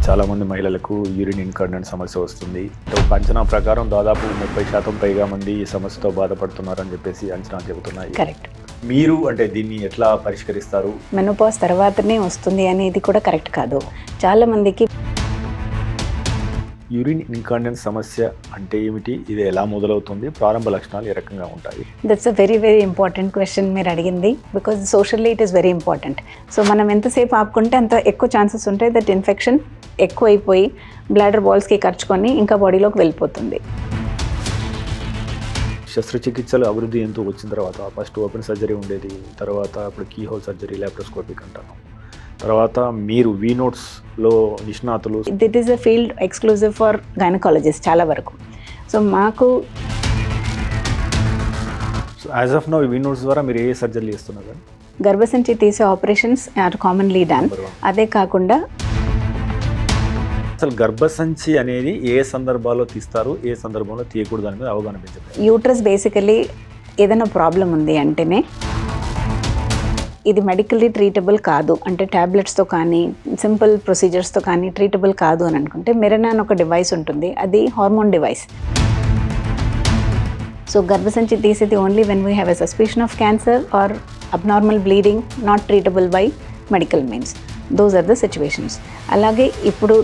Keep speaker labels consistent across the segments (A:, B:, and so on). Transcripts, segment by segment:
A: చాలామంది మహిళలకు urine incontinence సమస్య వస్తుంది. ఒక అంచనా ప్రకారం దాదాపు 30% పైగా మంది ఈ సమస్యతో బాధపడుతున్నారని చెప్పేసి అంచనా చెబుతున్నాయి.
B: కరెక్ట్.
A: మీరు అంటే దీన్ని ఎట్లా పరిష్కరిస్తారు?
B: మెనోపాజ్ తర్వాతనే వస్తుంది అనేది కూడా కరెక్ట్ కాదు. చాలా మందికి
A: యూరిన్ ఇన్కాంటినెన్స్ సమస్య అంటే ఏమిటి, ఇది ఎలా మొదలవుతుంది, ప్రారంభ లక్షణాలు ఏ రకంగా ఉంటాయి?
B: That's a very very important question మీరు అడిగింది. Because socially it is very important. So మనం ఎంతసేపు ఆపుకుంటే అంత ఎక్కువ ఛాన్సెస్ ఉంటాయి దట్ ఇన్ఫెక్షన్ ఎక్కువ అయిపోయి బ్లాడర్ వాల్స్కి ఖర్చుకొని ఇంకా బాడీలోకి వెళ్ళిపోతుంది.
A: శస్త్రచికిత్సలు అభివృద్ధి ఎంతో వచ్చిన తర్వాత ఫస్ట్ ఓపెన్ సర్జరీ ఉండేది, తర్వాత ఇప్పుడు కీ హోల్ సర్జరీ, లాప్రోస్కోపిక్ అంటాను. తర్వాత మీరు వీనోట్స్లో నిష్ణాతులు.
B: That is a field exclusive for gynaecologist చాలా వరకు. సో మాకు
A: యాజ్ ఆఫ్ నౌ వీనోట్స్ ద్వారా మీరు ఏ సర్జరీ చేస్తున్నారు?
B: గర్భసంచి తీసే ఆపరేషన్స్ ఆర్ కామన్లీ డన్. అదే కాకుండా
A: అసలు గర్భసంచి అనేది ఏ సందర్భాల్లో తీస్తారు, ఏ సందర్భంలో తీయకూడదు అనేది అవగాహన పెంచారు.
B: యూట్రస్ బేసికలీ ఏదైనా ప్రాబ్లం ఉంది అంటేనే ఇది మెడికల్లీ ట్రీటబుల్ కాదు అంటే ట్యాబ్లెట్స్తో కానీ సింపుల్ ప్రొసీజర్స్తో కానీ ట్రీటబుల్ కాదు అని అనుకుంటే మెరనా అని ఒక డివైస్ ఉంటుంది. అది హార్మోన్ డివైస్. సో గర్భసంచి తీసేది only when we have a suspicion of cancer or abnormal bleeding not treatable by medical means. Those are the situations. అలాగే ఇప్పుడు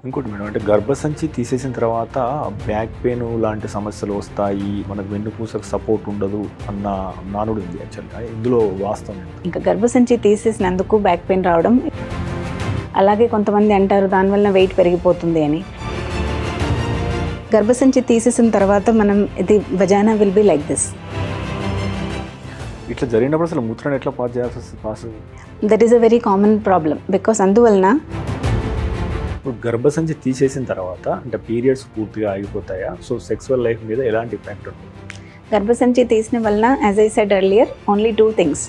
A: ఇంకోటి మేడం, అంటే గర్భసంచి తీసేసిన తర్వాత బ్యాక్ పెయిన్ లాంటి సమస్యలు వస్తాయి, మనకు వెన్నుపూసకు సపోర్ట్ ఉండదు అన్న నానుడు ఉంది. యాక్చువల్గా ఇందులో వాస్తవం
B: ఇంకా గర్భసంచి తీసేసినందుకు బ్యాక్ పెయిన్ రావడం, అలాగే కొంతమంది అంటారు దానివల్ల వెయిట్ పెరిగిపోతుంది అని. గర్భసంచి తీసేసిన తర్వాత మనం ఇది వజానా విల్ బి లైక్ దిస్.
A: ఇట్లా జరిగినప్పుడు అసలు మూత్రాన్ని ఎట్లా పాస్ చేయాల్సి వస్తుంది?
B: That is a very common problem. Because అందువలన
A: ఇప్పుడు గర్భసంచి తీసేసిన తర్వాత అంటే పీరియడ్స్ పూర్తిగా ఆగిపోతాయా? సో సెక్సువల్ లైఫ్ మీద ఎలాంటి ఇంపాక్ట్ ఉంటుంది?
B: గర్భసంచి తీసిన వలన as I said earlier only 2 things.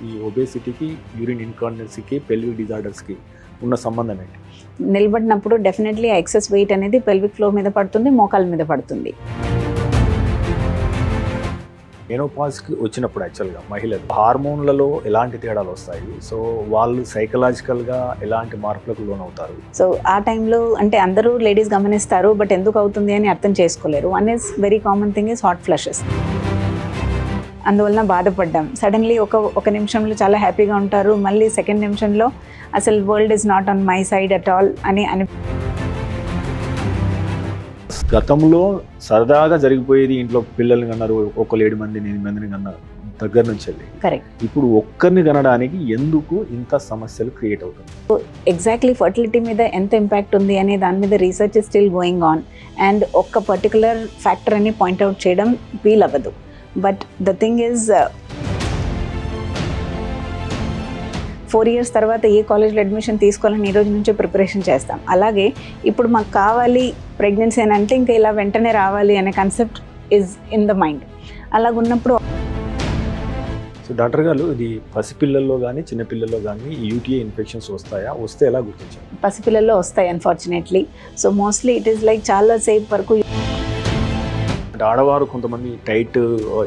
A: ఈ ఒబేసిటీకి, యూరిన్ ఇన్కాంటినెన్సీకి, పెల్విక్ డిజార్డర్స్కి ఉన్న సంబంధం ఏంటి?
B: నిలబడినప్పుడు డెఫినెట్లీ ఎక్సెస్ వెయిట్ అనేది పెల్విక్ ఫ్లోర్ మీద పడుతుంది, మోకాల మీద పడుతుంది.
A: మెనోపాజ్కి వచ్చినప్పుడు యాక్చువల్గా మహిళలు హార్మోన్లలో ఎలాంటి తేడాలు వస్తాయి? సో వాళ్ళు సైకలాజికల్గా ఎలాంటి మార్పులకు లోనవుతారు?
B: సో ఆ టైంలో అంటే అందరూ లేడీస్ గమనిస్తారు, బట్ ఎందుకు అవుతుంది అని అర్థం చేసుకోలేరు. One is very common thing is hot flushes. అందువలన బాధపడ్డాం. సడన్లీ ఒక నిమిషంలో చాలా హ్యాపీగా ఉంటారు, మళ్ళీ సెకండ్ నిమిషంలో అసలు world is not on my side at all అని
A: గతంలో సరదాగా జరిగిపోయేది, ఇంట్లో పిల్లల్ని కన్నారు, ఒక 7 మంది 8 మందిని కన్నారు దగ్గర నుంచి వెళ్ళి.
B: కరెక్ట్.
A: ఇప్పుడు ఒక్కరిని కనడానికి ఎందుకు ఇంత సమస్యలు క్రియేట్ అవుతుంది?
B: ఎగ్జాక్ట్లీ ఫర్టిలిటీ మీద ఎంత ఇంపాక్ట్ ఉంది అనే దాని మీద research is still going on. And ఒక్క పర్టికులర్ ఫ్యాక్టర్ అని పాయింట్అవుట్ చేయడం వీలవ్వదు. But the thing is 4 years తర్వాత ఏ కాలేజ్లో అడ్మిషన్ తీసుకోవాలని ఈ రోజు నుంచే ప్రిపరేషన్ చేస్తాం. అలాగే ఇప్పుడు మాకు కావాలి ప్రెగ్నెన్సీ అని అంటే ఇంకా ఇలా వెంటనే రావాలి అనే concept is in the mind. అలాగున్నప్పుడు
A: సో డాక్టర్ గారు, ఇది పసిపిల్లల్లో కానీ చిన్నపిల్లల్లో కానీ యూటీఐ ఇన్ఫెక్షన్స్ వస్తాయా? వస్తే ఎలా గుర్తించాలి?
B: పసిపిల్లల్లో వస్తాయి unfortunately. So mostly it is like చాలా సేపు వరకు
A: అంటే ఆడవారు కొంతమంది టైట్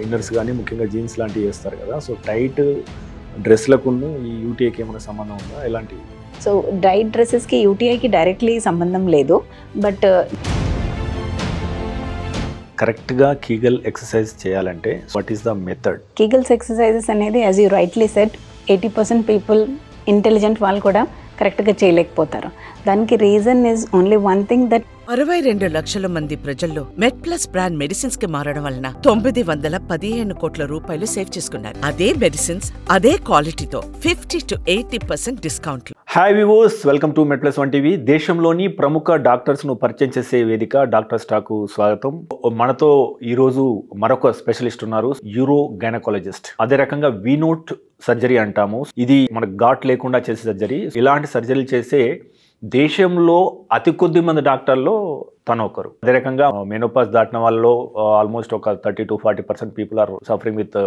A: ఇన్నర్స్ కానీ ముఖ్యంగా జీన్స్ లాంటివి వేస్తారు కదా. సో టైట్ డ్రెస్లకు ఈ యూటీఐకి ఏమైనా సంబంధం ఉందా? ఎలాంటివి?
B: సో టైట్ డ్రెస్సెస్కి యూటీఐకి డైరెక్ట్లీ సంబంధం లేదు. బట్
A: కరెక్ట్గా కీగల్ ఎక్సర్సైజ్ చేయాలంటే what is the method?
B: Kegels exercises అనేది as you rightly said 80% people intelligent వాళ్ళు కూడా కరెక్ట్గా చేయలేకపోతారు. దానికి reason is only one thing that
C: 62 లక్షల మంది ప్రజల్లో మెడ్ ప్లస్ బ్రాండ్ మెడిసిన్స్ కి మారడం వలన 915 కోట్ల రూపాయలు సేవ్ చేసుకున్నారు. అదే మెడిసిన్స్ అదే క్వాలిటీతో 50 to 80% discount.
A: Hi viewers, welcome to Med Plus 1 TV. దేశంలోని ప్రముఖ డాక్టర్స్ ను పరిచయం చేసే వేదిక డాక్టర్స్ టాకు స్వాగతం. మనతో ఈరోజు మరొక స్పెషలిస్ట్ ఉన్నారు, యూరో గైనకాలజిస్ట్. అదే రకంగా వీనోట్ సర్జరీ అంటాము. ఇది మనకు ఘాట్ లేకుండా చేసే సర్జరీ. ఇలాంటి సర్జరీలు చేసే దేశంలో అతి కొద్ది మంది డాక్టర్లో తను ఒకరు. అదే రకంగా మెనోపాజ్ దాటిన వాళ్ళలో ఆల్మోస్ట్ ఒక 30 to 40% people are suffering with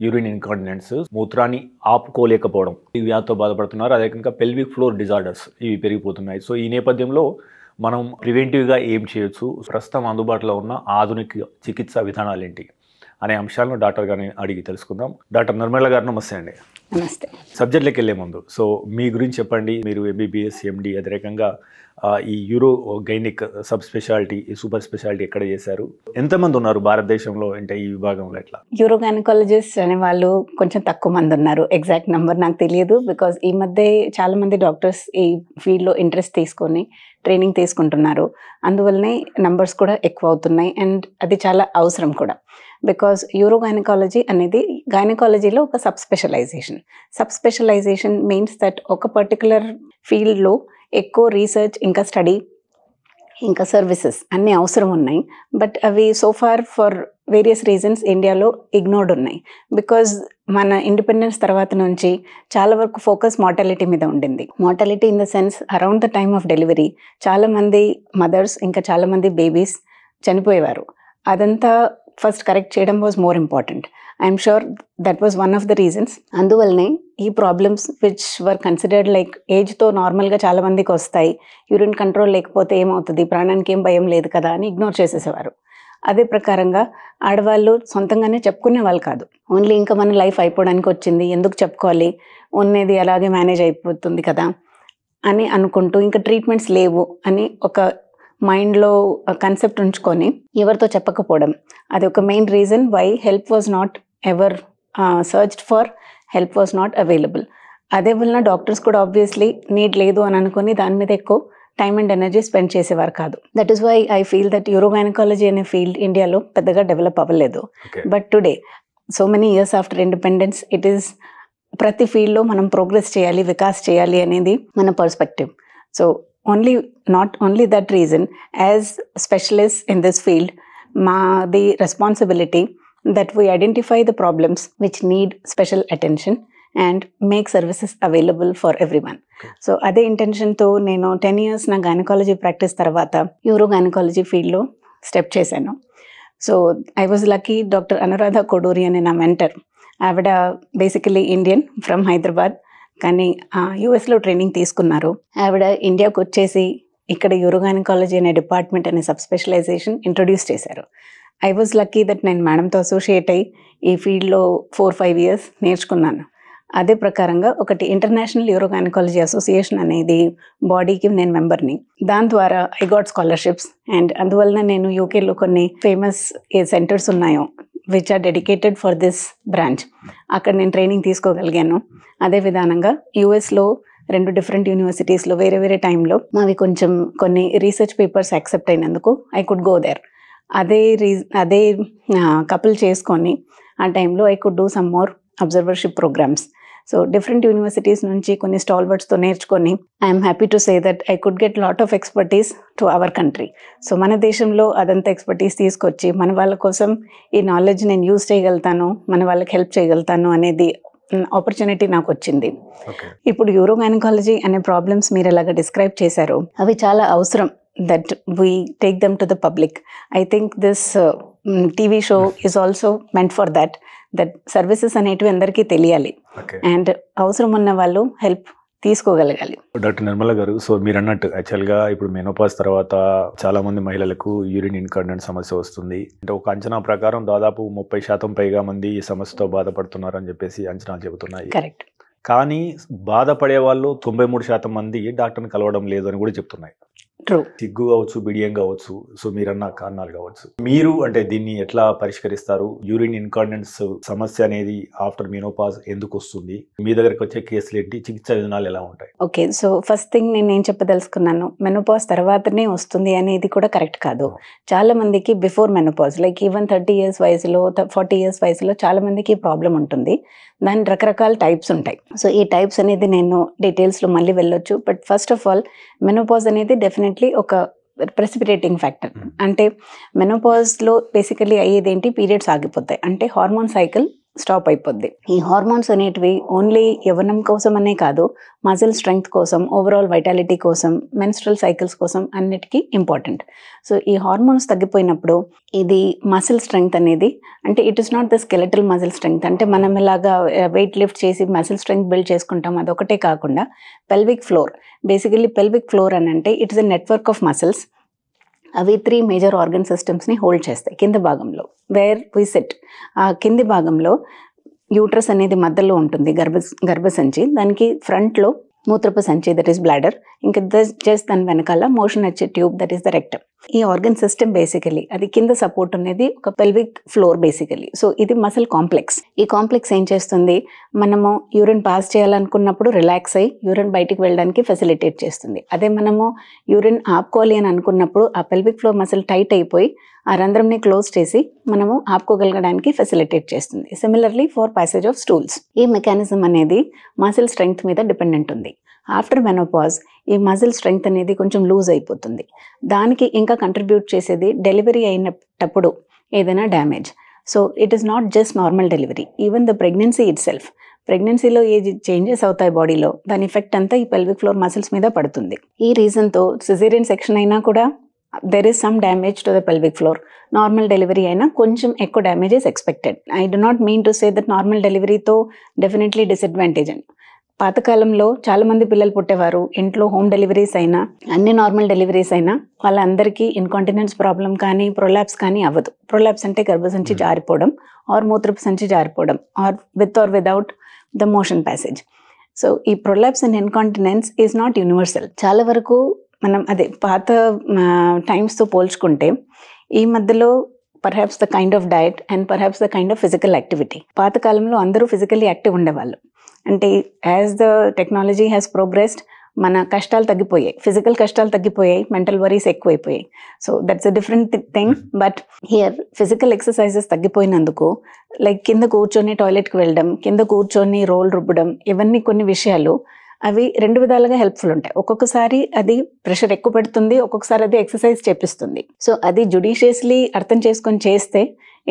A: urine incontinence, మూత్రాన్ని ఆపుకోలేకపోవడం, ఈ వ్యాధితో బాధపడుతున్నారు. అదే రకంగా పెల్విక్ ఫ్లోర్ డిజార్డర్స్ ఇవి పెరిగిపోతున్నాయి. సో ఈ నేపథ్యంలో మనం ప్రివెంటివ్గా ఏం చేయొచ్చు, ప్రస్తుతం అందుబాటులో ఉన్న ఆధునిక చికిత్సా విధానాలు ఏంటి అనే అంశాలను డాక్టర్ గారిని అడిగి తెలుసుకుందాం. డాక్టర్ నిర్మల గారు నమస్తే అండి.
B: నమస్తే.
A: సబ్జెక్ట్లోకి వెళ్ళే ముందు మీ గురించి చెప్పండి. మీరు MBBS MD అదే రకంగా ఈ euro gynaec sub speciality super speciality ఎక్కడ చేశారు, ఎంతమంది ఉన్నారు భారతదేశంలో అంటే ఈ విభాగంలో? ఎట్లా
B: యూరో గైనకాలజిస్ట్ అనే వాళ్ళు కొంచెం తక్కువ మంది ఉన్నారు. ఎగ్జాక్ట్ నెంబర్ నాకు తెలియదు. బికాజ్ ఈ మధ్య చాలా మంది డాక్టర్స్ ఈ ఫీల్డ్లో ఇంట్రెస్ట్ తీసుకొని ట్రైనింగ్ తీసుకుంటున్నారు. అందువల్లనే నంబర్స్ కూడా ఎక్కువ అవుతున్నాయి. అండ్ అది చాలా అవసరం కూడా. బికాజ్ యూరో గైనకాలజీ అనేది గైనకాలజీలో ఒక సబ్ స్పెషలైజేషన్ మీన్స్ దట్ ఒక పర్టికులర్ ఫీల్డ్లో ఎక్కువ రీసెర్చ్ ఇంకా స్టడీ ఇంకా సర్వీసెస్ అన్నీ అవసరం ఉన్నాయి. బట్ అవి సోఫార్ ఫర్ వేరియస్ రీజన్స్ ఇండియాలో ఇగ్నోర్డ్ ఉన్నాయి. బికాజ్ మన ఇండిపెండెన్స్ తర్వాత నుంచి చాలా వరకు ఫోకస్ మార్టాలిటీ మీద ఉండింది. Mortality in the sense around the time of delivery చాలామంది మదర్స్ ఇంకా చాలామంది బేబీస్ చనిపోయేవారు. అదంతా ఫస్ట్ కరెక్ట్ చేయడం was more important. I'm sure that was one of the reasons. అందువల్లనే ఈ problems which were considered like ఏజ్తో నార్మల్గా చాలామందికి వస్తాయి, యూరిన్ కంట్రోల్ లేకపోతే ఏమవుతుంది, ప్రాణానికి ఏం భయం లేదు కదా అని ఇగ్నోర్ చేసేసేవారు. అదే ప్రకారంగా ఆడవాళ్ళు సొంతంగానే చెప్పుకునే వాళ్ళు కాదు. ఓన్లీ ఇంకా మన లైఫ్ అయిపోవడానికి వచ్చింది, ఎందుకు చెప్పుకోవాలి, ఉన్నది అలాగే మేనేజ్ అయిపోతుంది కదా అని అనుకుంటూ ఇంకా ట్రీట్మెంట్స్ లేవు అని ఒక మైండ్లో కన్సెప్ట్ ఉంచుకొని ఎవరితో చెప్పకపోవడం, అది ఒక main reason why help was not ever searched for, help was not available. అదే వలన డాక్టర్స్ కూడా ఆబ్వియస్లీ నీడ్ లేదు అని అనుకుని దాని మీద ఎక్కువ టైమ్ అండ్ ఎనర్జీ స్పెండ్ చేసేవారు కాదు. That is why I feel that uro gynaecology అనే ఫీల్డ్ ఇండియాలో పెద్దగా డెవలప్ అవ్వలేదు. But today so many years after independence it is ప్రతి ఫీల్డ్లో మనం ప్రోగ్రెస్ చేయాలి, వికాస్ చేయాలి అనేది మన perspective. So not only that reason, as specialists in this field, the responsibility that we identify the problems which need special attention and make services available for everyone. So అదే ఇంటెన్షన్తో నేను 10 years నా gynaecology practice తర్వాత urogynaecology ఫీల్డ్లో step చేశాను. So I was lucky, doctor Anuradha Koduri అనే నా mentor. ఆవిడ basically Indian from Hyderabad, కానీ యూఎస్లో ట్రైనింగ్ తీసుకున్నారు. ఆవిడ ఇండియాకు వచ్చేసి ఇక్కడ యూరో గైనకాలజీ అనే డిపార్ట్మెంట్ అనే సబ్ స్పెషలైజేషన్ ఇంట్రొడ్యూస్ చేశారు. ఐ వాజ్ లక్కీ దట్ నేను మేడంతో అసోసియేట్ అయ్యి ఈ ఫీల్డ్లో 4-5 years నేర్చుకున్నాను. అదే ప్రకారంగా ఒకటి ఇంటర్నేషనల్ యూరో గైనకాలజీ అసోసియేషన్ అనేది బాడీకి నేను మెంబర్ని. దాని ద్వారా ఐ గాట్ స్కాలర్షిప్స్. అండ్ అందువలన నేను యూకేలో కొన్ని ఫేమస్ ఏ సెంటర్స్ ఉన్నాయో which are dedicated for this branch, అక్కడ నేను ట్రైనింగ్ తీసుకోగలిగాను. అదే విధానంగా యూఎస్లో 2 డిఫరెంట్ యూనివర్సిటీస్లో వేరే వేరే టైంలో మావి కొంచెం కొన్ని రీసెర్చ్ పేపర్స్ యాక్సెప్ట్ అయినందుకు ఐ కుడ్ గో దేర్. అదే కపుల్ చేసుకొని ఆ టైంలో I could do some more observership programmes. So different universities నుంచి కొన్ని స్టాల్వర్డ్స్తో నేర్చుకొని I'm happy to say that I could get lot of expertise to our country. So మన దేశంలో అదంతా ఎక్స్పర్టీస్ తీసుకొచ్చి మన వాళ్ళ కోసం ఈ నాలెడ్జ్ నేను యూజ్ చేయగలుగుతాను, మన వాళ్ళకి హెల్ప్ చేయగలుగుతాను అనేది ఆపర్చునిటీ నాకు వచ్చింది. ఇప్పుడు యూరో గైనకాలజీ అనే ప్రాబ్లమ్స్ మీరు ఎలాగ డిస్క్రైబ్ చేశారో అవి చాలా అవసరం that we take them to the public. I think this TV show is also meant for that services అనేటివి అందరికీ తెలియాలి అండ్ అవసరం ఉన్న వాళ్ళు హెల్ప్ తీసుకోగలగాలి.
A: డాక్టర్ నిర్మల గారు, సో మీరు అన్నట్టు యాక్చువల్గా ఇప్పుడు మెనోపాజ్ తర్వాత చాలా మంది మహిళలకు యూరిన్ ఇన్కాంటినెన్స్ సమస్య వస్తుంది. అంటే ఒక అంచనా ప్రకారం దాదాపు 30% పైగా మంది ఈ సమస్యతో బాధపడుతున్నారు అని చెప్పేసి అంచనాలు చెబుతున్నాయి.
B: కరెక్ట్.
A: కానీ బాధపడే వాళ్ళు 93% మంది డాక్టర్ని కలవడం లేదు అని కూడా చెప్తున్నాయి.
B: ట్రూ.
A: సిగ్గు కావచ్చు, బిడియం కావచ్చు, సో మీరన్న కారణాలు కావచ్చు. మీరు అంటే దీన్ని ఎట్లా పరిష్కరిస్తారు? యూరిన్ ఇన్కాంటినెన్స్ సమస్య అనేది ఆఫ్టర్ మెనోపాజ్ ఎందుకు వస్తుంది? మీ దగ్గరకు వచ్చే కేసులు ఏంటి? చికిత్స విధానాలు ఎలా ఉంటాయి?
B: ఓకే, సో ఫస్ట్ థింగ్ నేను ఏం చెప్పదలుచుకున్నాను, మెనోపాజ్ తర్వాతనే వస్తుంది అనేది కూడా కరెక్ట్ కాదు. చాలా మందికి before menopause like even 30 years వయసులో 40 years వయసులో చాలా మందికి ప్రాబ్లం ఉంటుంది. దాని రకరకాల టైప్స్ ఉంటాయి. సో ఈ టైప్స్ అనేది నేను డీటెయిల్స్లో మళ్ళీ వెళ్ళొచ్చు. But first of all menopause అనేది డెఫినెట్లీ ఒక ప్రెసిపిటేటింగ్ ఫ్యాక్టర్. అంటే మెనోపాజ్లో బేసికలీ అయ్యేది ఏంటి, పీరియడ్స్ ఆగిపోతాయి, అంటే హార్మోన్ సైకిల్ స్టాప్ అయిపోద్ది. ఈ హార్మోన్స్ అనేటివి ఓన్లీ యవ్వనం కోసం అనే కాదు, మజిల్ స్ట్రెంగ్త్ కోసం, ఓవరాల్ వైటాలిటీ కోసం, మెన్స్ట్రల్ సైకిల్స్ కోసం అన్నిటికీ ఇంపార్టెంట్. సో ఈ హార్మోన్స్ తగ్గిపోయినప్పుడు ఇది మసిల్ స్ట్రెంగ్త్ అనేది, అంటే it is not the skeletal muscle strength, అంటే మనం ఇలాగా వెయిట్ లిఫ్ట్ చేసి మసిల్ స్ట్రెంగ్త్ బిల్డ్ చేసుకుంటాం, అదొకటే కాకుండా pelvic floor, basically pelvic floor అని అంటే it is a network of muscles. అవి 3 మేజర్ ఆర్గన్ సిస్టమ్స్ని హోల్డ్ చేస్తాయి కింద భాగంలో. Where we sit. ఆ కింది భాగంలో యూట్రస్ అనేది మధ్యలో ఉంటుంది, గర్భసంచి. దానికి ఫ్రంట్లో మూత్రపు సంచి, దట్ ఈస్ బ్లాడర్. ఇంకా జస్ట్ దాని వెనకాల మోషన్ వచ్చే tube, that is the rectum. ఈ ఆర్గన్ సిస్టమ్ బేసికలీ అది కింద సపోర్ట్ అనేది ఒక పెల్విక్ ఫ్లోర్ బేసికలీ. సో ఇది మసిల్ కాంప్లెక్స్. ఈ కాంప్లెక్స్ ఏం చేస్తుంది, మనము యూరిన్ పాస్ చేయాలనుకున్నప్పుడు రిలాక్స్ అయ్యి యూరిన్ బయటికి వెళ్ళడానికి ఫెసిలిటేట్ చేస్తుంది. అదే మనము యూరిన్ ఆపుకోవాలి అని అనుకున్నప్పుడు ఆ పెల్విక్ ఫ్లోర్ మసిల్ టైట్ అయిపోయి ఆ రంధ్రంని క్లోజ్ చేసి మనము ఆపుకోగలగడానికి ఫెసిలిటేట్ చేస్తుంది. Similarly for passage of stools. ఈ మెకానిజం అనేది మసిల్ స్ట్రెంగ్త్ మీద డిపెండెంట్ ఉంది. ఆఫ్టర్ మెనోపాజ్ ఈ మజిల్ స్ట్రెంగ్త్ అనేది కొంచెం లూజ్ అయిపోతుంది. దానికి ఇంకా కంట్రిబ్యూట్ చేసేది డెలివరీ అయినప్పుడు ఏదైనా damage. So it is not just normal delivery, even the pregnancy it self. ప్రెగ్నెన్సీలో ఏ చేంజెస్ అవుతాయి బాడీలో, దాని ఎఫెక్ట్ అంతా ఈ పెల్విక్ ఫ్లోర్ మసిల్స్ మీద పడుతుంది. ఈ రీజన్తో సిజేరియన్ సెక్షన్ అయినా కూడా there is some damage to the pelvic floor. Normal delivery అయినా కొంచెం ఎక్కువ damage is expected. I do not mean to say that normal డెలివరీతో డెఫినెట్లీ డిసడ్వాంటేజ్ అని. పాతకాలంలో చాలామంది పిల్లలు పుట్టేవారు, ఇంట్లో హోమ్ డెలివరీస్ అయినా అన్ని నార్మల్ డెలివరీస్ అయినా వాళ్ళందరికీ ఇన్కాంటినెన్స్ ప్రాబ్లం కానీ ప్రొలాప్స్ కానీ అవ్వదు. ప్రొలాప్స్ అంటే గర్భసంచి జారిపోవడం ఆర్ మూత్రపు సంచి జారిపోవడం or with or without the motion passage. So ఈ prolapse and incontinence is not universal. చాలా వరకు మనం అదే పాత టైమ్స్తో పోల్చుకుంటే ఈ మధ్యలో perhaps the kind of diet and perhaps the kind of physical activity. పాతకాలంలో అందరూ ఫిజికల్లీ యాక్టివ్ ఉండేవాళ్ళు. అంటే as the technology has progressed మన కష్టాలు తగ్గిపోయాయి, ఫిజికల్ కష్టాలు తగ్గిపోయాయి, మెంటల్ వరీస్ ఎక్కువైపోయాయి. So that's a different thing. But here physical exercises తగ్గిపోయినందుకు like కింద కూర్చొని టాయిలెట్కి వెళ్ళడం, కింద కూర్చొని రోల్ రుబ్బడం, ఇవన్నీ కొన్ని విషయాలు అవి రెండు విధాలుగా హెల్ప్ఫుల్ ఉంటాయి. ఒక్కొక్కసారి అది ప్రెషర్ ఎక్కువ పెడుతుంది, ఒక్కొక్కసారి అది ఎక్సర్సైజ్ చేపిస్తుంది. సో అది జుడిషియస్లీ అర్థం చేసుకొని చేస్తే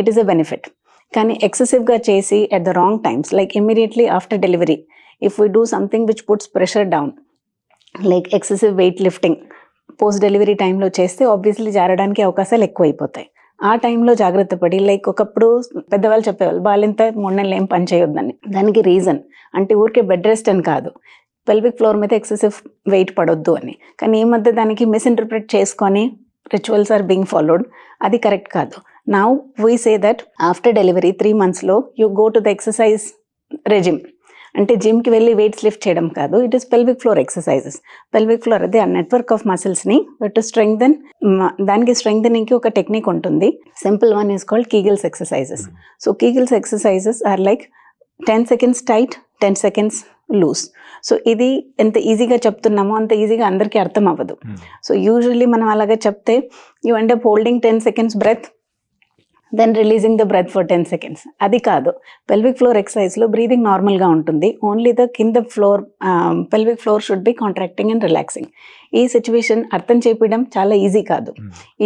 B: ఇట్ ఈస్ ఎ బెనిఫిట్. కానీ ఎక్సెసివ్గా చేసి at the wrong times like immediately after delivery if we do something which puts pressure down like excessive weight lifting post delivery టైంలో చేస్తే ఆబ్వియస్లీ జారడానికి అవకాశాలు ఎక్కువైపోతాయి. ఆ టైంలో జాగ్రత్త పడి లైక్ ఒకప్పుడు పెద్దవాళ్ళు చెప్పేవాళ్ళు బాలింత 3 నెలలు ఏం పని చేయొద్దని. దానికి రీజన్ అంటే ఊరికే బెడ్ రెస్ట్ అని కాదు, పెల్విక్ ఫ్లోర్ మీద ఎక్సెసివ్ వెయిట్ పడొద్దు అని. కానీ ఈ మధ్య దానికి మిస్ఇంటర్ప్రిట్ చేసుకొని రిచువల్స్ ఆర్ బీయింగ్ ఫాలోడ్. అది కరెక్ట్ కాదు. Now we say that after delivery 3 monthsలో you go to the exercise regime. అంటే జిమ్కి వెళ్ళి వెయిట్స్ లిఫ్ట్ చేయడం కాదు, it is pelvic floor exercises. Pelvic floor అదే ఆ నెట్వర్క్ ఆఫ్ మసిల్స్ని టు స్ట్రెంగ్థెన్. దానికి స్ట్రెంగ్థెనింగ్కి ఒక టెక్నిక్ ఉంటుంది. Simple one is called Kegels exercises. So Kegels exercises are like 10 seconds tight, 10 seconds loose. So ఇది ఎంత ఈజీగా చెప్తున్నామో అంత ఈజీగా అందరికీ అర్థం అవ్వదు. సో యూజువల్లీ మనం అలాగే చెప్తే you end up holding 10 seconds breath, then releasing the breath for 10 seconds. అది కాదు. పెల్విక్ ఫ్లోర్ ఎక్సర్సైజ్లో బ్రీదింగ్ నార్మల్గా ఉంటుంది. ఓన్లీ ద కింద floor pelvic floor should be contracting and relaxing. ఈ సిచ్యువేషన్ అర్థం చేయడం చాలా ఈజీ కాదు.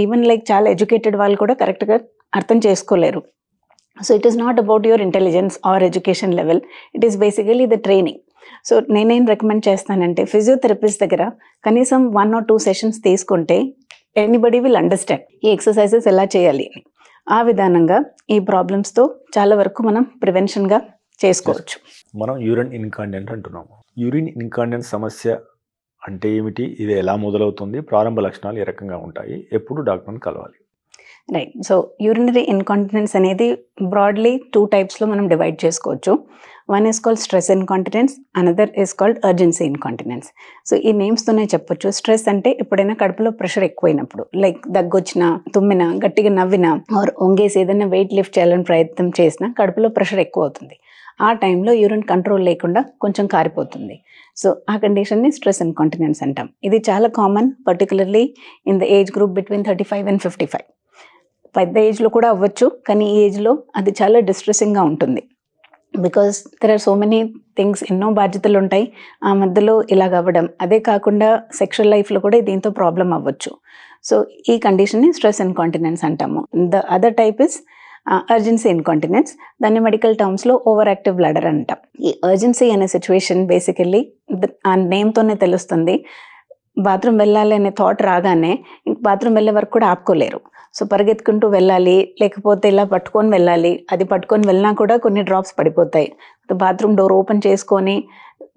B: ఈవెన్ లైక్ చాలా ఎడ్యుకేటెడ్ వాళ్ళు కూడా కరెక్ట్గా అర్థం చేసుకోలేరు. So it is not about your intelligence or education level, it is basically the training. So నేనేం రికమెండ్ చేస్తానంటే ఫిజియోథెరపిస్ట్ దగ్గర కనీసం 1 or 2 sessions తీసుకుంటే ఎనీబడి విల్ అండర్స్టాండ్ ఈ ఎక్సర్సైజెస్ ఎలా చేయాలి అని. ఆ విధానంగా ఈ ప్రాబ్లమ్స్తో చాలా వరకు మనం ప్రివెన్షన్గా చేసుకోవచ్చు.
A: మనం యూరిన్ ఇన్కాంటినెంట్ అంటున్నాము. యూరిన్ ఇన్కాంటినెన్స్ సమస్య అంటే ఏమిటి, ఇది ఎలా మొదలవుతుంది, ప్రారంభ లక్షణాలు ఏ రకంగా ఉంటాయి, ఎప్పుడు డాక్టర్ని కలవాలి?
B: రైట్. సో యూరినరీ ఇన్కాంటినెన్స్ అనేది బ్రాడ్లీ 2 typesలో మనం డివైడ్ చేసుకోవచ్చు. One is called stress incontinence, another is called urgency incontinence. So ఈ నేమ్స్తోనే చెప్పొచ్చు. స్ట్రెస్ అంటే ఎప్పుడైనా కడుపులో ప్రెషర్ ఎక్కువైనప్పుడు, లైక్ దగ్గొచ్చినా, తుమ్మినా, గట్టిగా నవ్వినా ఆర్ ఒంగేసి ఏదైనా వెయిట్ లిఫ్ట్ చేయాలని ప్రయత్నం చేసినా కడుపులో ప్రెషర్ ఎక్కువ అవుతుంది. ఆ టైంలో యూరిన్ కంట్రోల్ లేకుండా కొంచెం కారిపోతుంది. సో ఆ కండిషన్ని స్ట్రెస్ ఇన్కాంటినెన్స్ అంటాం. ఇది చాలా common, particularly in the age group between 35 and 55. పెద్ద ఏజ్లో కూడా అవ్వచ్చు, కానీ ఈ ఏజ్లో అది చాలా డిస్ట్రెసింగ్గా ఉంటుంది. Because there are so many things, ఎన్నో బాధ్యతలు ఉంటాయి. ఆ మధ్యలో ఇలాగ అవ్వడం, అదే కాకుండా సెక్షువల్ లైఫ్లో కూడా దీంతో ప్రాబ్లం అవ్వచ్చు. సో ఈ కండిషన్ని స్ట్రెస్ ఇన్కాంటినెన్స్ అంటాము. The other type is urgency incontinence. దాన్ని మెడికల్ టర్మ్స్లో ఓవర్ యాక్టివ్ బ్లాడర్ అంటాం. ఈ అర్జెన్సీ అనే సిచ్యువేషన్ బేసికల్లీ ఆ నేమ్తోనే తెలుస్తుంది. బాత్రూమ్ వెళ్ళాలి అనే థాట్ రాగానే బాత్రూమ్ వెళ్ళే వరకు కూడా ఆపుకోలేరు. సో పరిగెత్తుకుంటూ వెళ్ళాలి, లేకపోతే ఇలా పట్టుకొని వెళ్ళాలి. అది పట్టుకొని వెళ్ళినా కూడా కొన్ని డ్రాప్స్ పడిపోతాయి. బాత్రూమ్ డోర్ ఓపెన్ చేసుకొని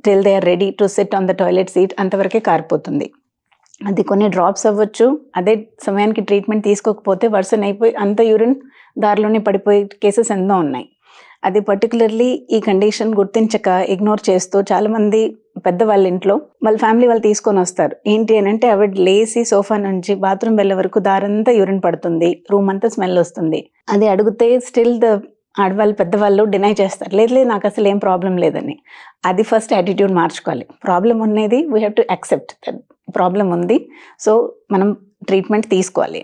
B: till they are ready to sit on the toilet seat అంతవరకే కారిపోతుంది. అది కొన్ని డ్రాప్స్ అవ్వచ్చు, అదే సమయానికి ట్రీట్మెంట్ తీసుకోకపోతే వర్సన్ అయిపోయి అంత యూరిన్ దారిలోనే పడిపోయే కేసెస్ ఎన్నో ఉన్నాయి. అది పర్టికులర్లీ ఈ కండిషన్ గుర్తించక ఇగ్నోర్ చేస్తూ చాలామంది పెద్దవాళ్ళ ఇంట్లో వాళ్ళ ఫ్యామిలీ వాళ్ళు తీసుకొని వస్తారు. ఏంటి అని అంటే ఆవిడ లేసి సోఫా నుంచి బాత్రూమ్ వెళ్ళే వరకు దారంతా యూరిన్ పడుతుంది, రూమ్ అంతా స్మెల్ వస్తుంది. అది అడిగితే స్టిల్ ఆడవాళ్ళు పెద్దవాళ్ళు డినై చేస్తారు, లేదు లేదు నాకు అసలు ఏం ప్రాబ్లం లేదని. అది ఫస్ట్ యాటిట్యూడ్ మార్చుకోవాలి. ప్రాబ్లం ఉన్నది we have to accept that problem ఉంది, సో మనం ట్రీట్మెంట్ తీసుకోవాలి.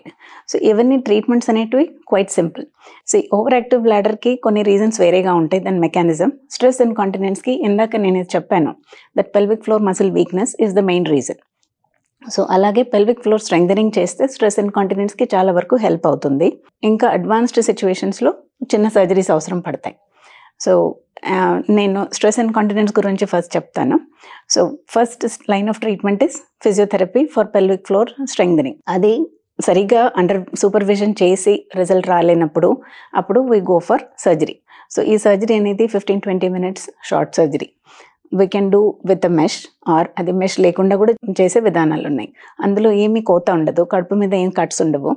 B: సో ఇవన్నీ ట్రీట్మెంట్స్ అనేటివి quite simple. So over active బ్లాడర్కి కొన్ని రీజన్స్ వేరేగా ఉంటాయి దాని మెకానిజం. స్ట్రెస్ అండ్ కాంటినెన్స్కి ఇందాక నేను చెప్పాను that pelvic floor muscle weakness is the main reason. So అలాగే పెల్విక్ ఫ్లోర్ స్ట్రెంగ్థనింగ్ చేస్తే స్ట్రెస్ అండ్ కాంటినెన్స్కి చాలా వరకు హెల్ప్ అవుతుంది. ఇంకా అడ్వాన్స్డ్ సిచ్యువేషన్స్లో చిన్న సర్జరీస్ అవసరం పడతాయి. సో నేను స్ట్రెస్ అండ్ కాంటినెన్స్ గురించి ఫస్ట్ చెప్తాను. So first line of treatment is physiotherapy for pelvic floor strengthening. అది సరిగా అండర్ సూపర్విజన్ చేసి రిజల్ట్ రాలేనప్పుడు అప్పుడు we go for surgery. So ఈ సర్జరీ అనేది 15-20 minutes short surgery. We can do with the mesh or అది mesh లేకుండా కూడా చేసే విధానాలు ఉన్నాయి. అందులో ఏమీ కోత ఉండదు, కడుపు మీద ఏం కట్స్ ఉండవు.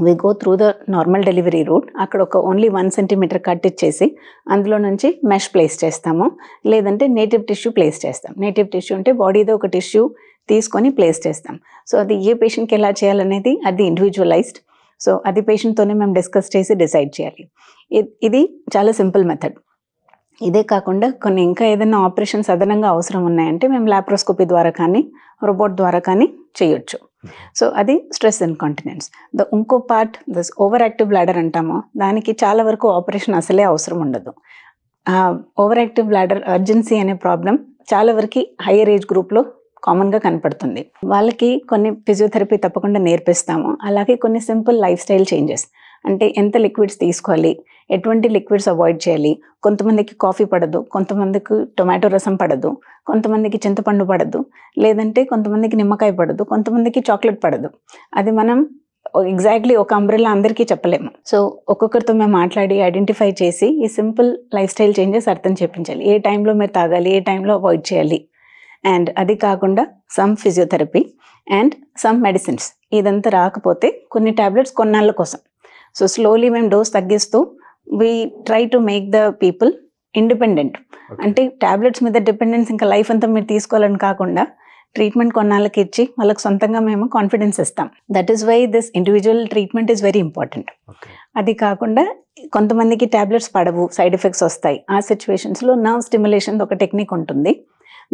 B: We go through the normal delivery route. అక్కడ ఒక ఓన్లీ 1 centimeter కట్ ఇచ్చేసి అందులో నుంచి మెష్ ప్లేస్ చేస్తాము, లేదంటే నేటివ్ టిష్యూ ప్లేస్ చేస్తాం. నేటివ్ టిష్యూ అంటే బాడీలో ఒక టిష్యూ తీసుకొని ప్లేస్ చేస్తాం. సో అది ఏ పేషెంట్కి ఎలా చేయాలనేది అది ఇండివిజువలైజ్డ్. సో అది పేషెంట్తోనే మేము డిస్కస్ చేసి డిసైడ్ చేయాలి. ఇది చాలా సింపుల్ మెథడ్. ఇదే కాకుండా కొన్ని ఇంకా ఏదైనా ఆపరేషన్స్ అదనంగా అవసరం ఉన్నాయంటే మేము లాప్రోస్కోపీ ద్వారా కానీ రోబోట్ ద్వారా కానీ చేయొచ్చు. సో అది స్ట్రెస్ అండ్ కాంటినెన్స్. ఇంకో part this over active bladder అంటాము, దానికి చాలా వరకు ఆపరేషన్ అసలే అవసరం ఉండదు. ఓవర్ యాక్టివ్ బ్లాడర్ అర్జెన్సీ అనే ప్రాబ్లం చాలా వరకు హైయర్ ఏజ్ గ్రూప్లో కామన్గా కనపడుతుంది. వాళ్ళకి కొన్ని ఫిజియోథెరపీ తప్పకుండా నేర్పిస్తాము. అలాగే కొన్ని సింపుల్ లైఫ్ స్టైల్ చేంజెస్, అంటే ఎంత లిక్విడ్స్ తీసుకోవాలి, ఎటువంటి లిక్విడ్స్ అవాయిడ్ చేయాలి. కొంతమందికి కాఫీ పడదు, కొంతమందికి టొమాటో రసం పడదు, కొంతమందికి చింతపండు పడదు, లేదంటే కొంతమందికి నిమ్మకాయ పడదు, కొంతమందికి చాక్లెట్ పడదు. అది మనం ఎగ్జాక్ట్లీ ఒక అంబ్రెల్లా అందరికీ చెప్పలేము. సో ఒక్కొక్కరితో మేము మాట్లాడి ఐడెంటిఫై చేసి ఈ సింపుల్ లైఫ్ స్టైల్ చేంజెస్ అర్థం చేయించాలి. ఏ టైంలో మీరు తాగాలి, ఏ టైంలో అవాయిడ్ చేయాలి. అండ్ అది కాకుండా some physiotherapy and some medicines. ఇదంతా రాకపోతే కొన్ని ట్యాబ్లెట్స్ కొన్నాళ్ళ కోసం. సో స్లోలీ మేము డోస్ తగ్గిస్తూ we try to make the people independent. అంటే ట్యాబ్లెట్స్ మీద డిపెండెన్స్ ఇంకా లైఫ్ అంతా మీరు తీసుకోవాలని కాకుండా ట్రీట్మెంట్ కొన్నాళ్ళకి ఇచ్చి వాళ్ళకి సొంతంగా మేము కాన్ఫిడెన్స్ ఇస్తాం. That is why this individual treatment is very important. అది కాకుండా కొంతమందికి ట్యాబ్లెట్స్ పడవు, సైడ్ ఎఫెక్ట్స్ వస్తాయి. ఆ సిచ్యువేషన్స్లో నర్వ్ స్టిమ్యులేషన్ ఒక టెక్నిక్ ఉంటుంది.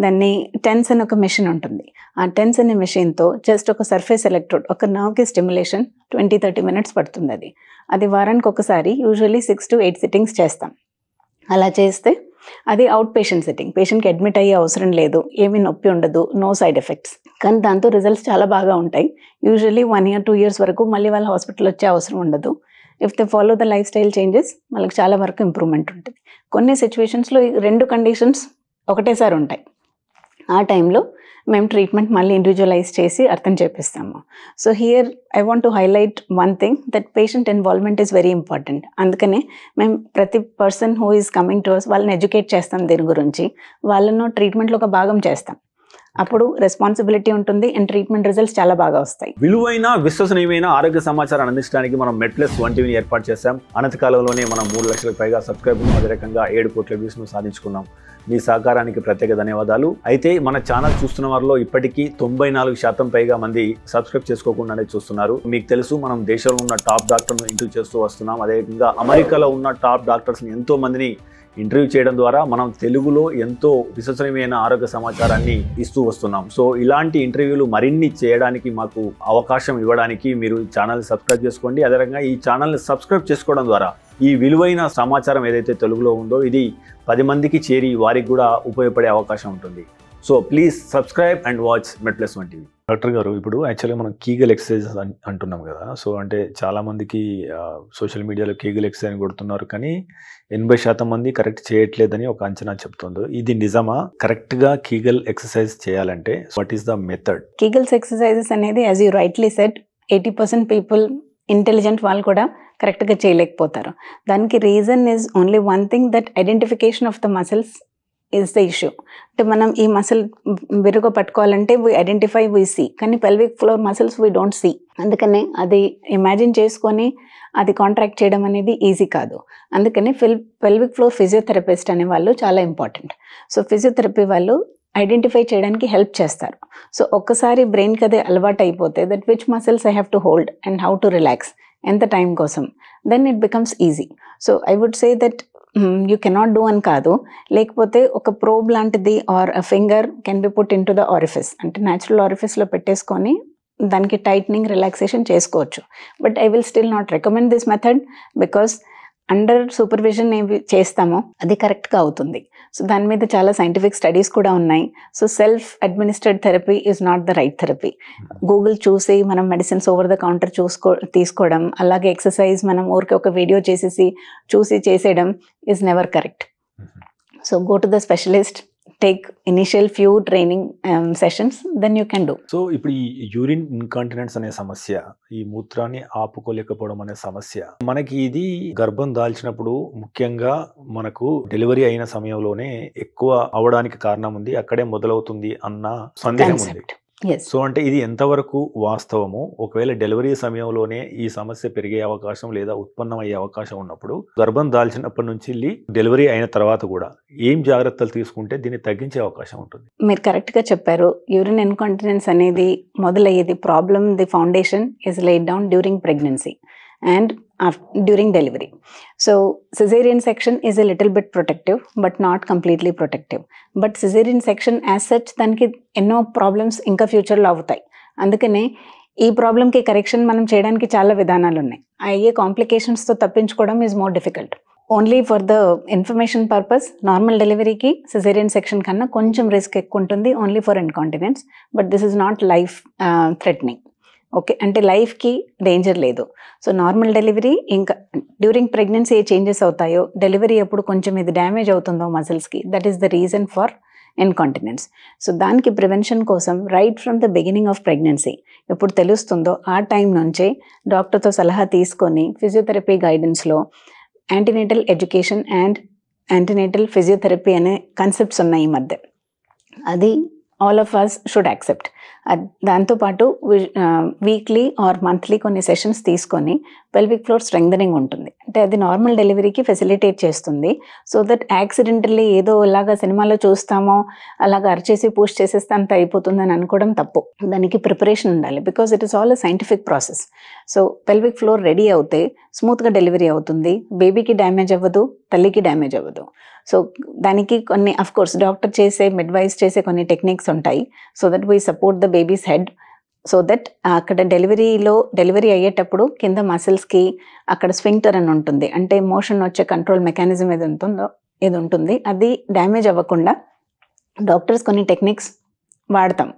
B: దాన్ని టెన్స్ అని ఒక మెషిన్ ఉంటుంది. ఆ టెన్స్ అనే మెషిన్తో జస్ట్ ఒక సర్ఫేస్ ఎలక్ట్రోడ్ ఒక నర్వ్కి స్టిమ్యులేషన్ 20-30 minutes పడుతుంది. అది వారానికి ఒకసారి యూజువల్లీ 6 to 8 sittings చేస్తాం. అలా చేస్తే అది అవుట్ పేషెంట్ సిట్టింగ్, పేషెంట్కి అడ్మిట్ అయ్యే అవసరం లేదు, ఏమీ నొప్పి ఉండదు, నో సైడ్ ఎఫెక్ట్స్. కానీ దాంతో రిజల్ట్స్ చాలా బాగా ఉంటాయి. యూజువల్లీ 1 year 2 years వరకు మళ్ళీ వాళ్ళ హాస్పిటల్ వచ్చే అవసరం ఉండదు. If they follow the life style changes వాళ్ళకి చాలా వరకు ఇంప్రూవ్మెంట్ ఉంటుంది. కొన్ని సిచ్యువేషన్స్లో 2 conditions ఒకటేసారి ఉంటాయి. ఆ టైంలో మేము ట్రీట్మెంట్ మళ్ళీ ఇండివిజువలైజ్ చేసి అర్థం చేపిస్తాము. So here I want to highlight one thing, that patient involvement is very important. అందుకనే మేము ప్రతి person who is coming to us వాళ్ళని ఎడ్యుకేట్ చేస్తాం దీని గురించి, వాళ్ళను ట్రీట్మెంట్లో ఒక భాగం చేస్తాం. అప్పుడు రెస్పాన్సిబిలిటీ ఉంటుంది అండ్ ట్రీట్మెంట్ రిజల్ట్స్ చాలా బాగా వస్తాయి.
A: విలువైన విశ్వసనీయమైన ఆరోగ్య సమాచారాన్ని అందించడానికి మనం మెడ్ప్లస్ 1 TVని ఏర్పాటు చేశాం. అనతి కాలంలోనే మనం 3 లక్షలకు పైగా సబ్స్క్రైబర్లు, అదే రకంగా 7 కోట్ల వ్యూస్ను సాధించుకున్నాం. మీ సహకారానికి ప్రత్యేక ధన్యవాదాలు. అయితే మన ఛానల్ చూస్తున్న వారిలో ఇప్పటికీ 94% పైగా మంది సబ్స్క్రైబ్ చేసుకోకుండానే చూస్తున్నారు. మీకు తెలుసు, మనం దేశంలో ఉన్న టాప్ డాక్టర్ను ఇంటర్వ్యూ చేస్తూ వస్తున్నాం. అదేవిధంగా అమెరికాలో ఉన్న టాప్ డాక్టర్స్ని ఎంతో మందిని ఇంటర్వ్యూ చేయడం ద్వారా మనం తెలుగులో ఎంతో విశ్వసనీయమైన ఆరోగ్య సమాచారాన్ని ఇస్తూ వస్తున్నాం. సో ఇలాంటి ఇంటర్వ్యూలు మరిన్ని చేయడానికి మాకు అవకాశం ఇవ్వడానికి మీరు ఛానల్ని సబ్స్క్రైబ్ చేసుకోండి. అదేవిధంగా ఈ ఛానల్ని సబ్స్క్రైబ్ చేసుకోవడం ద్వారా ఈ విలువైన సమాచారం ఏదైతే తెలుగులో ఉందో ఇది 10 మందికి చేరి వారికి కూడా ఉపయోగపడే అవకాశం ఉంటుంది. So please subscribe and watch MedPlus 1 TV. Doctor గారు, ఇప్పుడు యాక్చువల్గా మనం కీగల్ ఎక్సర్సైజెస్ అంటున్నాం కదా. సో అంటే చాలామందికి సోషల్ మీడియాలో కీగల్ ఎక్సర్సైజ్ కొడుతున్నారు, కానీ 80% మంది కరెక్ట్ చేయట్లేదని ఒక అంచనా చెప్తుంది. ఇది నిజమా? కరెక్ట్గా కీగల్ ఎక్సర్సైజ్ చేయాలంటే what is the method?
B: Kegels exercises అనేది as you rightly said 80% people intelligent వాళ్ళు కూడా కరెక్ట్గా చేయలేకపోతారు. దానికి reason is only one thing, that identification of the muscles is the issue. అంటే మనం ఈ మసిల్ విరుగా పట్టుకోవాలంటే వీ ఐడెంటిఫై, వీ సీ, కానీ pelvic floor muscles we don't see. అందుకనే అది ఇమాజిన్ చేసుకొని అది కాంట్రాక్ట్ చేయడం అనేది ఈజీ కాదు. అందుకని పెల్విక్ ఫ్లోర్ ఫిజియోథెరపిస్ట్ అనే వాళ్ళు చాలా ఇంపార్టెంట్. సో ఫిజియోథెరపీ వాళ్ళు ఐడెంటిఫై చేయడానికి హెల్ప్ చేస్తారు. సో ఒక్కసారి బ్రెయిన్కి అది అలవాటు అయిపోతే that which muscles I have to hold and how to relax, ఎంత టైం కోసం, then it becomes easy. So I would say that you cannot do అని కాదు, లేకపోతే ఒక ప్రోబ్ లాంటిది or a finger can be put in to the orifice, అంటే natural ఆరిఫిస్లో పెట్టేసుకొని దానికి టైట్నింగ్, రిలాక్సేషన్ చేసుకోవచ్చు. But I will still not recommend this method because under supervision ఏవి చేస్తామో అది కరెక్ట్గా అవుతుంది. సో దాని మీద చాలా సైంటిఫిక్ స్టడీస్ కూడా ఉన్నాయి. So self administered therapy is not the right therapy. Google చూసి మనం మెడిసిన్స్ ఓవర్ ద కౌంటర్ తీసుకోవడం, అలాగే ఎక్సర్సైజ్ మనం ఊరికే ఒక వీడియో చూసి చేసేయడం is never correct. So go to the specialist, take initial few training sessions, then you can do.
A: So ఇప్పుడు ఈ యూరిన్ ఇన్కాంటినెన్స్ అనే సమస్య, ఈ మూత్రాన్ని ఆపుకోలేకపోవడం అనే సమస్య, మనకి ఇది గర్భం దాల్చినప్పుడు ముఖ్యంగా మనకు డెలివరీ అయిన సమయంలోనే ఎక్కువ అవడానికి కారణం ఉంది, అక్కడే మొదలవుతుంది అన్న సందేహం ఉంది.
B: Yes.
A: సో అంటే ఇది ఎంతవరకు వాస్తవము? ఒకవేళ డెలివరీ సమయంలోనే ఈ సమస్య పెరిగే అవకాశం లేదా ఉత్పన్నమయ్యే అవకాశం ఉన్నప్పుడు గర్భం దాల్చినప్పటి నుంచి డెలివరీ అయిన తర్వాత కూడా ఏం జాగ్రత్తలు తీసుకుంటే దీన్ని తగ్గించే అవకాశం ఉంటుంది?
B: మీరు కరెక్ట్గా చెప్పారు. యూరిన్ ఇన్కాంటినెన్స్ అనేది మొదలయ్యేది problem, the foundation is laid down during pregnancy and during delivery. So caesarean section is a little bit protective but not completely protective. But caesarean section as such దానికి ఎన్నో ప్రాబ్లమ్స్ ఇంకా ఫ్యూచర్లో అవుతాయి. అందుకనే ఈ ప్రాబ్లంకి కరెక్షన్ మనం చేయడానికి చాలా విధానాలు ఉన్నాయి. అయ్యే కాంప్లికేషన్స్తో తప్పించుకోవడం is more difficult. Only for the information purpose, normal డెలివరీకి సిజేరియన్ సెక్షన్ కన్నా కొంచెం రిస్క్ ఎక్కువ ఉంటుంది only for incontinence. But this is not life threatening. Okay, అంటే లైఫ్కి డేంజర్ లేదు. సో నార్మల్ డెలివరీ ఇంకా డ్యూరింగ్ ప్రెగ్నెన్సీ ఏ చేంజెస్ అవుతాయో, డెలివరీ అప్పుడు కొంచెం ఇది డ్యామేజ్ అవుతుందో మసిల్స్కి, that is the reason for incontinence. So దానికి ప్రివెన్షన్ కోసం right from the beginning of pregnancy ఎప్పుడు తెలుస్తుందో ఆ టైం నుంచే డాక్టర్తో సలహా తీసుకొని ఫిజియోథెరపీ గైడెన్స్లో antenatal education and antenatal physiotherapy అనే కాన్సెప్ట్స్ ఉన్నాయి ఈ మధ్య. అది all of us should accept. దాంతోపాటు వీక్లీ ఆర్ మంత్లీ కొన్ని సెషన్స్ తీసుకొని పెల్విక్ ఫ్లోర్ స్ట్రెంగ్థనింగ్ ఉంటుంది. అంటే అది నార్మల్ డెలివరీకి ఫెసిలిటేట్ చేస్తుంది. సో దట్ యాక్సిడెంటల్లీ ఏదో ఇలాగా సినిమాలో చూస్తామో అలాగా అరిచేసి పుష్ చేసేస్తే అంత అయిపోతుందని అనుకోవడం తప్పు. దానికి ప్రిపరేషన్ ఉండాలి because it is all a scientific process. So pelvic floor ready అవుతే స్మూత్గా డెలివరీ అవుతుంది, బేబీకి డ్యామేజ్ అవ్వదు, తల్లికి డ్యామేజ్ అవ్వదు. సో దానికి కొన్ని అఫ్కోర్స్ డాక్టర్ చేసే, మిడ్వైస్ చేసే కొన్ని టెక్నిక్స్ ఉంటాయి. So that we support the babies head, so that అక్కడ డెలివరీ అయ్యేటప్పుడు కింద మసిల్స్కి అక్కడ స్వింక్టర్ అని ఉంటుంది, అంటే మోషన్ వచ్చే కంట్రోల్ మెకానిజం ఏది ఉంటుంది అది డ్యామేజ్ అవ్వకుండా డాక్టర్స్ కొన్ని టెక్నిక్స్ వాడతాం.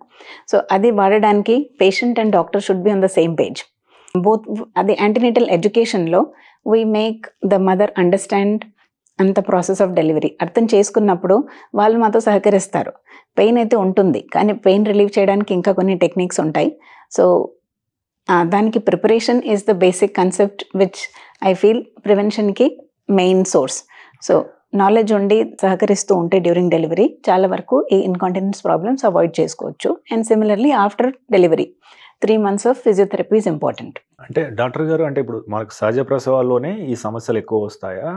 B: సో అది వాడడానికి patient and doctor should be on the same page. Both అది యాంటీనేటల్ ఎడ్యుకేషన్లో we make the mother understand అంత ప్రాసెస్ ఆఫ్ డెలివరీ అర్థం చేసుకున్నప్పుడు వాళ్ళు మాతో సహకరిస్తారు. పెయిన్ అయితే ఉంటుంది, కానీ పెయిన్ రిలీవ్ చేయడానికి ఇంకా కొన్ని టెక్నిక్స్ ఉంటాయి. సో దానికి preparation is the basic concept which I feel ప్రివెన్షన్కి మెయిన్ సోర్స్. సో నాలెడ్జ్ ఉండి సహకరిస్తూ ఉంటే డ్యూరింగ్ డెలివరీ చాలా వరకు ఈ ఇన్కాంటినెన్స్ ప్రాబ్లమ్స్ అవాయిడ్ చేసుకోవచ్చు. And similarly after delivery 3 months of physiotherapy is important.
A: అంటే డాక్టర్ గారు, అంటే ఇప్పుడు మనకు సహజ ప్రసవాల్లోనే ఈ సమస్యలు ఎక్కువ వస్తాయా,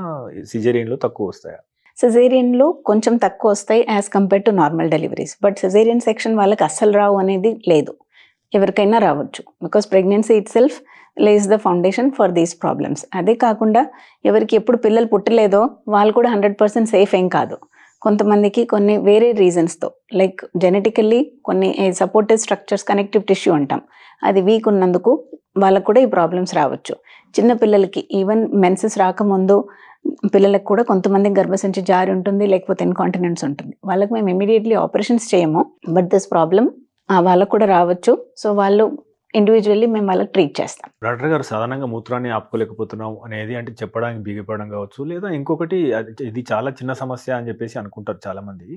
A: సిజేరియన్లో తక్కువ వస్తాయా?
B: సిజేరియన్లో కొంచెం తక్కువ వస్తాయి as compare to normal deliveries. But caesarean section వాళ్ళకి అస్సలు రావు అనేది లేదు, ఎవరికైనా రావచ్చు. Because pregnancy itself lays the foundation for these problems. అదే కాకుండా ఎవరికి ఎప్పుడు పిల్లలు పుట్టలేదో వాళ్ళు కూడా 100% సేఫ్ ఏం కాదు. కొంతమందికి కొన్ని వేరే రీజన్స్తో, లైక్ జెనెటికల్లీ కొన్ని సపోర్టివ్ స్ట్రక్చర్స్, కనెక్టివ్ టిష్యూ అంటాం, అది వీక్ ఉన్నందుకు వాళ్ళకు కూడా ఈ ప్రాబ్లమ్స్ రావచ్చు. చిన్న పిల్లలకి ఈవెన్ మెన్సెస్ రాకముందు పిల్లలకు కూడా కొంతమందికి గర్భసంచి జారి ఉంటుంది, లేకపోతే ఇన్కాంటినెన్స్ ఉంటుంది. వాళ్ళకి మేము ఇమీడియట్లీ ఆపరేషన్స్ చేయము, బట్ దిస్ ప్రాబ్లం వాళ్ళకు కూడా రావచ్చు. సో వాళ్ళు ఇండివిజువల్లీ మేము వాళ్ళకి ట్రీట్ చేస్తాం.
A: డాక్టర్ గారు, సాధారణంగా మూత్రాన్ని ఆపుకోలేకపోతున్నాం అనేది అంటే చెప్పడానికి బిగిపడడం కావచ్చు, లేదా ఇంకొకటి ఇది చాలా చిన్న సమస్య అని చెప్పేసి అనుకుంటారు చాలామంది.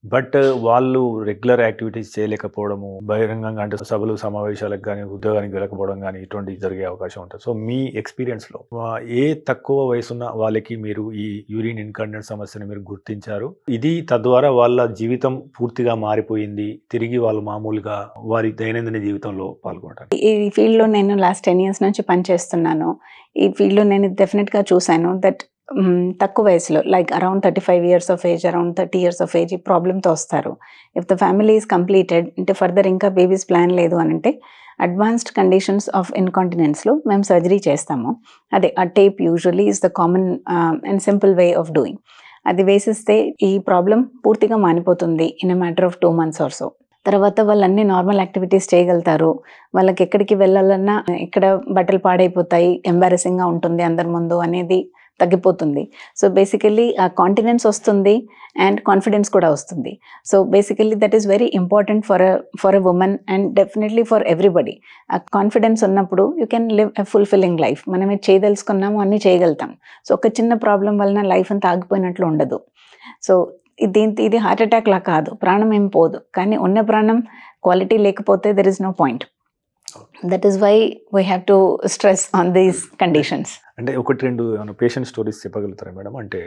A: బట్ వాళ్ళు రెగ్యులర్ యాక్టివిటీస్ చేయలేకపోవడము, బహిరంగంగా అంటే సభలు సమావేశాలకు కానీ ఉద్యోగానికి వెళ్ళకపోవడం కానీ ఇటువంటి జరిగే అవకాశం ఉంటుంది. సో మీ ఎక్స్పీరియన్స్లో ఏ తక్కువ వయసున్న వాళ్ళకి మీరు ఈ యూరిన్ ఇన్కాంటినెన్స్ సమస్యను మీరు గుర్తించారు, ఇది తద్వారా వాళ్ళ జీవితం పూర్తిగా మారిపోయింది, తిరిగి వాళ్ళు మామూలుగా వారి దైనందిన జీవితంలో పాల్గొంటారు?
B: ఈ ఫీల్డ్లో నేను లాస్ట్ 10 years నుంచి పనిచేస్తున్నాను. ఈ ఫీల్డ్లో నేను డెఫినెట్గా చూశాను దట్ తక్కువ వయసులో like around 35 years of age, around 30 years of age ఈ ప్రాబ్లంతో వస్తారు. If the family is completed అంటే ఫర్దర్ ఇంకా బేబీస్ ప్లాన్ లేదు అని అంటే అడ్వాన్స్డ్ కండిషన్స్ ఆఫ్ ఇన్కాంటినెన్స్లో మేము సర్జరీ చేస్తాము. అదే ఆ tape usually is the common and simple way of doing. అది వేసిస్తే ఈ ప్రాబ్లం పూర్తిగా మానిపోతుంది in a matter of 2 months or so. తర్వాత వాళ్ళు అన్ని నార్మల్ యాక్టివిటీస్ చేయగలుగుతారు. వాళ్ళకి ఎక్కడికి వెళ్ళాలన్నా ఇక్కడ బట్టలు పాడైపోతాయి, ఎంబారసింగ్గా ఉంటుంది అందరి ముందు అనేది తగ్గిపోతుంది. సో బేసికలీ ఆ కాన్ఫిడెన్స్ వస్తుంది అండ్ కాన్ఫిడెన్స్ కూడా వస్తుంది. So basically that is very important for a women and definitely for everybody. ఆ కాన్ఫిడెన్స్ ఉన్నప్పుడు you can live a fulfilling life. మనం ఇది చేయదలుచుకున్నాము, అన్నీ చేయగలుగుతాం. సో ఒక చిన్న ప్రాబ్లం వలన లైఫ్ అంతా ఆగిపోయినట్లు ఉండదు. సో ఇది హార్ట్ అటాక్ లా కాదు, ప్రాణం ఏం పోదు, కానీ ఉన్న ప్రాణం క్వాలిటీ లేకపోతే there is no point. That is why we have to stress on these conditions.
A: అంటే 1-2 పేషెంట్ స్టోరీస్ చెప్పగలుగుతారా మేడం? అంటే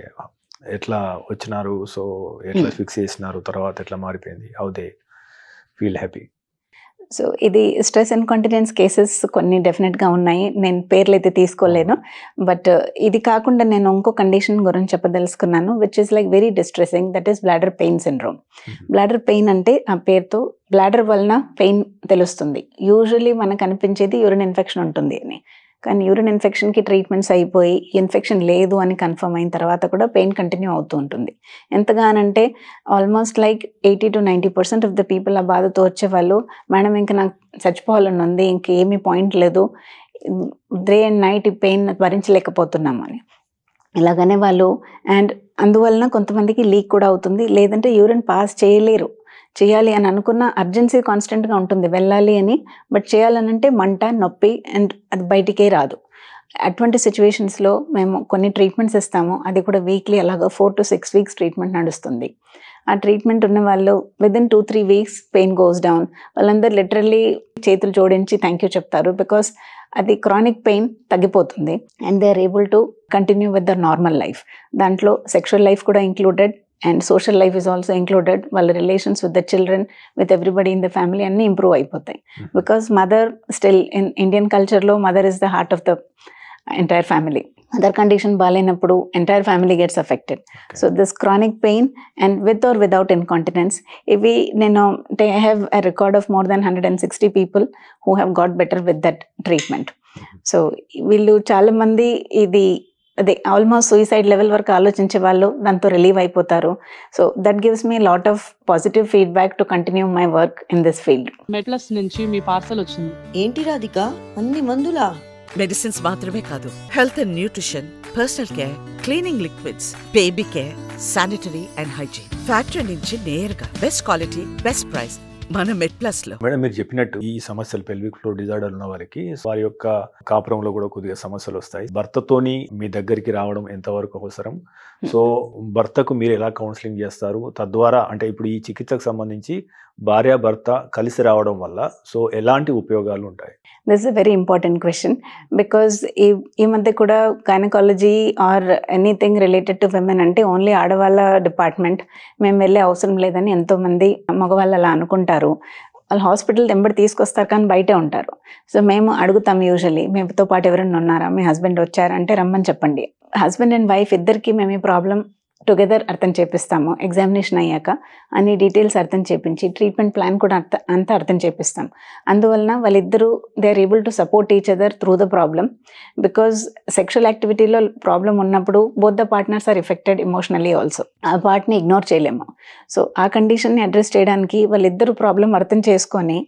A: ఎట్లా వచ్చినారు, సో ఎట్లా ఫిక్స్ చేసినారు, తర్వాత ఎట్లా మారిపోయింది, how they feel happy?
B: So ఇది స్ట్రెస్ ఇన్కాంటినెన్స్ కేసెస్ కొన్ని డెఫినెట్గా ఉన్నాయి. నేను పేర్లు అయితే తీసుకోలేను. బట్ ఇది కాకుండా నేను ఇంకో కండిషన్ గురించి చెప్పదలుచుకున్నాను which is like very distressing, that is bladder pain syndrome. Bladder pain అంటే ఆ పేరుతో బ్లాడర్ వలన పెయిన్ తెలుస్తుంది. యూజువల్లీ మనకు అనిపించేది యూరిన్ ఇన్ఫెక్షన్ ఉంటుంది అని, కానీ యూరిన్ ఇన్ఫెక్షన్కి ట్రీట్మెంట్స్ అయిపోయి ఇన్ఫెక్షన్ లేదు అని కన్ఫర్మ్ అయిన తర్వాత కూడా పెయిన్ కంటిన్యూ అవుతూ ఉంటుంది. ఎంతగానంటే almost like 80 to 90% of the people ఆ బాధతో వచ్చేవాళ్ళు, మేడం ఇంకా నాకు చచ్చిపోవాలని ఉంది, ఇంకేమీ పాయింట్ లేదు, డే అండ్ నైట్ ఈ పెయిన్ భరించలేకపోతున్నాము అని ఇలాగనే వాళ్ళు. అండ్ అందువలన కొంతమందికి లీక్ కూడా అవుతుంది, లేదంటే యూరిన్ పాస్ చేయాలి అని అనుకున్న అర్జెన్సీ కాన్స్టెంట్గా ఉంటుంది వెళ్ళాలి అని, బట్ చేయాలనంటే మంట, నొప్పి అండ్ అది బయటికే రాదు. అటువంటి సిచ్యువేషన్స్లో మేము కొన్ని ట్రీట్మెంట్స్ ఇస్తాము. అది కూడా వీక్లీ అలాగా 4 to 6 weeks ట్రీట్మెంట్ నడుస్తుంది. ఆ ట్రీట్మెంట్ ఉన్న వాళ్ళు within 2-3 weeks pain goes down. వాళ్ళందరూ లిటరల్లీ చేతులు జోడించి థ్యాంక్ యూ చెప్తారు, బికాస్ అది క్రానిక్ పెయిన్ తగ్గిపోతుంది and they are able to continue with the normal life. దాంట్లో సెక్షువల్ లైఫ్ కూడా included and social life is also included. వాళ్ళ relations with the children, with everybody in the family అన్నీ improve అయిపోతాయి. Because mother still in Indian కల్చర్లో mother is the heart of the entire family. Mother condition బాగాలేనప్పుడు entire family gets affected. So this chronic pain and with or without incontinence, ఇవి నేను I have a record of more than 160 people who have got better with that treatment. సో వీళ్ళు చాలామంది ఇది అదే almost suicide level వరకు ఆలోచించే వాళ్ళు దాంతో రిలీవ్ అయిపోతారు. So that gives me lot of positive feedback to continue my work in this field.
D: MedPlus నుంచి మీ పార్సల్ వచ్చింది.
E: ఏంటి రాధిక, అన్ని మందులా?
C: మెడిసిన్స్ మాత్రమే కాదు, health and nutrition, personal care, cleaning liquids, baby care, sanitary and hygiene. Factory నుంచి నేరుగా best quality, best price మన మెడ్ప్లస్ లో.
A: మేడం, మీరు చెప్పినట్టు ఈ సమస్యలు పెల్విక్ ఫ్లోర్ డిజార్డర్ ఉన్న వారికి వారి యొక్క కాపురంలో కూడా కొద్దిగా సమస్యలు వస్తాయి. భర్తతోని మీ దగ్గరికి రావడం ఎంతవరకు అవసరం? సో భర్తకు మీరు ఎలా కౌన్సిలింగ్ చేస్తారు? తద్వారా అంటే ఇప్పుడు ఈ చికిత్సకు సంబంధించి భార్య భర్త కలిసి రావడం వల్ల సో ఎలాంటి ఉపయోగాలు ఉంటాయి?
B: This is a very important question, because ఈ మధ్య కూడా gynaecology or anything related to women అంటే ఓన్లీ ఆడవాళ్ళ డిపార్ట్మెంట్, మేము వెళ్ళే అవసరం లేదని ఎంతోమంది మగవాళ్ళు అలా అనుకుంటారు. వాళ్ళు హాస్పిటల్ వెంబడి తీసుకొస్తారు కానీ బయటే ఉంటారు. సో మేము అడుగుతాం యూజువల్లీ, మీతో పాటు ఎవరైనా ఉన్నారా, మీ హస్బెండ్ వచ్చారంటే రమ్మని చెప్పండి. హస్బెండ్ అండ్ వైఫ్ ఇద్దరికి మేము ఈ ప్రాబ్లం టుగెదర్ అర్థం చేపిస్తాము. ఎగ్జామినేషన్ అయ్యాక అన్ని డీటెయిల్స్ అర్థం చేపించి ట్రీట్మెంట్ ప్లాన్ కూడా అంతా అర్థం చేపిస్తాం. అందువలన వాళ్ళిద్దరూ they are able to support each other through the problem. Because sexual యాక్టివిటీలో ప్రాబ్లం ఉన్నప్పుడు both the partners are affected emotionally also. ఆ పార్ట్ని ఇగ్నోర్ చేయలేము. సో ఆ కండిషన్ని అడ్రస్ చేయడానికి వాళ్ళిద్దరు ప్రాబ్లం అర్థం చేసుకొని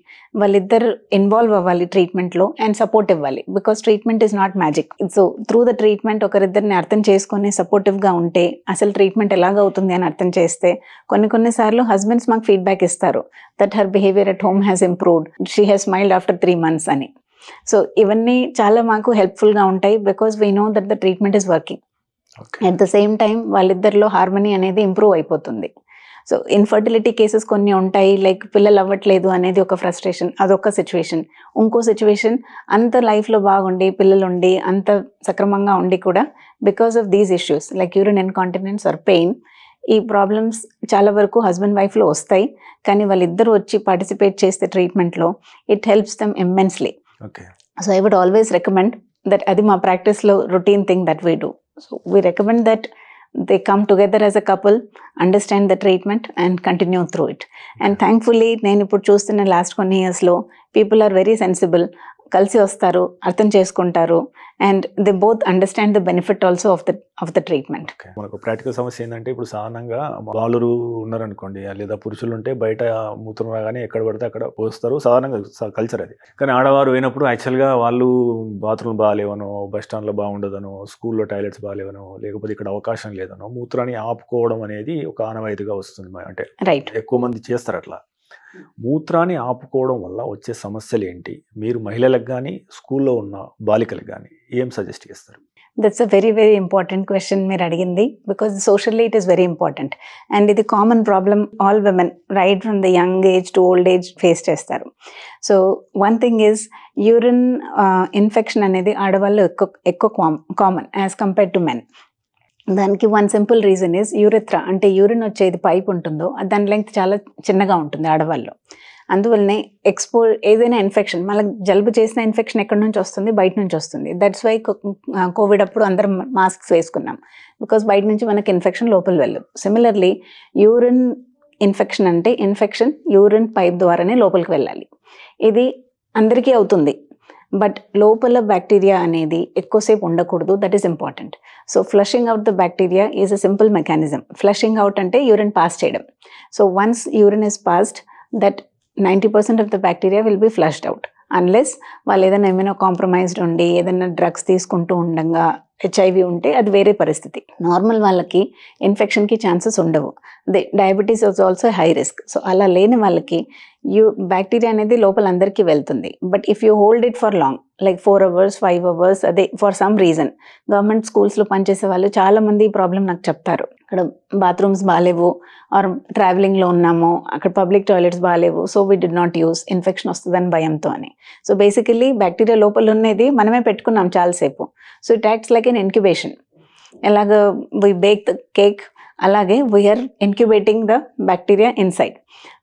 B: వాళ్ళిద్దరు ఇన్వాల్వ్ అవ్వాలి ట్రీట్మెంట్లో అండ్ సపోర్ట్ ఇవ్వాలి. Because treatment is not magic. So through the treatment ఒకరిద్దరిని అర్థం చేసుకొని సపోర్టివ్గా ఉంటే, అసలు ట్రీట్మెంట్ ఎలాగవుతుంది అని అర్థం చేస్తే, కొన్నిసార్లు హస్బెండ్స్ మాకు ఫీడ్బ్యాక్ ఇస్తారు that her behaviour at home has improved, she has smiled after 3 months అని. సో ఇవన్నీ చాలా మాకు హెల్ప్ఫుల్గా ఉంటాయి because we know that the treatment is working. At the same time వాళ్ళిద్దరిలో హార్మనీ అనేది ఇంప్రూవ్ అయిపోతుంది. సో ఇన్ఫర్టిలిటీ కేసెస్ కొన్ని ఉంటాయి, లైక్ పిల్లలు అవ్వట్లేదు అనేది ఒక ఫ్రస్ట్రేషన్, అదొక సిచ్యువేషన్. ఇంకో సిచ్యువేషన్ అంత లైఫ్లో బాగుండి పిల్లలు ఉండి అంత సక్రమంగా ఉండి కూడా because of these issues like urine incontinence are pain, ఈ ప్రాబ్లమ్స్ చాలా వరకు హస్బెండ్ వైఫ్లో వస్తాయి. కానీ వాళ్ళిద్దరూ వచ్చి పార్టిసిపేట్ చేస్తే ట్రీట్మెంట్లో it helps them immensely. So I would always recommend that, అది మా ప్రాక్టీస్లో routine thing that we do. So we recommend that they come together as a couple, understand the treatment and continue through it. And thankfully నేను ఇప్పుడు చూస్తున్న last కొన్ని ఇయర్స్లో people are very sensible, కలిసి వస్తారు, అర్థం చేసుకుంటారు, and they both understand the benefit also of the treatment.
A: మనకు ప్రాక్టికల్ సమస్య ఏంటంటే ఇప్పుడు సాధారణంగా బాలురు ఉన్నారనుకోండి, లేదా పురుషులు ఉంటే బయట మూత్రం రాగానే ఎక్కడ పడితే అక్కడ పోస్తారు, సాధారణంగా కల్చర్ అది. కానీ ఆడవారు అయినప్పుడు యాక్చువల్గా వాళ్ళు బాత్రూమ్ బాగాలేవనో, బస్ స్టాండ్లో బాగుండదనో, స్కూల్లో టాయిలెట్స్ బాగాలేవనో, లేకపోతే ఇక్కడ అవకాశం లేదనో మూత్రాన్ని ఆపుకోవడం అనేది ఒక ఆనవాయితీగా వస్తుంది. అంటే
B: రైట్,
A: ఎక్కువ మంది చేస్తారు అట్లా. మూత్రాన్ని ఆపుకోవడం వల్ల వచ్చే సమస్యలు ఏంటి? మీరు మహిళలకు కానీ స్కూల్లో ఉన్న బాలికలకు కానీ ఏం సజెస్ట్ చేస్తారు?
B: That's a very very important question మీరు అడిగింది, because socially it is very important. And ఇది common problem all women right from the young age to old age face చేస్తారు. So one thing is urine infection అనేది ఆడవాళ్ళు ఎక్కువ common as compared to men. దానికి one simple reason is urethra, అంటే urine వచ్చేది pipe ఉంటుందో దాని length చాలా చిన్నగా ఉంటుంది ఆడవాళ్ళు. అందువల్లనే ఏదైనా ఇన్ఫెక్షన్, మళ్ళీ జలుబు చేసిన ఇన్ఫెక్షన్ ఎక్కడి నుంచి వస్తుంది? బయట నుంచి వస్తుంది. దట్స్ వై కోవిడ్ అప్పుడు అందరం మాస్క్స్ వేసుకున్నాం, బికాస్ బయట నుంచి మనకి ఇన్ఫెక్షన్ లోపల వెళ్ళదు. సిమిలర్లీ యూరిన్ ఇన్ఫెక్షన్ అంటే ఇన్ఫెక్షన్ యూరిన్ పైప్ ద్వారానే లోపలికి వెళ్ళాలి. ఇది అందరికీ అవుతుంది, బట్ లోపల బ్యాక్టీరియా అనేది ఎక్కువసేపు ఉండకూడదు. That is important. So flushing out the bacteria is a simple mechanism. Flushing out అంటే యూరిన్ పాస్ చేయడం. So once urine is passed, that 90% of the bacteria will be flushed out, unless వాళ్ళు ఏదైనా ఏమైనా compromised ఉండి ఏదైనా drugs తీసుకుంటూ ఉండగా HIV ఉంటే అది వేరే పరిస్థితి. నార్మల్ వాళ్ళకి ఇన్ఫెక్షన్కి ఛాన్సెస్ ఉండవు. Diabetes is also high risk. So అలా లేని వాళ్ళకి బ్యాక్టీరియా అనేది లోపల అందరికీ వెళ్తుంది. But if you hold it for long, like 4 hours 5 hours, అదే ఫర్ సమ్ రీజన్, గవర్నమెంట్ స్కూల్స్లో పనిచేసే వాళ్ళు చాలామంది ఈ ప్రాబ్లం నాకు చెప్తారు. అక్కడ బాత్రూమ్స్ బాగాలేవు, ఆర్ ట్రావెలింగ్లో ఉన్నాము, అక్కడ పబ్లిక్ టాయిలెట్స్ బాగాలేవు, so we did not use, infection వస్తుందని భయంతో అని. సో బేసికలీ బ్యాక్టీరియా లోపల ఉన్నది మనమే పెట్టుకున్నాం చాలాసేపు. So it acts like an incubation. ఎలాగ వీ బేక్ ద కేక్, అలాగే we're incubating the bacteria inside.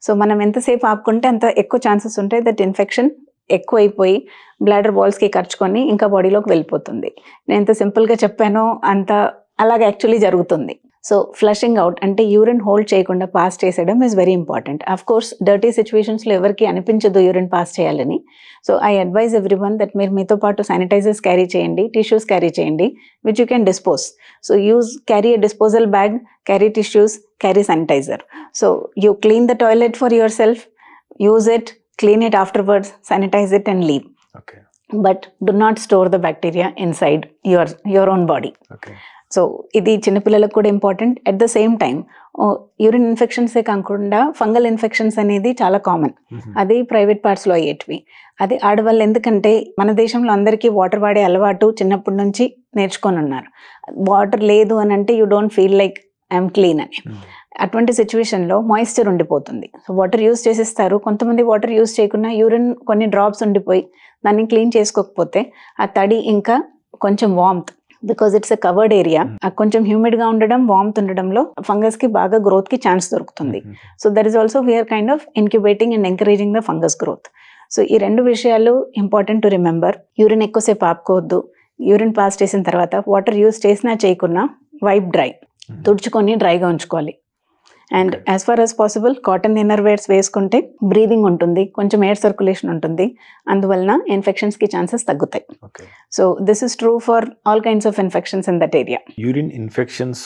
B: So మనం ఎంతసేపు ఆపుకుంటే అంత ఎక్కువ ఛాన్సెస్ ఉంటాయి దట్ ఇన్ఫెక్షన్ ఎక్కువైపోయి బ్లాడర్ వాల్స్కి ఖర్చుకొని ఇంకా బాడీలోకి వెళ్ళిపోతుంది. నేను ఎంత సింపుల్గా చెప్పానో అంత అలాగే యాక్చువల్లీ జరుగుతుంది. సో ఫ్లషింగ్ అవుట్ అంటే యూరిన్ హోల్డ్ చేయకుండా పాస్ చేసేయడం is very important. Of course dirty సిచ్యువేషన్స్లో ఎవరికి అనిపించదు యూరిన్ పాస్ చేయాలని. So I advise everyone that మీరు మీతో పాటు శానిటైజర్స్ క్యారీ చేయండి, టిష్యూస్ క్యారీ చేయండి, which you can dispose. So carry a disposal bag, carry tissues, carry sanitiser. So you clean the toilet for yourself, use it, clean it afterwards, sanitize it and leave.
A: Okay.
B: But do not store the bacteria inside your own body.
A: Okay.
B: So ఇది చిన్నపిల్లలకు కూడా important. At the same time urine ఇన్ఫెక్షన్సే కాకుండా fungal infections అనేది చాలా common. అది private పార్ట్స్లో అయ్యేటివి. అది ఆడవాళ్ళు, ఎందుకంటే మన దేశంలో అందరికీ వాటర్ వాడే అలవాటు చిన్నప్పటి నుంచి నేర్చుకొని ఉన్నారు. వాటర్ లేదు అని అంటే you don't feel like I'm clean అని. అటువంటి సిచ్యువేషన్లో మాయిశ్చర్ ఉండిపోతుంది. సో వాటర్ యూస్ చేసేస్తారు. కొంతమంది వాటర్ యూస్ చేయకుండా యూరిన్ కొన్ని డ్రాప్స్ ఉండిపోయి దాన్ని క్లీన్ చేసుకోకపోతే ఆ తడి ఇంకా కొంచెం warmth, because it's a covered area, కొంచెం హ్యూమిడ్గా ఉండడం, వార్మ్త్ ఉండడంలో ఫంగస్కి బాగా గ్రోత్కి ఛాన్స్ దొరుకుతుంది. So that is also we're kind of incubating and encouraging the fungus growth. So ఈ 2 విషయాలు ఇంపార్టెంట్ టు రిమెంబర్. యూరిన్ ఎక్కువసేపు ఆపుకోవద్దు. యూరిన్ పాస్ చేసిన తర్వాత వాటర్ యూస్ చేసినా చేయకున్నా వైప్ డ్రై, తుడుచుకొని డ్రైగా ఉంచుకోవాలి. And as far as possible cotton innerwears వేసుకుంటే బ్రీదింగ్ ఉంటుంది, కొంచెం ఎయిర్ సర్క్యులేషన్ ఉంటుంది, అందువలన ఇన్ఫెక్షన్స్కి ఛాన్సెస్ తగ్గుతాయి. So this is true for all kinds of infections in that area.
A: Urine infections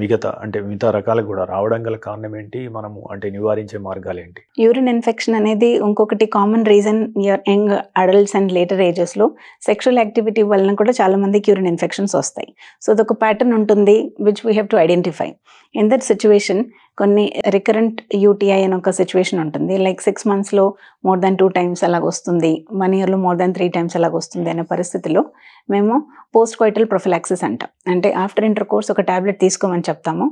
A: మిగతా రకాలు కూడా రావడం గల కారణం ఏంటి? మనము అంటే నివారించే మార్గాలు ఏంటి?
B: యూరిన్ ఇన్ఫెక్షన్ అనేది ఇంకొకటి common reason. Young adults and later ఏజెస్లో సెక్షువల్ యాక్టివిటీ వలన కూడా చాలా మందికి యూరిన్ ఇన్ఫెక్షన్స్ వస్తాయి. సో అదొక ప్యాటర్న్ ఉంటుంది which we have to identify. In that situation కొన్ని రికరెంట్ యూటీఐ అని ఒక సిచ్యువేషన్ ఉంటుంది, లైక్ 6 monthsలో more than 2 times అలాగ వస్తుంది, 1 yearలో more than 3 times అలాగ వస్తుంది అనే పరిస్థితిలో మేము పోస్ట్ కోయిటల్ ప్రొఫిలాక్సిస్ అంటాం. అంటే ఆఫ్టర్ ఇంటర్ కోర్స్ ఒక టాబ్లెట్ తీసుకోమని చెప్తాము.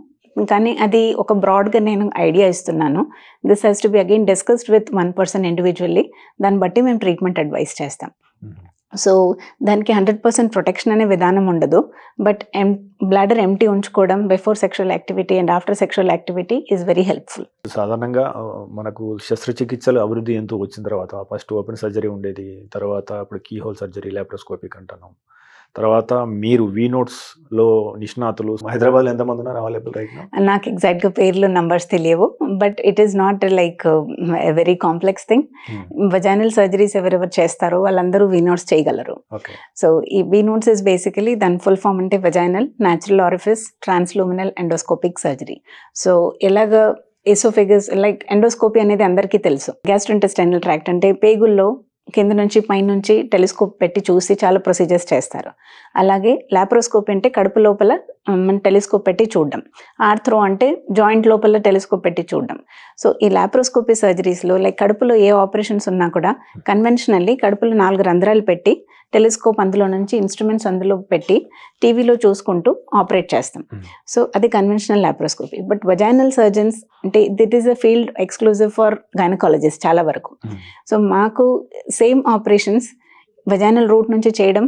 B: కానీ అది ఒక బ్రాడ్గా నేను ఐడియా ఇస్తున్నాను. This has to be again discussed with 1 person individually. దాన్ని బట్టి మేము ట్రీట్మెంట్ అడ్వైస్ చేస్తాం. సో దానికి 100% ప్రొటెక్షన్ అనే విధానం ఉండదు. బట్ బ్లాడర్ ఎంటీ ఉంచుకోవడం before sexual activity and after sexual activity is very helpful.
A: సాధారణంగా మనకు శస్త్రచికిత్సలు అభివృద్ధి ఎంతో వచ్చిన తర్వాత ఫస్ట్ ఓపెన్ సర్జరీ ఉండేది, తర్వాత ఇప్పుడు కీ హోల్ సర్జరీ, లాప్రోస్కోపిక్ అంటున్నాం. తర్వాత మీరు వీనోట్స్లో నిష్ణాతులు హైదరాబాద్లో ఎంతమంది ఉన్నారు అవైలబుల్ రైట్ నౌ?
B: నాకు ఎగ్జాక్ట్గా పేర్లు నంబర్స్ తెలియవు, but it is not like a very complex thing. Vaginal surgeries ఎవరెవరు చేస్తారో వాళ్ళందరూ వీనోట్స్ చేయగలరు. సో ఈ వీనోట్స్ ఇస్ బేసికలీ దాని ఫుల్ ఫామ్ అంటే vaginal natural orifice transluminal endoscopic surgery. So ఎలాగ ఎసోఫెగస్ లైక్ ఎండోస్కోపీ అనేది అందరికీ తెలుసు. గ్యాస్ట్రోఇంటెస్టైనల్ ట్రాక్ట్ అంటే పేగుల్లో కింద నుంచి పై నుంచి టెలిస్కోప్ పెట్టి చూసి చాలా ప్రొసీజర్స్ చేస్తారు. అలాగే లాప్రోస్కోపీ అంటే కడుపు లోపల మన టెలిస్కోప్ పెట్టి చూడడం. ఆర్థ్రో అంటే జాయింట్ లోపల టెలిస్కోప్ పెట్టి చూడడం. సో ఈ లాప్రోస్కోపీ సర్జరీస్లో లైక్ కడుపులో ఏ ఆపరేషన్స్ ఉన్నా కూడా కన్వెన్షనల్లీ కడుపులో 4 రంధ్రాలు పెట్టి టెలిస్కోప్ అందులో నుంచి ఇన్స్ట్రుమెంట్స్ అందులో పెట్టి టీవీలో చూసుకుంటూ ఆపరేట్ చేస్తాం. సో అది conventional laparoscopy. But vaginal surgeons అంటే that is a field exclusive for gynaecologist చాలా వరకు. సో మాకు సేమ్ ఆపరేషన్స్ వజైనల్ రూట్ నుంచి చేయడం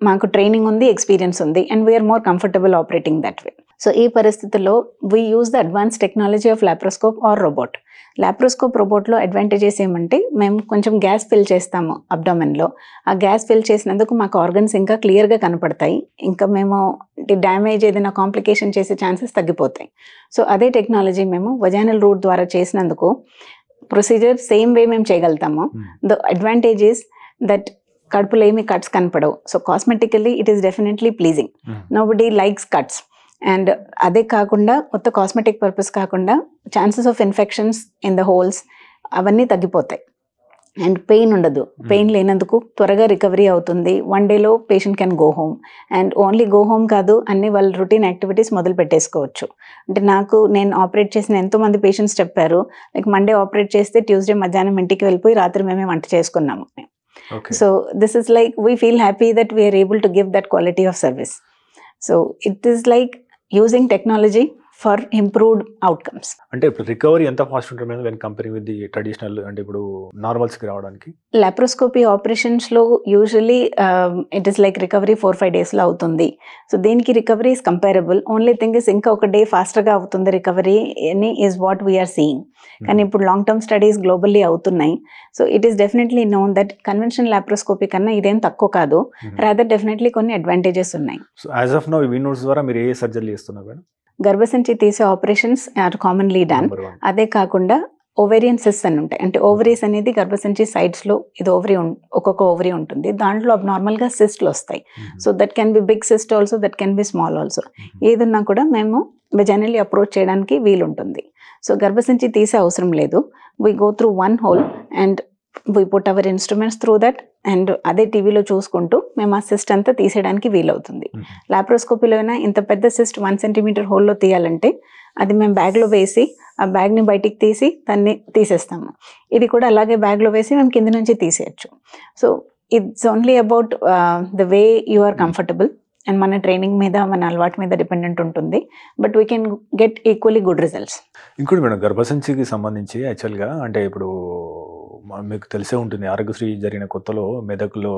B: మాకు ట్రైనింగ్ ఉంది, ఎక్స్పీరియన్స్ ఉంది, and we're more comfortable operating that way. So ఈ పరిస్థితుల్లో we use the advance technology of laparoscope or robot. Laparoscope రోబోట్లో అడ్వాంటేజెస్ ఏమంటే మేము కొంచెం గ్యాస్ ఫిల్ చేస్తాము అబ్డామెన్లో. ఆ గ్యాస్ ఫిల్ చేసినందుకు మాకు ఆర్గన్స్ ఇంకా క్లియర్గా కనపడతాయి. ఇంకా మేము డ్యామేజ్ ఏదైనా కాంప్లికేషన్ చేసే ఛాన్సెస్ తగ్గిపోతాయి. సో అదే టెక్నాలజీ మేము వజైనల్ రూట్ ద్వారా చేసినందుకు ప్రొసీజర్ సేమ్ వే మేము చేయగలుగుతాము. ద అడ్వాంటేజ్ ఈస్ దట్ కడుపులో ఏమి కట్స్ కనపడవు. So కాస్మెటికల్లీ it is definitely pleasing. Nobody likes cuts. And అదే కాకుండా మొత్తం కాస్మెటిక్ పర్పస్ కాకుండా chances of infections in the holes అవన్నీ తగ్గిపోతాయి. అండ్ పెయిన్ ఉండదు. పెయిన్ లేనందుకు త్వరగా రికవరీ అవుతుంది. 1 డేలో patient can go home. And only go home కాదు, అన్ని వాళ్ళ రొటీన్ యాక్టివిటీస్ మొదలు పెట్టేసుకోవచ్చు. అంటే నేను ఆపరేట్ చేసిన ఎంతోమంది పేషెంట్స్ చెప్పారు, లైక్ మండే ఆపరేట్ చేస్తే ట్యూస్డే మధ్యాహ్నం ఇంటికి వెళ్ళిపోయి రాత్రి మేమే వంట చేసుకున్నాము. So this is like we feel happy that we are able to give that quality of service. So it is like using technology for improved outcomes.
A: అంటే ఇప్పుడు రికవరీ ఎంత ఫాస్ట్ ఉంటుంది when comparing with the traditional అంటే ఇప్పుడు నార్మల్స్కి రావడానికి?
B: Laparoscopy ఆపరేషన్స్లో usually it is like recovery 4-5 డేస్లో అవుతుంది. సో దీనికి recovery is comparable. Only thing is ఇంకా ఒక డే ఫాస్ట్గా అవుతుంది రికవరీ అని ఈజ్ వాట్ వీఆర్ సీయింగ్. కానీ ఇప్పుడు లాంగ్ టర్మ్ స్టడీస్ గ్లోబల్లీ అవుతున్నాయి. So it is definitely known that conventional laparoscopy కన్నా ఇదేం తక్కువ కాదు. రాదర్ డెఫినెట్లీ కొన్ని అడ్వాంటేజెస్ ఉన్నాయి.
A: So as of now vNOTES ద్వారా మీరు ఏ సర్జరీ చేస్తున్నారు మేడం?
B: గర్భసంచి తీసే ఆపరేషన్స్ ఆర్ కామన్లీ డన్. అదే కాకుండా ఓవేరియన్ సిస్ట్ అని ఉంటాయి. అంటే ఓవరీస్ అనేది గర్భసంచి సైడ్స్లో ఇది ఓవరీ ఒక్కొక్క ఓవరీ ఉంటుంది. దాంట్లో అబ్నార్మల్గా సిస్ట్లు వస్తాయి. So that can be big cyst also, that can be small also. ఏదున్నా కూడా మేము వెజైనల్లీ అప్రోచ్ చేయడానికి వీలుంటుంది. సో గర్భసంచి తీసే అవసరం లేదు. We go through 1 whole and we put our instruments through that. And అదే టీవీలో చూసుకుంటూ మేము ఆ సిస్ట్ అంతా తీసేయడానికి వీలవుతుంది. లాప్రోస్కోపీలో అయినా ఇంత పెద్ద సిస్ట్ 1 సెంటీమీటర్ హోల్లో తీయాలంటే అది మేము బ్యాగ్లో వేసి ఆ బ్యాగ్ని బయటికి తీసి దాన్ని తీసేస్తాము. ఇది కూడా అలాగే బ్యాగ్లో వేసి మేము కింద నుంచి తీసేయచ్చు. So it's only about the way you are comfortable and మన ట్రైనింగ్ మీద మన అలవాటు మీద డిపెండెంట్ ఉంటుంది. But we can get equally good results.
A: ఇంకోటి మేడం, గర్భసంచికి సంబంధించి యాక్చువల్గా అంటే ఇప్పుడు మీకు తెలిసే ఉంటుంది, ఆరోగ్యశ్రీ జరిగిన కొత్తలో మెదక్లో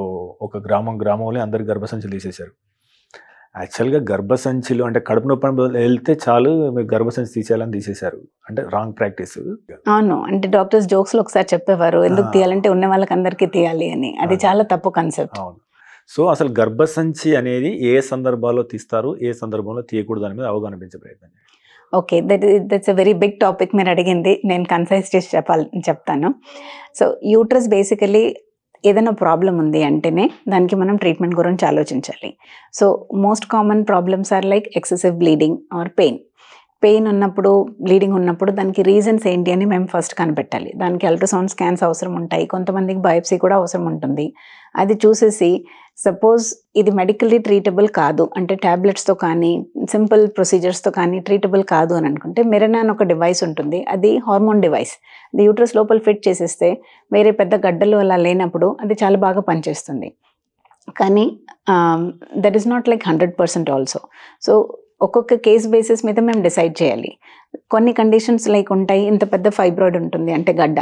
A: ఒక గ్రామంలో అందరికి గర్భసంచులు తీసేశారు. యాక్చువల్గా గర్భసంచిలో అంటే కడుపు నొప్పి వెళ్తే చాలు మీకు గర్భసంచి తీసేయాలని తీసేశారు. అంటే రాంగ్ ప్రాక్టీస్.
B: అవును, అంటే డాక్టర్స్ జోక్స్లో ఒకసారి చెప్పేవారు ఎందుకు తీయాలంటే ఉన్న వాళ్ళకి అందరికీ తీయాలి అని. అది చాలా తప్పు కాన్సెప్ట్.
A: అవును. సో అసలు గర్భసంచి అనేది ఏ సందర్భాల్లో తీస్తారు, ఏ సందర్భంలో తీయకూడదు అని మీద అవగాహన పెంచే ప్రయత్నం.
B: Okay, that's a very big topic మీరు అడిగింది. నేను కన్సైజ్ చేసి చెప్తాను. సో యూట్రస్ బేసికలీ ఏదైనా ప్రాబ్లం ఉంది అంటేనే దానికి మనం ట్రీట్మెంట్ గురించి ఆలోచించాలి. So most common problems are like excessive bleeding or pain ఉన్నప్పుడు, బ్లీడింగ్ ఉన్నప్పుడు దానికి రీజన్స్ ఏంటి అని మేము ఫస్ట్ కనిపెట్టాలి. దానికి అల్ట్రాసౌండ్ స్కాన్స్ అవసరం ఉంటాయి. కొంతమందికి బయోప్సీ కూడా అవసరం ఉంటుంది. అది చూసేసి సపోజ్ ఇది మెడికల్లీ ట్రీటబుల్ కాదు అంటే ట్యాబ్లెట్స్తో కానీ సింపుల్ ప్రొసీజర్స్తో కానీ ట్రీటబుల్ కాదు అని అనుకుంటే మెరనా అని ఒక డివైస్ ఉంటుంది. అది హార్మోన్ డివైస్. అది యూట్రస్ లోపల ఫిట్ చేసేస్తే వేరే పెద్ద గడ్డలు అలా లేనప్పుడు అది చాలా బాగా పనిచేస్తుంది. కానీ that is not like 100% also. So ఒక్కొక్క కేస్ బేసిస్ మీద మేము డిసైడ్ చేయాలి. కొన్ని కండిషన్స్ లైక్ ఉంటాయి, ఇంత పెద్ద ఫైబ్రాయిడ్ ఉంటుంది అంటే గడ్డ,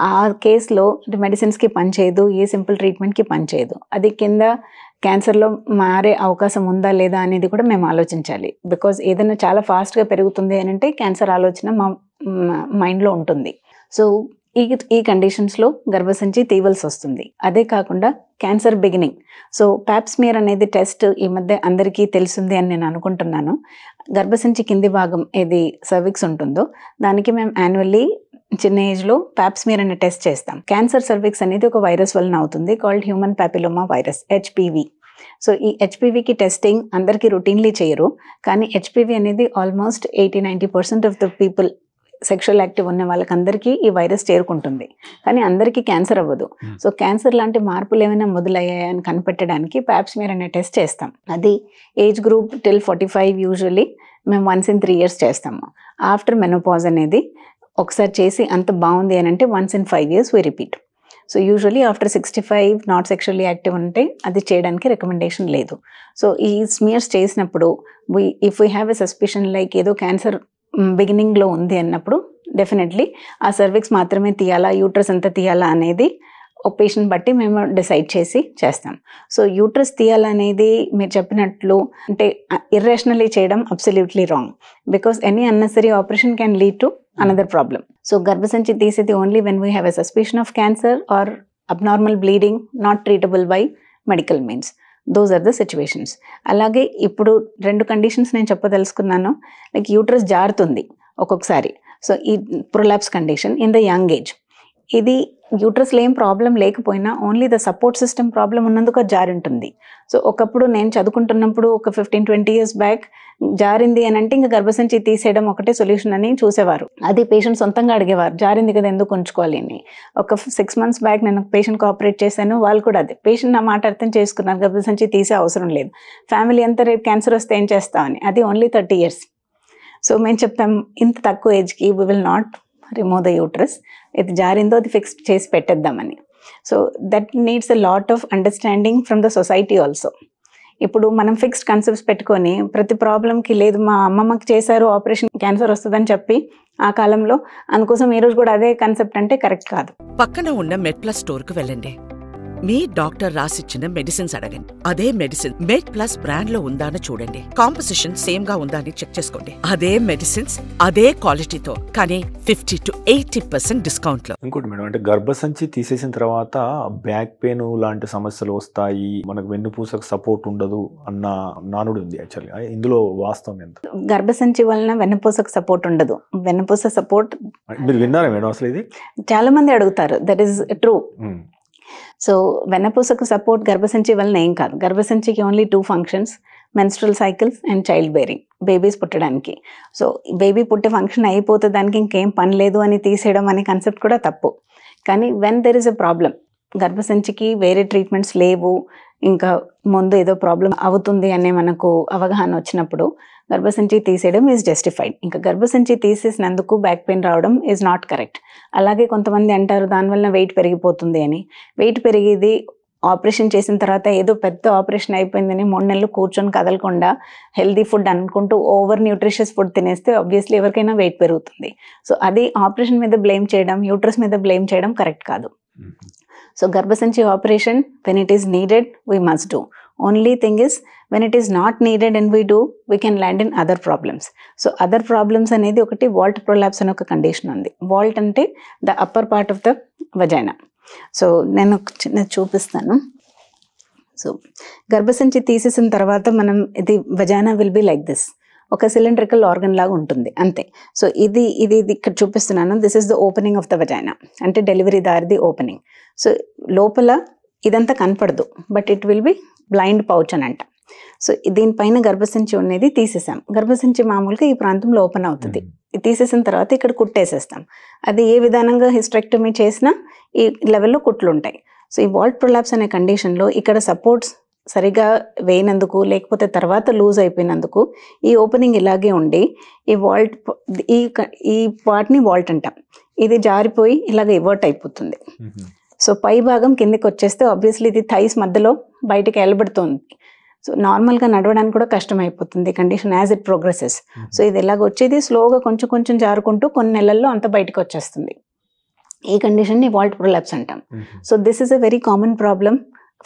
B: ఆ కేసులో మెడిసిన్స్కి పనిచేయదు, ఏ సింపుల్ ట్రీట్మెంట్కి పనిచేయదు. అది కింద క్యాన్సర్లో మారే అవకాశం ఉందా లేదా అనేది కూడా మేము ఆలోచించాలి. బికాజ్ ఏదైనా చాలా ఫాస్ట్గా పెరుగుతుంది అని అంటే క్యాన్సర్ ఆలోచన మా మైండ్లో ఉంటుంది. సో ఈ కండిషన్స్లో గర్భసంచి తీయవలసి వస్తుంది. అదే కాకుండా క్యాన్సర్ బిగినింగ్, సో ప్యాప్స్మియర్ అనేది టెస్ట్ ఈ మధ్య అందరికీ తెలిసింది అని నేను అనుకుంటున్నాను. గర్భసంచి కింది భాగం ఏది సర్విక్స్ ఉంటుందో దానికి మేము యాన్యువల్లీ చిన్న ఏజ్లో ప్యాప్స్మియర్ అనే టెస్ట్ చేస్తాం. క్యాన్సర్ సర్విక్స్ అనేది ఒక వైరస్ వలన అవుతుంది, called human papilloma virus, HPV. So ఈ HPVకి టెస్టింగ్ అందరికీ రొటీన్లీ చేయరు, కానీ HPV అనేది almost 80-90% of the people sexual active ఉన్న వాళ్ళకందరికీ ఈ వైరస్ చేరుకుంటుంది, కానీ అందరికీ క్యాన్సర్ అవ్వదు. సో క్యాన్సర్ లాంటి మార్పులు ఏమైనా మొదలయ్యాయని కనిపెట్టడానికి ప్యాప్స్మియర్ అనే టెస్ట్ చేస్తాం. అది ఏజ్ గ్రూప్ till 45 యూజువల్లీ మేము once in 3 years చేస్తాము. ఆఫ్టర్ మెనోపాజ్ అనేది ఒకసారి చేసి అంత బాగుంది అని అంటే once in 5 years we repeat. So usually after 65 not sexually active ఉంటే అది చేయడానికి రికమెండేషన్ లేదు. సో ఈ స్మియర్స్ చేసినప్పుడు if we have a suspicion like ఏదో క్యాన్సర్ బిగినింగ్లో ఉంది అన్నప్పుడు డెఫినెట్లీ ఆ సర్విక్స్ మాత్రమే తీయాలా, యూట్రస్ అంతా తీయాలా అనేది ఒక పేషెంట్ బట్టి మేము డిసైడ్ చేసి చేస్తాం. సో యూట్రస్ తీయాలనేది మీరు చెప్పినట్లు అంటే ఇర్రేషనల్లీ చేయడం absolutely wrong, because any unnecessary operation can lead to another problem. So గర్భసంచి తీసేది only when we have a suspicion of cancer or abnormal bleeding not treatable by medical means. Those are the situations. అలాగే ఇప్పుడు 2 conditions నేను చెప్పదలుచుకున్నాను. Like uterus జారుతుంది ఒక్కొక్కసారి, so ఈ prolapse condition in the young age. ఇది యూట్రస్లో ఏం ప్రాబ్లం లేకపోయినా only the support system problem ఉన్నందుకు అది జారి ఉంటుంది. సో ఒకప్పుడు నేను చదువుకుంటున్నప్పుడు ఒక 15-20 years బ్యాక్ జారింది అని అంటే ఇంకా గర్భసంచి తీసేయడం ఒకటే సొల్యూషన్ అని చూసేవారు. అది పేషెంట్ సొంతంగా అడిగేవారు, జారింది కదా ఎందుకు ఉంచుకోవాలి అని. ఒక 6 months బ్యాక్ నేను పేషెంట్కి ఆపరేట్ చేశాను, వాళ్ళు కూడా అదే పేషెంట్ నా మాట అర్థం చేసుకున్నారు, గర్భసంచి తీసే అవసరం లేదు, ఫ్యామిలీ అంతా రేపు క్యాన్సర్ వస్తే ఏం చేస్తామని. అది ఓన్లీ 30 years. సో మేము చెప్తాం ఇంత తక్కువ ఏజ్కి we will not remove the uterus, ఇది జారిందో అది ఫిక్స్ చేసి పెట్టేద్దామని. So that needs a lot of understanding from the society also. ఇప్పుడు మనం ఫిక్స్డ్ కన్సెప్ట్స్ పెట్టుకొని ప్రతి ప్రాబ్లంకి లేదు మా అమ్మమ్మకి చేశారు ఆపరేషన్ క్యాన్సర్ వస్తుందని చెప్పి ఆ కాలంలో అందుకోసం ఈరోజు కూడా అదే కన్సెప్ట్ అంటే కరెక్ట్ కాదు.
C: పక్కన ఉన్న మెడ్ప్లస్ స్టోర్కు వెళ్ళండి. మీ డాక్టర్ రాసిచ్చిన మెడిసిన్స్ అడగండి. అదే మెడిసిన్ మెడ్ప్లస్ బ్రాండ్ లో ఉందా అని చూడండి. కాంపోజిషన్ సేమ్ గా ఉందా అని చెక్ చేసుకోండి. అదే మెడిసిన్స్ అదే క్వాలిటీతో కానీ 50-80% డిస్కౌంట్ లో.
A: ఇంకోటి మేడం, అంటే గర్భసంచి తీసేసిన తర్వాత బ్యాక్ పెయిన్ లాంటి సమస్యలు వస్తాయి, మనకు వెన్నుపూసకు సపోర్ట్ ఉండదు అన్న నానుడు ఉంది. యాక్చువల్గా ఇందులో వాస్తవం ఎంత?
B: గర్భసంచి వలన వెన్నుపూసకు సపోర్ట్ ఉండదు. వెన్నుపూస సపోర్ట్
A: మీరు విన్నారా మేడం అసలు? ఇది
B: చాలా మంది అడుగుతారు, దట్ ఈస్ ట్రూ. సో వెన్నపూసకు సపోర్ట్ గర్భసంచి వలన ఏం కాదు. గర్భసంచికి only 2 functions, menstrual cycles and child bearing, babies పుట్టడానికి. సో బేబీ పుట్టే ఫంక్షన్ అయిపోతే దానికి ఇంకేం పని లేదు అని తీసేయడం అనే కాన్సెప్ట్ కూడా తప్పు. కానీ when there is a problem, గర్భసంచికి వేరే ట్రీట్మెంట్స్ లేవు, ఇంకా ముందు ఏదో ప్రాబ్లం అవుతుంది అనే మనకు అవగాహన వచ్చినప్పుడు గర్భసంచి తీసేయడం ఈజ్ జస్టిఫైడ్. ఇంకా గర్భసంచి తీసేసినందుకు బ్యాక్ పెయిన్ రావడం ఈజ్ నాట్ కరెక్ట్. అలాగే కొంతమంది అంటారు దానివల్ల వెయిట్ పెరిగిపోతుంది అని. వెయిట్ పెరిగేది ఆపరేషన్ చేసిన తర్వాత ఏదో పెద్ద ఆపరేషన్ అయిపోయిందని 3 నెలలు కూర్చొని కదలకుండా హెల్దీ ఫుడ్ అనుకుంటూ ఓవర్ న్యూట్రిషియస్ ఫుడ్ తినేస్తే ఆబ్వియస్లీ ఎవరికైనా వెయిట్ పెరుగుతుంది. సో అది ఆపరేషన్ మీద బ్లేమ్ చేయడం, యూట్రస్ మీద బ్లేమ్ చేయడం కరెక్ట్ కాదు. సో గర్భసంచి operation when it is needed we must do. Only thing is when it is not needed and we do, we can land in other problems. So other problems అనేది ఒకటి vault prolapse అనే ఒక condition ఉంది. vault అంటే the upper part of the vagina. So నేను చిన్న చూపిస్తాను. So గర్భసంచి తీసేసిన తర్వాత మనం ఇది vagina will be like this, ఒక సిలిండ్రికల్ ఆర్గన్ లాగా ఉంటుంది అంతే. సో ఇది ఇక్కడ చూపిస్తున్నాను. This is the opening of the వజైనా, అంటే డెలివరీ దారిది ఓపెనింగ్. సో లోపల ఇదంతా కనపడదు, but it will be blind pouch అని అంట. సో దీనిపైన గర్భసంచి ఉన్నది తీసేసాం. గర్భసంచి మామూలుగా ఈ ప్రాంతంలో ఓపెన్ అవుతుంది. తీసేసిన తర్వాత ఇక్కడ కుట్టేసేస్తాం. అది ఏ విధానంగా హిస్టరెక్టమీ చేసినా ఈ లెవెల్లో కుట్లు ఉంటాయి. సో ఈ వాల్ట్ ప్రొలాప్స్ అనే కండిషన్లో ఇక్కడ సపోర్ట్స్ సరిగా వేయనందుకు లేకపోతే తర్వాత లూజ్ అయిపోయినందుకు ఈ ఓపెనింగ్ ఇలాగే ఉండి ఈ వాల్ట్ ఈ పార్ట్ని వాల్ట్ అంటాం. ఇది జారిపోయి ఇలాగ ఇవర్ట్ అయిపోతుంది. సో పై భాగం కిందకి వచ్చేస్తే ఆబ్వియస్లీ ఇది థైస్ మధ్యలో బయటికి వెళ్ళబడుతుంది. సో నార్మల్గా నడవడానికి కూడా కష్టం అయిపోతుంది condition as it progresses. So ఇది ఎలాగ వచ్చేది స్లోగా కొంచెం కొంచెం జారుకుంటూ కొన్ని నెలల్లో అంత బయటకు వచ్చేస్తుంది. ఈ కండిషన్ని వాల్ట్ ప్రొలాప్స్ అంటాం. So this is a very common problem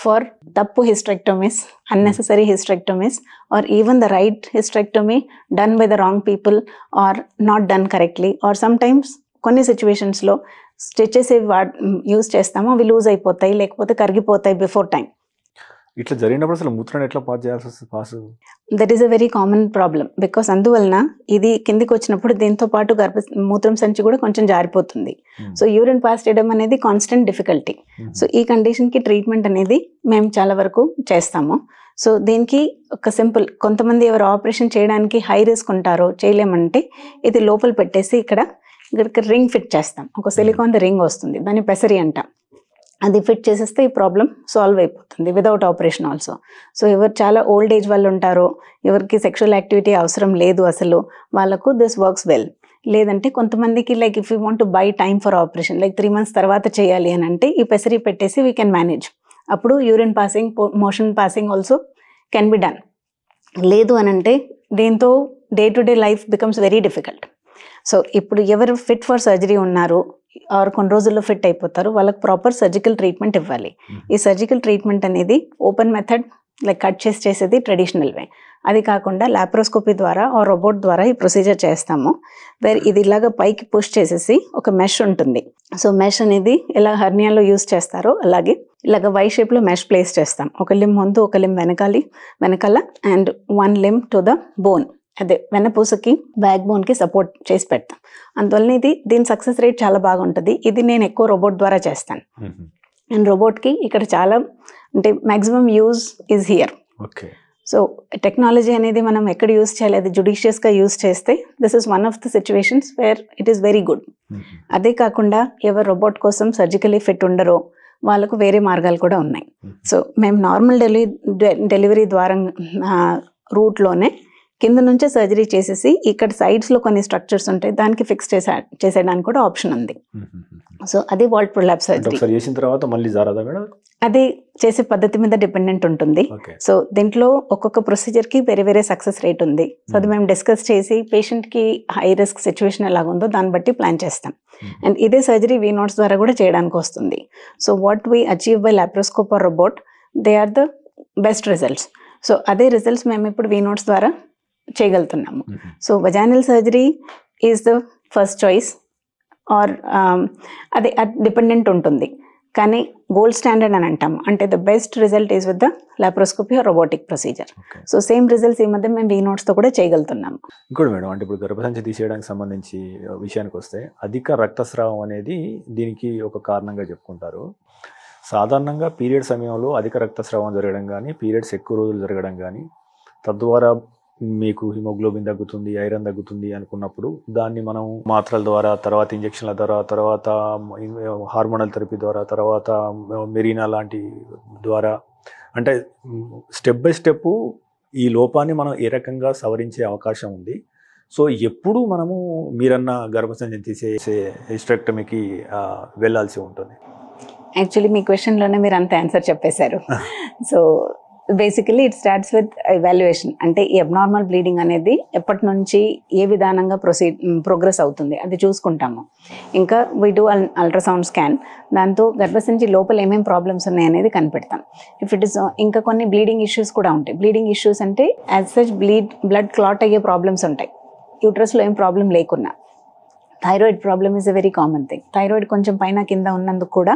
B: for తప్పు హిస్టరెక్టమీస్, unnecessary hysterectomies, or even the right hysterectomy done by the wrong people or not done correctly, or sometimes కొన్ని సిచ్యువేషన్స్లో స్టిచెస్ యూజ్ చేస్తామో అవి లూజ్ అయిపోతాయి, లేకపోతే కరిగిపోతాయి before time.
A: ఇట్లా జరిగినప్పుడు అసలు మూత్రాన్ని ఎట్లా పాస్ చేయాల్సి వస్తుంది? Pass
B: that is a very common problem. Because అందువలన ఇది కిందికి వచ్చినప్పుడు దీంతో పాటు మూత్రం సంచి కూడా కొంచెం జారిపోతుంది. సో యూరిన్ పాస్ చేయడం అనేది కాన్స్టెంట్ డిఫికల్టీ. సో ఈ కండిషన్కి ట్రీట్మెంట్ అనేది మేము చాలా వరకు చేస్తాము. సో దీనికి ఒక సింపుల్, కొంతమంది ఎవరు ఆపరేషన్ చేయడానికి హై రిస్క్ ఉంటారో చేయలేమంటే ఇది లోపల పెట్టేసి ఇక్కడ రింగ్ ఫిట్ చేస్తాం. ఒక సిలికాన్ రింగ్ వస్తుంది, దాన్ని పెసరి అంటాం. అది ఫిట్ చేసేస్తే ఈ ప్రాబ్లం సాల్వ్ అయిపోతుంది వితౌట్ ఆపరేషన్ ఆల్సో. సో ఎవరు చాలా ఓల్డ్ ఏజ్ వాళ్ళు ఉంటారో, ఎవరికి సెక్షువల్ యాక్టివిటీ అవసరం లేదు అసలు, వాళ్ళకు దిస్ వర్క్స్ వెల్. లేదంటే కొంతమందికి like if you want to buy time for operation, like 3 months తర్వాత చేయాలి అని అంటే ఈ పెసరి పెట్టేసి వీ కెన్ మేనేజ్. అప్పుడు urine passing, motion passing also can be done. లేదు అని అంటే దీంతో day to day life becomes very difficult. So ఇప్పుడు ఎవరు ఫిట్ ఫర్ సర్జరీ ఉన్నారు ఆర్ కొన్ని రోజుల్లో ఫిట్ అయిపోతారు, వాళ్ళకి ప్రాపర్ సర్జికల్ ట్రీట్మెంట్ ఇవ్వాలి. ఈ సర్జికల్ ట్రీట్మెంట్ అనేది ఓపెన్ మెథడ్, లైక్ కట్ చేసేది ట్రెడిషనల్ వే. అది కాకుండా లాప్రోస్కోపీ ద్వారా ఆ రోబోట్ ద్వారా ఈ ప్రొసీజర్ చేస్తాము. వేర్ ఇది ఇలాగ పైకి పుష్ చేసేసి ఒక మెష్ ఉంటుంది. సో మెష్ అనేది ఎలా హర్నియాలో యూస్ చేస్తారో అలాగే ఇలాగ వై షేప్లో మెష్ ప్లేస్ చేస్తాం. ఒక లిమ్ ముందు, ఒక లిమ్ వెనకాల and 1 limb to the bone, అదే వెన్నపూసకి బ్యాక్ బోన్కి సపోర్ట్ చేసి పెడతాం. అందువల్ల దీని సక్సెస్ రేట్ చాలా బాగుంటుంది. ఇది నేను ఎక్కువ రోబోట్ ద్వారా చేస్తాను. అండ్ రోబోట్కి ఇక్కడ చాలా అంటే maximum use is here. So technology అనేది మనం ఎక్కడ యూజ్ చేయాలి, అది జుడిషియస్గా యూజ్ చేస్తే this is one of the situations where it is very good. అదే కాకుండా ఎవరు రోబోట్ కోసం సర్జికలీ ఫిట్ ఉండరో వాళ్ళకు వేరే మార్గాలు కూడా ఉన్నాయి. సో మేము నార్మల్ డెలివరీ ద్వారా రూట్లోనే కింద నుంచే సర్జరీ చేసేసి ఇక్కడ సైడ్స్లో కొన్ని స్ట్రక్చర్స్ ఉంటాయి, దానికి ఫిక్స్ చేసేయడానికి కూడా ఆప్షన్ ఉంది. సో అది వాల్ట్ ప్రొలాప్స్ సర్జరీ.
A: చేసిన తర్వాత మళ్ళీ జారదా మేడం?
B: అది చేసే పద్ధతి మీద డిపెండెంట్ ఉంటుంది. సో దీంట్లో ఒక్కొక్క ప్రొసీజర్కి వేరే వేరే సక్సెస్ రేట్ ఉంది. సో అది మేము డిస్కస్ చేసి పేషెంట్కి హై రిస్క్ సిచ్యువేషన్ ఎలాగుందో దాన్ని బట్టి ప్లాన్ చేస్తాం. అండ్ ఇదే సర్జరీ V-notes ద్వారా కూడా చేయడానికి వస్తుంది. So what we achieve by laparoscope or robot, they are the best results. So అదే రిజల్ట్స్ మేము ఇప్పుడు V-notes ద్వారా చేయగలుగుతున్నాము. So vaginal surgery is the first choice or అది డిపెండెంట్ ఉంటుంది. కానీ గోల్డ్ స్టాండర్డ్ అని అంటాము, అంటే the best result is with the laparoscopy or robotic procedure. So same results ఈ మధ్య మేము V-notes-తో కూడా చేయగలుగుతున్నాము.
A: ఇంకోటి మేడం, అంటే ఇప్పుడు గర్భసంచి తీసేయడానికి సంబంధించి విషయానికి వస్తే అధిక రక్తస్రావం అనేది దీనికి ఒక కారణంగా చెప్పుకుంటారు. సాధారణంగా పీరియడ్ సమయంలో అధిక రక్తస్రావం జరగడం కానీ, పీరియడ్స్ ఎక్కువ రోజులు జరగడం కానీ, తద్వారా మీకు హిమోగ్లోబిన్ తగ్గుతుంది, ఐరన్ తగ్గుతుంది అనుకున్నప్పుడు దాన్ని మనం మాత్రల ద్వారా, తర్వాత ఇంజక్షన్ల ద్వారా, తర్వాత హార్మోనల్ థెరపీ ద్వారా, తర్వాత మెరీనా లాంటి ద్వారా, అంటే స్టెప్ బై స్టెప్ ఈ లోపాన్ని మనం ఏ రకంగా సవరించే అవకాశం ఉంది. సో ఎప్పుడు మనము మీరన్న గర్భసంచి తీసే హిస్టరెక్టమీకి వెళ్ళాల్సి ఉంటుంది?
B: యాక్చువల్లీ మీ క్వశ్చన్లోనే మీరు అంత ఆన్సర్ చెప్పేశారు. So basically it starts with evaluation. అంటే ఈ అబ్నార్మల్ బ్లీడింగ్ అనేది ఎప్పటి నుంచి ఏ విధానంగా ప్రోగ్రెస్ అవుతుంది అది చూసుకుంటాము. ఇంకా వీ డూ అల్ట్రాసౌండ్ స్కాన్, దాంతో గర్భసంచి లోపల ఏమేమి ప్రాబ్లమ్స్ ఉన్నాయి అనేది కనిపెడతాం. ఇఫ్ ఇట్ ఇస్ ఇంకా కొన్ని బ్లీడింగ్ ఇష్యూస్ కూడా ఉంటాయి. బ్లీడింగ్ ఇష్యూస్ అంటే యాజ్ సచ్ బ్లడ్ క్లాట్ అయ్యే ప్రాబ్లమ్స్ ఉంటాయి, యూట్రస్లో ఏం ప్రాబ్లం లేకున్నా. Thyroid problem is a very common thing. Thyroid కొంచెం పైన కింద ఉన్నందుకు కూడా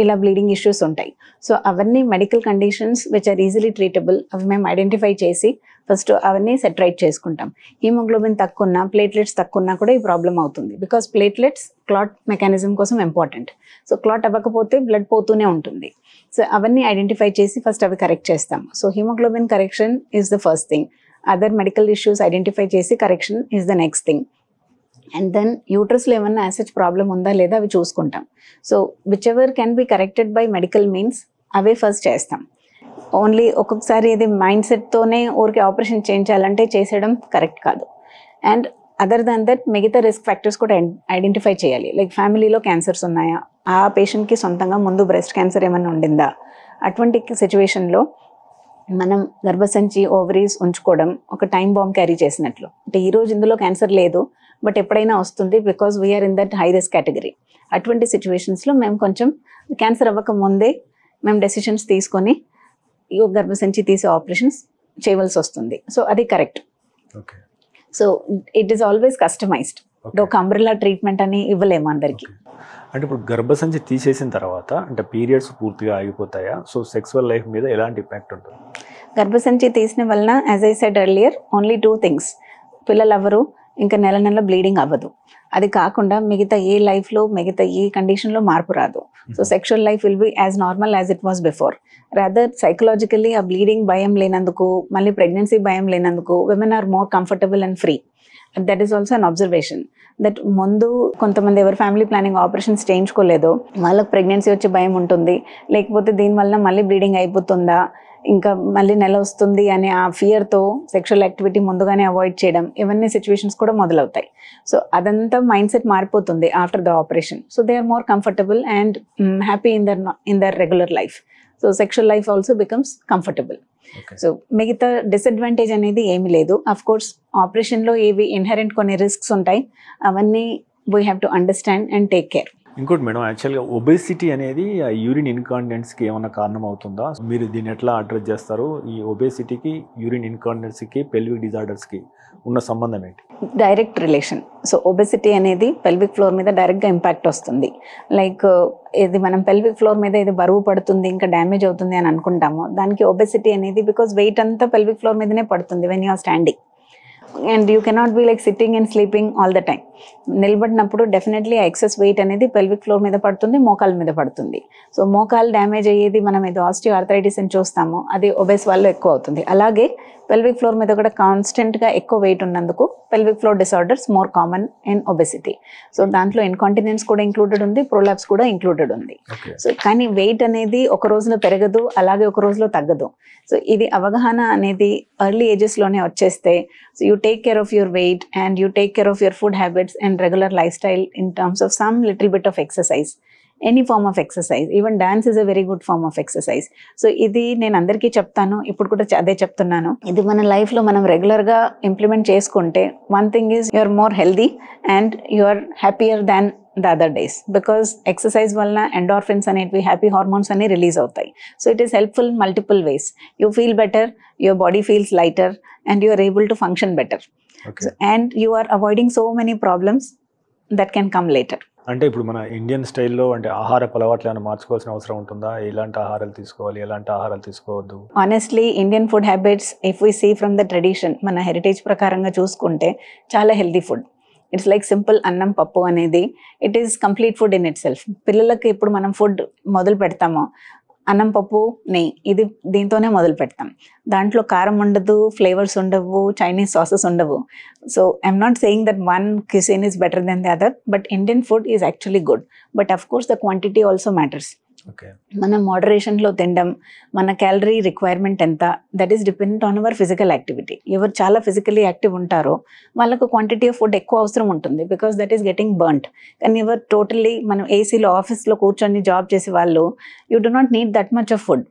B: ఇలా బ్లీడింగ్ ఇష్యూస్ ఉంటాయి. సో అవన్నీ medical conditions which are easily treatable. అవి మేము ఐడెంటిఫై చేసి ఫస్ట్ అవన్నీ సెటరైట్ చేసుకుంటాం. హీమోగ్లోబిన్ తక్కువ ఉన్నా, ప్లేట్లెట్స్ తక్కువ ఉన్నా కూడా ఈ ప్రాబ్లం అవుతుంది. బికాస్ ప్లేట్లెట్స్ క్లాట్ మెకానిజం కోసం ఇంపార్టెంట్. సో క్లాట్ అవ్వకపోతే బ్లడ్ పోతూనే ఉంటుంది. సో అవన్నీ ఐడెంటిఫై చేసి ఫస్ట్ అవి కరెక్ట్ చేస్తాం. So haemoglobin correction is the first thing. Other medical issues identify చేసి correction is the next thing. And then యూట్రస్లో ఏమన్నా యాసిడ్ ప్రాబ్లం ఉందా లేదా అవి చూసుకుంటాం. So whichever can be corrected by medical means అవే ఫస్ట్ చేస్తాం. ఓన్లీ ఒక్కొక్కసారి ఇది మైండ్ సెట్తోనే ఊరికి ఆపరేషన్ చేయించాలంటే చేసేయడం కరెక్ట్ కాదు. అండ్ అదర్ దాన్ దట్ మిగతా రిస్క్ ఫ్యాక్టర్స్ కూడా ఐడెంటిఫై చేయాలి. లైక్ ఫ్యామిలీలో క్యాన్సర్స్ ఉన్నాయా, ఆ పేషెంట్కి సొంతంగా ముందు బ్రెస్ట్ క్యాన్సర్ ఏమైనా ఉండిందా, అటువంటి సిచ్యువేషన్లో మనం గర్భసంచి ఓవరీస్ ఉంచుకోవడం ఒక టైం బాంబ్ క్యారీ చేసినట్లు. అంటే ఈరోజు ఇందులో క్యాన్సర్ లేదు, బట్ ఎప్పుడైనా వస్తుంది, because we're in that high risk category. అటువంటి సిచ్యువేషన్స్లో మేము కొంచెం క్యాన్సర్ అవ్వక ముందే మేము డెసిషన్స్ తీసుకొని గర్భసంచి తీసే ఆపరేషన్స్ చేయవలసి వస్తుంది. సో అది correct. So it is always customised. ఒక అంబ్రెల్లా ట్రీట్మెంట్ అని ఇవ్వలేము అందరికీ.
A: అంటే ఇప్పుడు గర్భసంచి తీసేసిన తర్వాత అంటే పీరియడ్స్ పూర్తిగా ఆగిపోతాయా? సో సెక్సువల్ లైఫ్ మీద ఎలాంటి ఇంపాక్ట్ ఉంటుంది?
B: గర్భసంచి తీసిన వలన, as I said earlier, only 2 things. పిల్లలు అవ్వరు, ఇంకా నెల బ్లీడింగ్ అవ్వదు. అది కాకుండా మిగతా ఏ లైఫ్లో, మిగతా ఏ కండిషన్లో మార్పు రాదు. So sexual life will be as normal as it was before. Rather psychologically ఆ బ్లీడింగ్ భయం లేనందుకు, మళ్ళీ ప్రెగ్నెన్సీ భయం లేనందుకు women are more comfortable and free. That is also an observation. That ముందు కొంతమంది ఎవరు ఫ్యామిలీ ప్లానింగ్ ఆపరేషన్స్ చేయించుకోలేదో వాళ్ళకి ప్రెగ్నెన్సీ వచ్చే భయం ఉంటుంది, లేకపోతే దీనివల్ల మళ్ళీ బ్లీడింగ్ అయిపోతుందా, ఇంకా మళ్ళీ నెల వస్తుంది అనే ఆ ఫియర్తో సెక్షువల్ యాక్టివిటీ ముందుగానే అవాయిడ్ చేయడం, ఇవన్నీ సిచ్యువేషన్స్ కూడా మొదలవుతాయి. సో అదంతా మైండ్ సెట్ మారిపోతుంది after the operation. So they are more comfortable and happy in their regular life. So sexual life also becomes comfortable. So మిగతా డిసడ్వాంటేజ్ అనేది ఏమీ లేదు. అఫ్ కోర్స్ ఆపరేషన్లో ఏవి ఇన్హెరెంట్ కొన్ని రిస్క్స్ ఉంటాయి, అవన్నీ we have to understand and take care.
A: ఇంకోటి మేడం, యాక్చువల్గా ఒబేసిటీ అనేది యూరిన్ ఇన్కాంటినెన్స్కి ఏమైనా కారణం అవుతుందా? మీరు దీన్ని ఎట్లా అడ్రస్ చేస్తారు? ఈ ఒబేసిటీకి, యూరిన్ ఇన్కాంటినెన్స్కి, పెల్విక్ డిజార్డర్స్కి ఉన్న సంబంధం ఏంటి?
B: Direct relation. సో ఒబెసిటీ అనేది పెల్విక్ ఫ్లోర్ మీద డైరెక్ట్గా ఇంపాక్ట్ వస్తుంది. లైక్ ఇది మనం పెల్విక్ ఫ్లోర్ మీద ఇది బరువు పడుతుంది, ఇంకా డ్యామేజ్ అవుతుంది అని అనుకుంటాము. దానికి ఒబెసిటీ అనేది బికాస్ వెయిట్ అంతా పెల్విక్ ఫ్లోర్ మీదనే పడుతుంది when you are standing. And you cannot be like sitting and sleeping all the time. నిలబడినప్పుడు డెఫినెట్లీ ఎక్సెస్ వెయిట్ అనేది పెల్విక్ ఫ్లోర్ మీద పడుతుంది, మోకాల మీద పడుతుంది. సో మోకాలు డ్యామేజ్ అయ్యేది మనం ఏదో ఆస్టియో ఆర్థరైటిస్ అని చూస్తాము, అది ఒబేస్ వల్ల ఎక్కువ అవుతుంది. అలాగే పెల్విక్ ఫ్లోర్ మీద కూడా కాన్స్టెంట్గా ఎక్కువ వెయిట్ ఉన్నందుకు pelvic floor disorders more common in obesity. So దాంట్లో ఇన్కాంటినెన్స్ కూడా ఇంక్లూడెడ్ ఉంది, ప్రొలాప్స్ కూడా ఇంక్లూడెడ్ ఉంది. సో కానీ వెయిట్ అనేది ఒక రోజులో పెరగదు, అలాగే ఒక రోజులో తగ్గదు. సో ఇది అవగాహన అనేది ఎర్లీ ఏజెస్లోనే వచ్చేస్తే, so you take care of your weight and you take care of your food habits and regular lifestyle in terms of some little bit of exercise, any form of exercise, even dance is a very good form of exercise. So ఇది నేను అందరికీ చెప్తాను, ఇప్పుడు కూడా అదే చెప్తున్నాను. ఇది మన లైఫ్లో మనం రెగ్యులర్గా ఇంప్లిమెంట్ చేసుకుంటే, one thing is you're more healthy and you're happier than the other days. Because exercise వలన ఎండార్ఫిన్స్ అనేటివి, హ్యాపీ హార్మోన్స్ అన్ని రిలీజ్ అవుతాయి. So it is helpful multiple ways. You feel better, your body feels lighter and you are able to function better. And you are avoiding so many problems that can come later.
A: అంటే ఇప్పుడు మన Indian స్టైల్లో అంటే ఆహారపు అలవాట్లు ఏమైనా మార్చుకోవాల్సిన అవసరం ఉంటుందా? ఎలాంటి ఆహారాలు తీసుకోవాలి, ఎలాంటి ఆహారాలు తీసుకోవద్దు?
B: Honestly Indian food habits if we see from the tradition, మన హెరిటేజ్ ప్రకారంగా చూసుకుంటే చాలా healthy food. It's like simple అన్నం పప్పు అనేది it is complete food in itself. పిల్లలకి ఇప్పుడు మనం ఫుడ్ మొదలు పెడతామో అన్నం పప్పు నెయ్యి, ఇది దీంతోనే మొదలు పెడతాం. దాంట్లో కారం ఉండదు, ఫ్లేవర్స్ ఉండవు, చైనీస్ సాసెస్ ఉండవు. So I'm not saying that one cuisine is better than the other, but Indian food is actually good. But of course the quantity also matters. మన మోడరేషన్లో తినడం, మన క్యాలరీ రిక్వైర్మెంట్ ఎంత, that is dependent on hour physical activity. ఎవరు చాలా physically active ఉంటారో వాళ్ళకు quantity of food ఎక్కువ అవసరం ఉంటుంది, because that is getting burned. కానీ ఎవరు టోటల్లీ మనం ఏసీలో ఆఫీస్లో కూర్చొని జాబ్ చేసే వాళ్ళు, you do not need that much of food.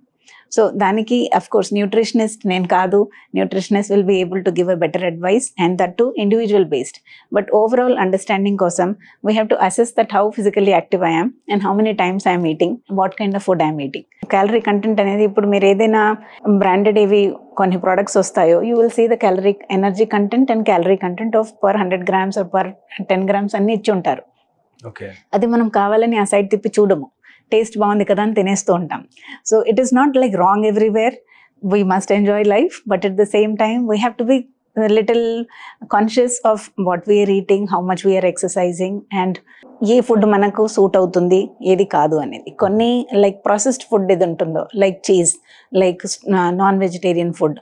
B: So దానికి అఫ్ కోర్స్ న్యూట్రిషనిస్ట్ నేను కాదు, nutritionist will be able to give a better advice and that too individual based. But overall understanding కోసం we have to assess that how physically active I am and how many times I'm eating, what kind of food I'm eating. Calorie content అనేది ఇప్పుడు మీరు ఏదైనా branded ఏవి కొన్ని products వస్తాయో, you will see the calorie energy content and calorie content of per 100 grams or per 10 grams అన్ని ఇచ్చి ఉంటారు. అది మనం కావాలని ఆ సైడ్ తిప్పి చూడము, టేస్ట్ బాగుంది కదా అని తినేస్తూ ఉంటాం. So it is not like wrong everywhere. We must enjoy life, but at the same time we have to be little conscious of what we're eating, how much we're exercising and ఏ food మనకు suit అవుతుంది, ఏది కాదు అనేది. కొన్ని like processed food ఇది ఉంటుందో, like cheese, like non vegetarian food,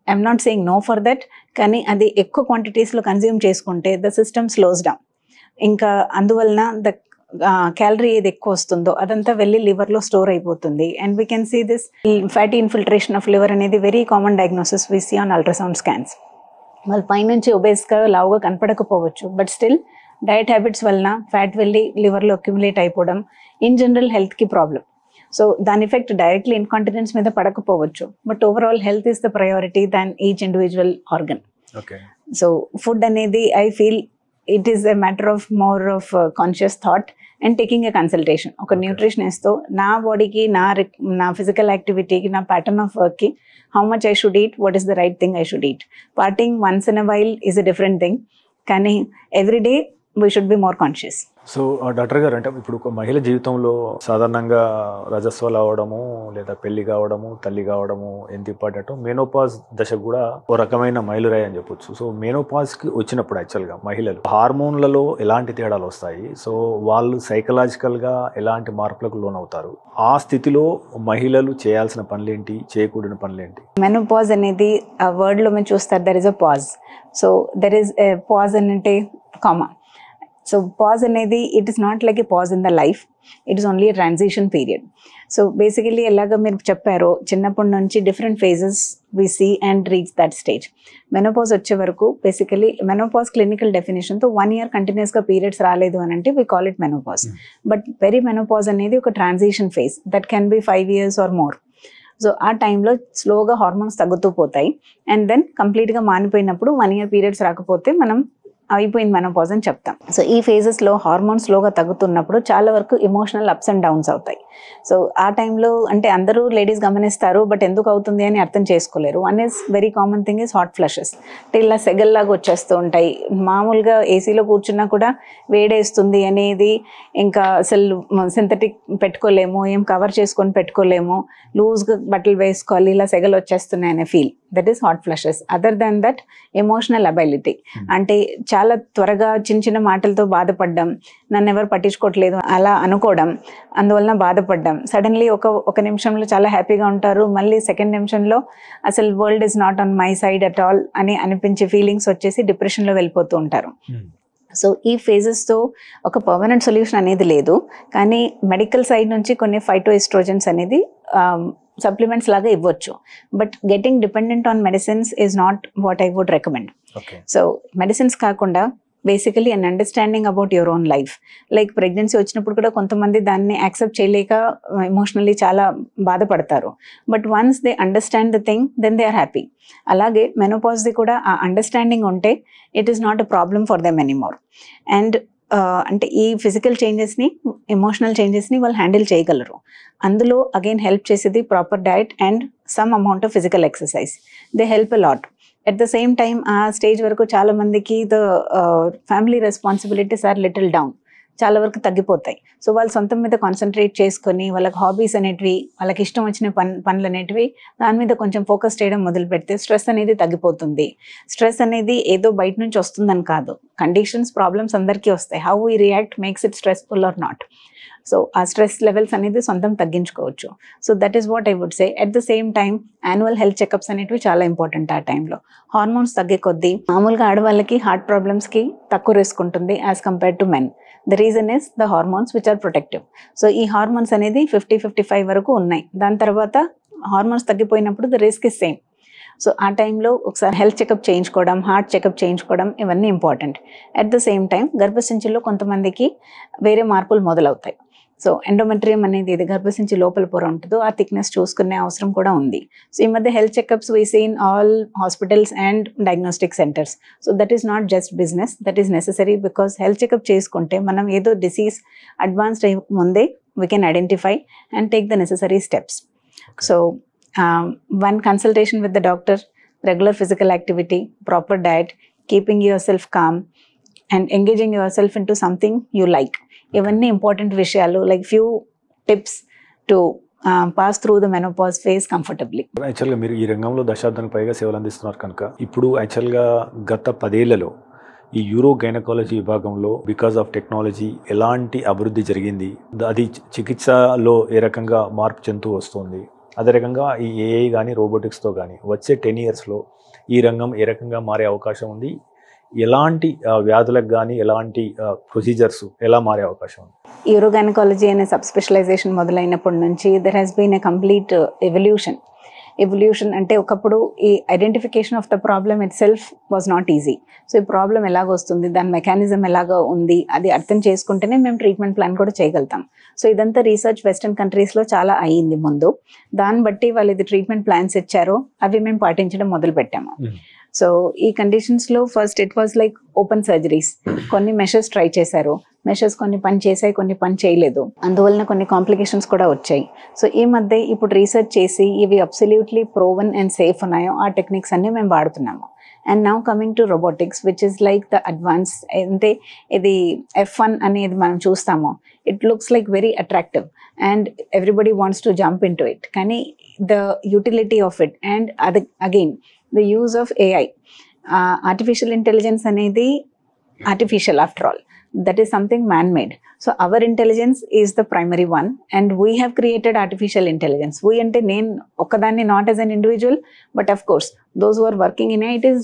B: I'm not saying no for that. కానీ అది ఎక్కువ క్వాంటిటీస్లో కన్జ్యూమ్ చేసుకుంటే ద సిస్టమ్ స్లోస్ డౌన్. ఇంకా అందువలన ద క్యాలరీ ఏది ఎక్కువ వస్తుందో అదంతా వెళ్ళి లివర్లో స్టోర్ అయిపోతుంది. And we can see this fatty infiltration of liver అనేది very common diagnosis we see on ultrasound scans. వాళ్ళు పైనుంచి ఒబేస్గా లావుగా కనపడకపోవచ్చు, బట్ స్టిల్ డయట్ హ్యాబిట్స్ వలన ఫ్యాట్ వెళ్ళి లివర్లో అక్యుములేట్ అయిపోవడం ఇన్ జనరల్ హెల్త్కి ప్రాబ్లం. సో దాని ఎఫెక్ట్ డైరెక్ట్లీ ఇన్కాంటినెన్స్ మీద పడకపోవచ్చు, but overall health is the priority than each individual organ.
A: Okay.
B: So food అనేది I feel it is a matter of more of conscious thought and taking a consultation. ఒక న్యూట్రిషనిస్ట్తో నా బాడీకి, నా physical యాక్టివిటీకి, నా ప్యాటర్న్ ఆఫ్ వర్క్కి how much I should eat, what is the right thing I should eat. Parting once in a while is a different thing, కానీ everyday we should be more conscious.
A: So doctor గారు, అంటే ఇప్పుడు ఒక మహిళ జీవితంలో సాధారణంగా రజస్వాలు అవడము లేదా పెళ్లి కావడము, తల్లి కావడము ఎంత ఇంపార్టెంట్, మెనోపాజ్ దశ కూడా ఓ రకమైన మైలురాయి అని చెప్పొచ్చు. సో మెనోపాజ్కి వచ్చినప్పుడు యాక్చువల్గా మహిళలు హార్మోన్లలో ఎలాంటి తేడాలు వస్తాయి, సో వాళ్ళు సైకలాజికల్గా ఎలాంటి మార్పులకు లోనవుతారు, ఆ స్థితిలో మహిళలు చేయాల్సిన పనులేంటి, చేయకూడని పనులేంటి?
B: మెనోపాజ్ అనేది ఆ వర్డ్లో మీరు చూస్తారు, there is a pause. So there is a pause అని అంటే కామా. సో పాజ్ అనేది it is not like a pause in the life, it is only a transition period. So basically ఎలాగ మీరు చెప్పారో, చిన్నప్పటి నుంచి different phases we see and reach that stage. Menopause వచ్చే వరకు బేసికలీ మెనోపాజ్ క్లినికల్ డెఫినేషన్తో 1 year కంటిన్యూస్గా పీరియడ్స్ రాలేదు అని అంటే we call it menopause. But peri menopause అనేది ఒక transition phase that can be 5 years or more. So ఆ టైంలో స్లోగా హార్మోన్స్ తగ్గుతూ పోతాయి అండ్ దెన్ కంప్లీట్గా మానిపోయినప్పుడు 1 year పీరియడ్స్ రాకపోతే మనం అయిపోయింది మెనోపాజ్ అని చెప్తాం. సో ఈ ఫేజెస్లో హార్మోన్స్ స్లోగా తగ్గుతున్నప్పుడు చాలా వరకు ఎమోషనల్ అప్స్ అండ్ డౌన్స్ అవుతాయి. సో ఆ టైంలో అంటే అందరూ లేడీస్ గమనిస్తారు, బట్ ఎందుకు అవుతుంది అని అర్థం చేసుకోలేరు. One is very common thing is hot flushes. అంటే ఇలా సెగల్లాగా వచ్చేస్తూ ఉంటాయి. మామూలుగా ఏసీలో కూర్చున్నా కూడా వేడేస్తుంది అనేది, ఇంకా అసలు సింథటిక్ పెట్టుకోలేము, ఏం కవర్ చేసుకొని పెట్టుకోలేము, లూజ్గా బట్టలు వేసుకోవాలి, ఇలా సెగలు వచ్చేస్తున్నాయి అనే feel, that is hot flushes. Other than that emotional ability, అంటే చాలా త్వరగా చిన్న చిన్న మాటలతో బాధపడడం, నన్ను ఎవరు పట్టించుకోవట్లేదు అలా అనుకోవడం, అందువలన బాధపడడం. సడన్లీ ఒక నిమిషంలో చాలా హ్యాపీగా ఉంటారు, మళ్ళీ సెకండ్ నిమిషంలో అసలు world is not on my side at all అని అనిపించే ఫీలింగ్స్ వచ్చేసి డిప్రెషన్లో వెళ్ళిపోతూ ఉంటారు. సో ఈ ఫేజెస్తో ఒక పర్మనెంట్ సొల్యూషన్ అనేది లేదు, కానీ మెడికల్ సైడ్ నుంచి కొన్ని ఫైటోఎస్ట్రోజన్స్ అనేది సప్లిమెంట్స్ లాగా ఇవ్వచ్చు. But getting dependent on medicines is not what I would recommend. So medicines కాకుండా basically an understanding about your own life. Like pregnancy వచ్చినప్పుడు కూడా కొంతమంది దాన్ని యాక్సెప్ట్ చేయలేక ఎమోషనల్లీ చాలా బాధపడతారు. But once they understand the thing then they are happy. అలాగే మెనోపాజ్ది కూడా ఆ అండర్స్టాండింగ్ ఉంటే it is not a problem for them anymore. And అంటే ఈ ఫిజికల్ చేంజెస్ని, ఎమోషనల్ చేంజెస్ని వాళ్ళు హ్యాండిల్ చేయగలరు. అందులో అగైన్ హెల్ప్ చేసేది proper diet and some amount of physical exercise. They help a lot. At the same time ఆ stage వరకు చాలా మందికి the family responsibilities are little down, చాలా వరకు తగ్గిపోతాయి. సో వాళ్ళు సొంతం మీద కాన్సన్ట్రేట్ చేసుకొని వాళ్ళకి హాబీస్ అనేటివి, వాళ్ళకి ఇష్టం వచ్చిన పనులు అనేటివి దాని మీద కొంచెం ఫోకస్ చేయడం మొదలు పెడితే స్ట్రెస్ అనేది తగ్గిపోతుంది. స్ట్రెస్ అనేది ఏదో బయట నుంచి వస్తుందని కాదు, కండిషన్స్, ప్రాబ్లమ్స్ అందరికీ వస్తాయి. How we react makes it stressful or not. So ఆ స్ట్రెస్ లెవెల్స్ అనేది సొంతం తగ్గించుకోవచ్చు. So that is what I would say. At the same time annual health checkups అనేటివి చాలా ఇంపార్టెంట్. ఆ టైంలో హార్మోన్స్ తగ్గే కొద్దీ మామూలుగా ఆడవాళ్ళకి హార్ట్ ప్రాబ్లమ్స్కి తక్కువ రిస్క్ ఉంటుంది as compared to men. The reason is the hormones which are protective. So ఈ హార్మోన్స్ అనేది 50-55 వరకు ఉన్నాయి. దాని తర్వాత హార్మోన్స్ తగ్గిపోయినప్పుడు the risk is same. So ఆ టైంలో ఒకసారి హెల్త్ చెకప్ చేయించుకోవడం, హార్ట్ చెకప్ చేయించుకోవడం, ఇవన్నీ important. At the same time గర్భసంచిలో కొంతమందికి వేరే మార్పులు మొదలవుతాయి. సో ఎండోమెట్రియం అనేది ఇది గర్భసంచి లోపల పొర ఉంటుందో ఆ థిక్నెస్ చూసుకునే అవసరం కూడా ఉంది. సో ఈ మధ్య health checkups we see in all hospitals and diagnostic centres. So that is not just business, that is necessary. Because health checkup చేసుకుంటే మనం ఏదో డిసీజ్ అడ్వాన్స్డ్ అయ్యే ముందే we can identify and take the necessary steps. So one consultation with the doctor, regular physical activity, proper diet, keeping yourself calm and engaging yourself into something you like. ఇవన్నీ important విషయాలు, like few tips to pass through the menopause phase comfortably.
A: యాక్చువల్గా మీరు ఈ రంగంలో దశాబ్దానికి పైగా సేవలు అందిస్తున్నారు కనుక ఇప్పుడు యాక్చువల్గా గత 10 ఏళ్లలో ఈ యూరో గైనకాలజీ విభాగంలో బికాజ్ ఆఫ్ టెక్నాలజీ ఎలాంటి అభివృద్ధి జరిగింది, అది చికిత్సలో ఏ రకంగా మార్పు చెందుతూ వస్తుంది, అదే రకంగా ఈ ఏఐ కానీ రోబోటిక్స్తో కానీ వచ్చే 10 yearsలో ఈ రంగం ఏ రకంగా మారే అవకాశం ఉంది, ఎలాంటి వ్యాధులకు కానీ ఎలాంటి ప్రొసీజర్స్ ఎలా మారే అవకాశం ఉంది?
B: యూరో గైనకాలజీ అనే సబ్ స్పెషలైజేషన్ మొదలైనప్పటి నుంచి there has been a complete evolution. Evolution అంటే ఒకప్పుడు ఈ identification of the problem itself was not easy. So ఈ ప్రాబ్లం ఎలాగ వస్తుంది, దాని మెకానిజం ఎలాగ ఉంది, అది అర్థం చేసుకుంటేనే మేము ట్రీట్మెంట్ ప్లాన్ కూడా చేయగలుగుతాం. సో ఇదంతా రీసెర్చ్ వెస్టర్న్ కంట్రీస్లో చాలా అయ్యింది ముందు. దాన్ని బట్టి వాళ్ళు ఇది ట్రీట్మెంట్ ప్లాన్స్ ఇచ్చారో అవి మేము పాటించడం మొదలు పెట్టాము. సో ఈ కండిషన్స్లో first it was like open surgeries. కొన్ని మెషర్స్ ట్రై చేశారు, మెషర్స్ కొన్ని పని చేసాయి, కొన్ని పని చేయలేదు, అందువలన కొన్ని కాంప్లికేషన్స్ కూడా వచ్చాయి. సో ఈ మధ్య ఇప్పుడు రీసెర్చ్ చేసి ఇవి అబ్సల్యూట్లీ ప్రోవన్ అండ్ సేఫ్ ఉన్నాయో ఆ టెక్నిక్స్ అన్ని మేము వాడుతున్నాము. And now coming to robotics which is like the advance. అంటే ఇది F1 అనేది మనం చూస్తాము, it looks like very attractive and everybody wants to jump in to it. కానీ the utility of it and అది again the use of AI, artificial intelligence అనేది artificial after all, that is something man-made. So our intelligence is the primary one and we have created artificial intelligence. We ante నేను ఒక్కదాన్ని not as an individual, but of course those who are working in it is,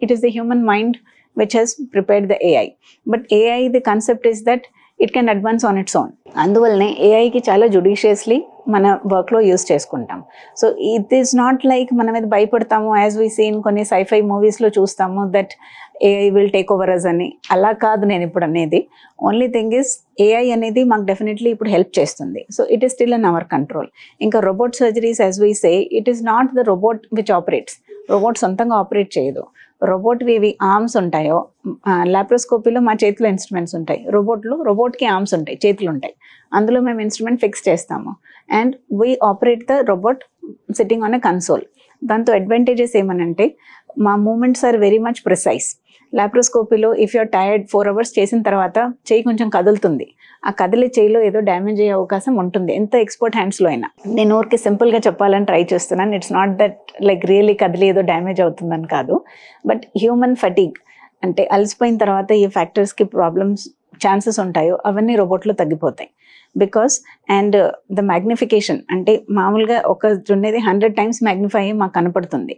B: it is the human mind which has prepared the AI. But AI, the concept is that it can advance on its own. అందువల్లనే ఏఐకి చాలా judiciously మన వర్క్లో use చేసుకుంటాం. So it is not like మనం మీద భయపడతాము as we seen కొన్ని sci-fi మూవీస్లో చూస్తాము that AI will take over us అని. అలా కాదు నేను ఇప్పుడు అనేది. ఓన్లీ థింగ్ ఇస్ ఏఐ అనేది మాకు డెఫినెట్లీ ఇప్పుడు హెల్ప్ చేస్తుంది. So it is still in our control. ఇంకా robot surgeries as we say, it is not the robot which operates. Robot సొంతంగా ఆపరేట్ చేయదు. రోబోట్వి ఇవి ఆర్మ్స్ ఉంటాయో, లాప్రోస్కోపీలో మా చేతిలో ఇన్స్ట్రుమెంట్స్ ఉంటాయి, రోబోట్కి ఆర్మ్స్ ఉంటాయి, చేతులు ఉంటాయి, అందులో మేము ఇన్స్ట్రుమెంట్ ఫిక్స్ చేస్తాము and we operate the robot sitting on a console. దాంతో అడ్వాంటేజెస్ ఏమనంటే మా movements are very much precise. లాప్రోస్కోపీలో ఇఫ్ యూఆర్ టైర్డ్ 4 hours చేసిన తర్వాత చేయి కొంచెం కదులుతుంది, ఆ కదిలే చేయిలో ఏదో డ్యామేజ్ అయ్యే అవకాశం ఉంటుంది, ఎంత ఎక్స్పర్ట్ హ్యాండ్స్లో అయినా. నేను ఊరికి సింపుల్గా చెప్పాలని ట్రై చేస్తున్నాను. It's not that like really కదిలి ఏదో డ్యామేజ్ అవుతుందని కాదు, బట్ హ్యూమన్ ఫటీగ్ అంటే అలసిపోయిన తర్వాత ఈ ఫ్యాక్టర్స్కి ప్రాబ్లమ్స్ ఛాన్సెస్ ఉంటాయో అవన్నీ రోబోట్లో తగ్గిపోతాయి. బికాస్ అండ్ ద మ్యాగ్నిఫికేషన్ అంటే మామూలుగా ఒక ఉండేది 100 times మ్యాగ్నిఫై అయ్యి మాకు కనపడుతుంది.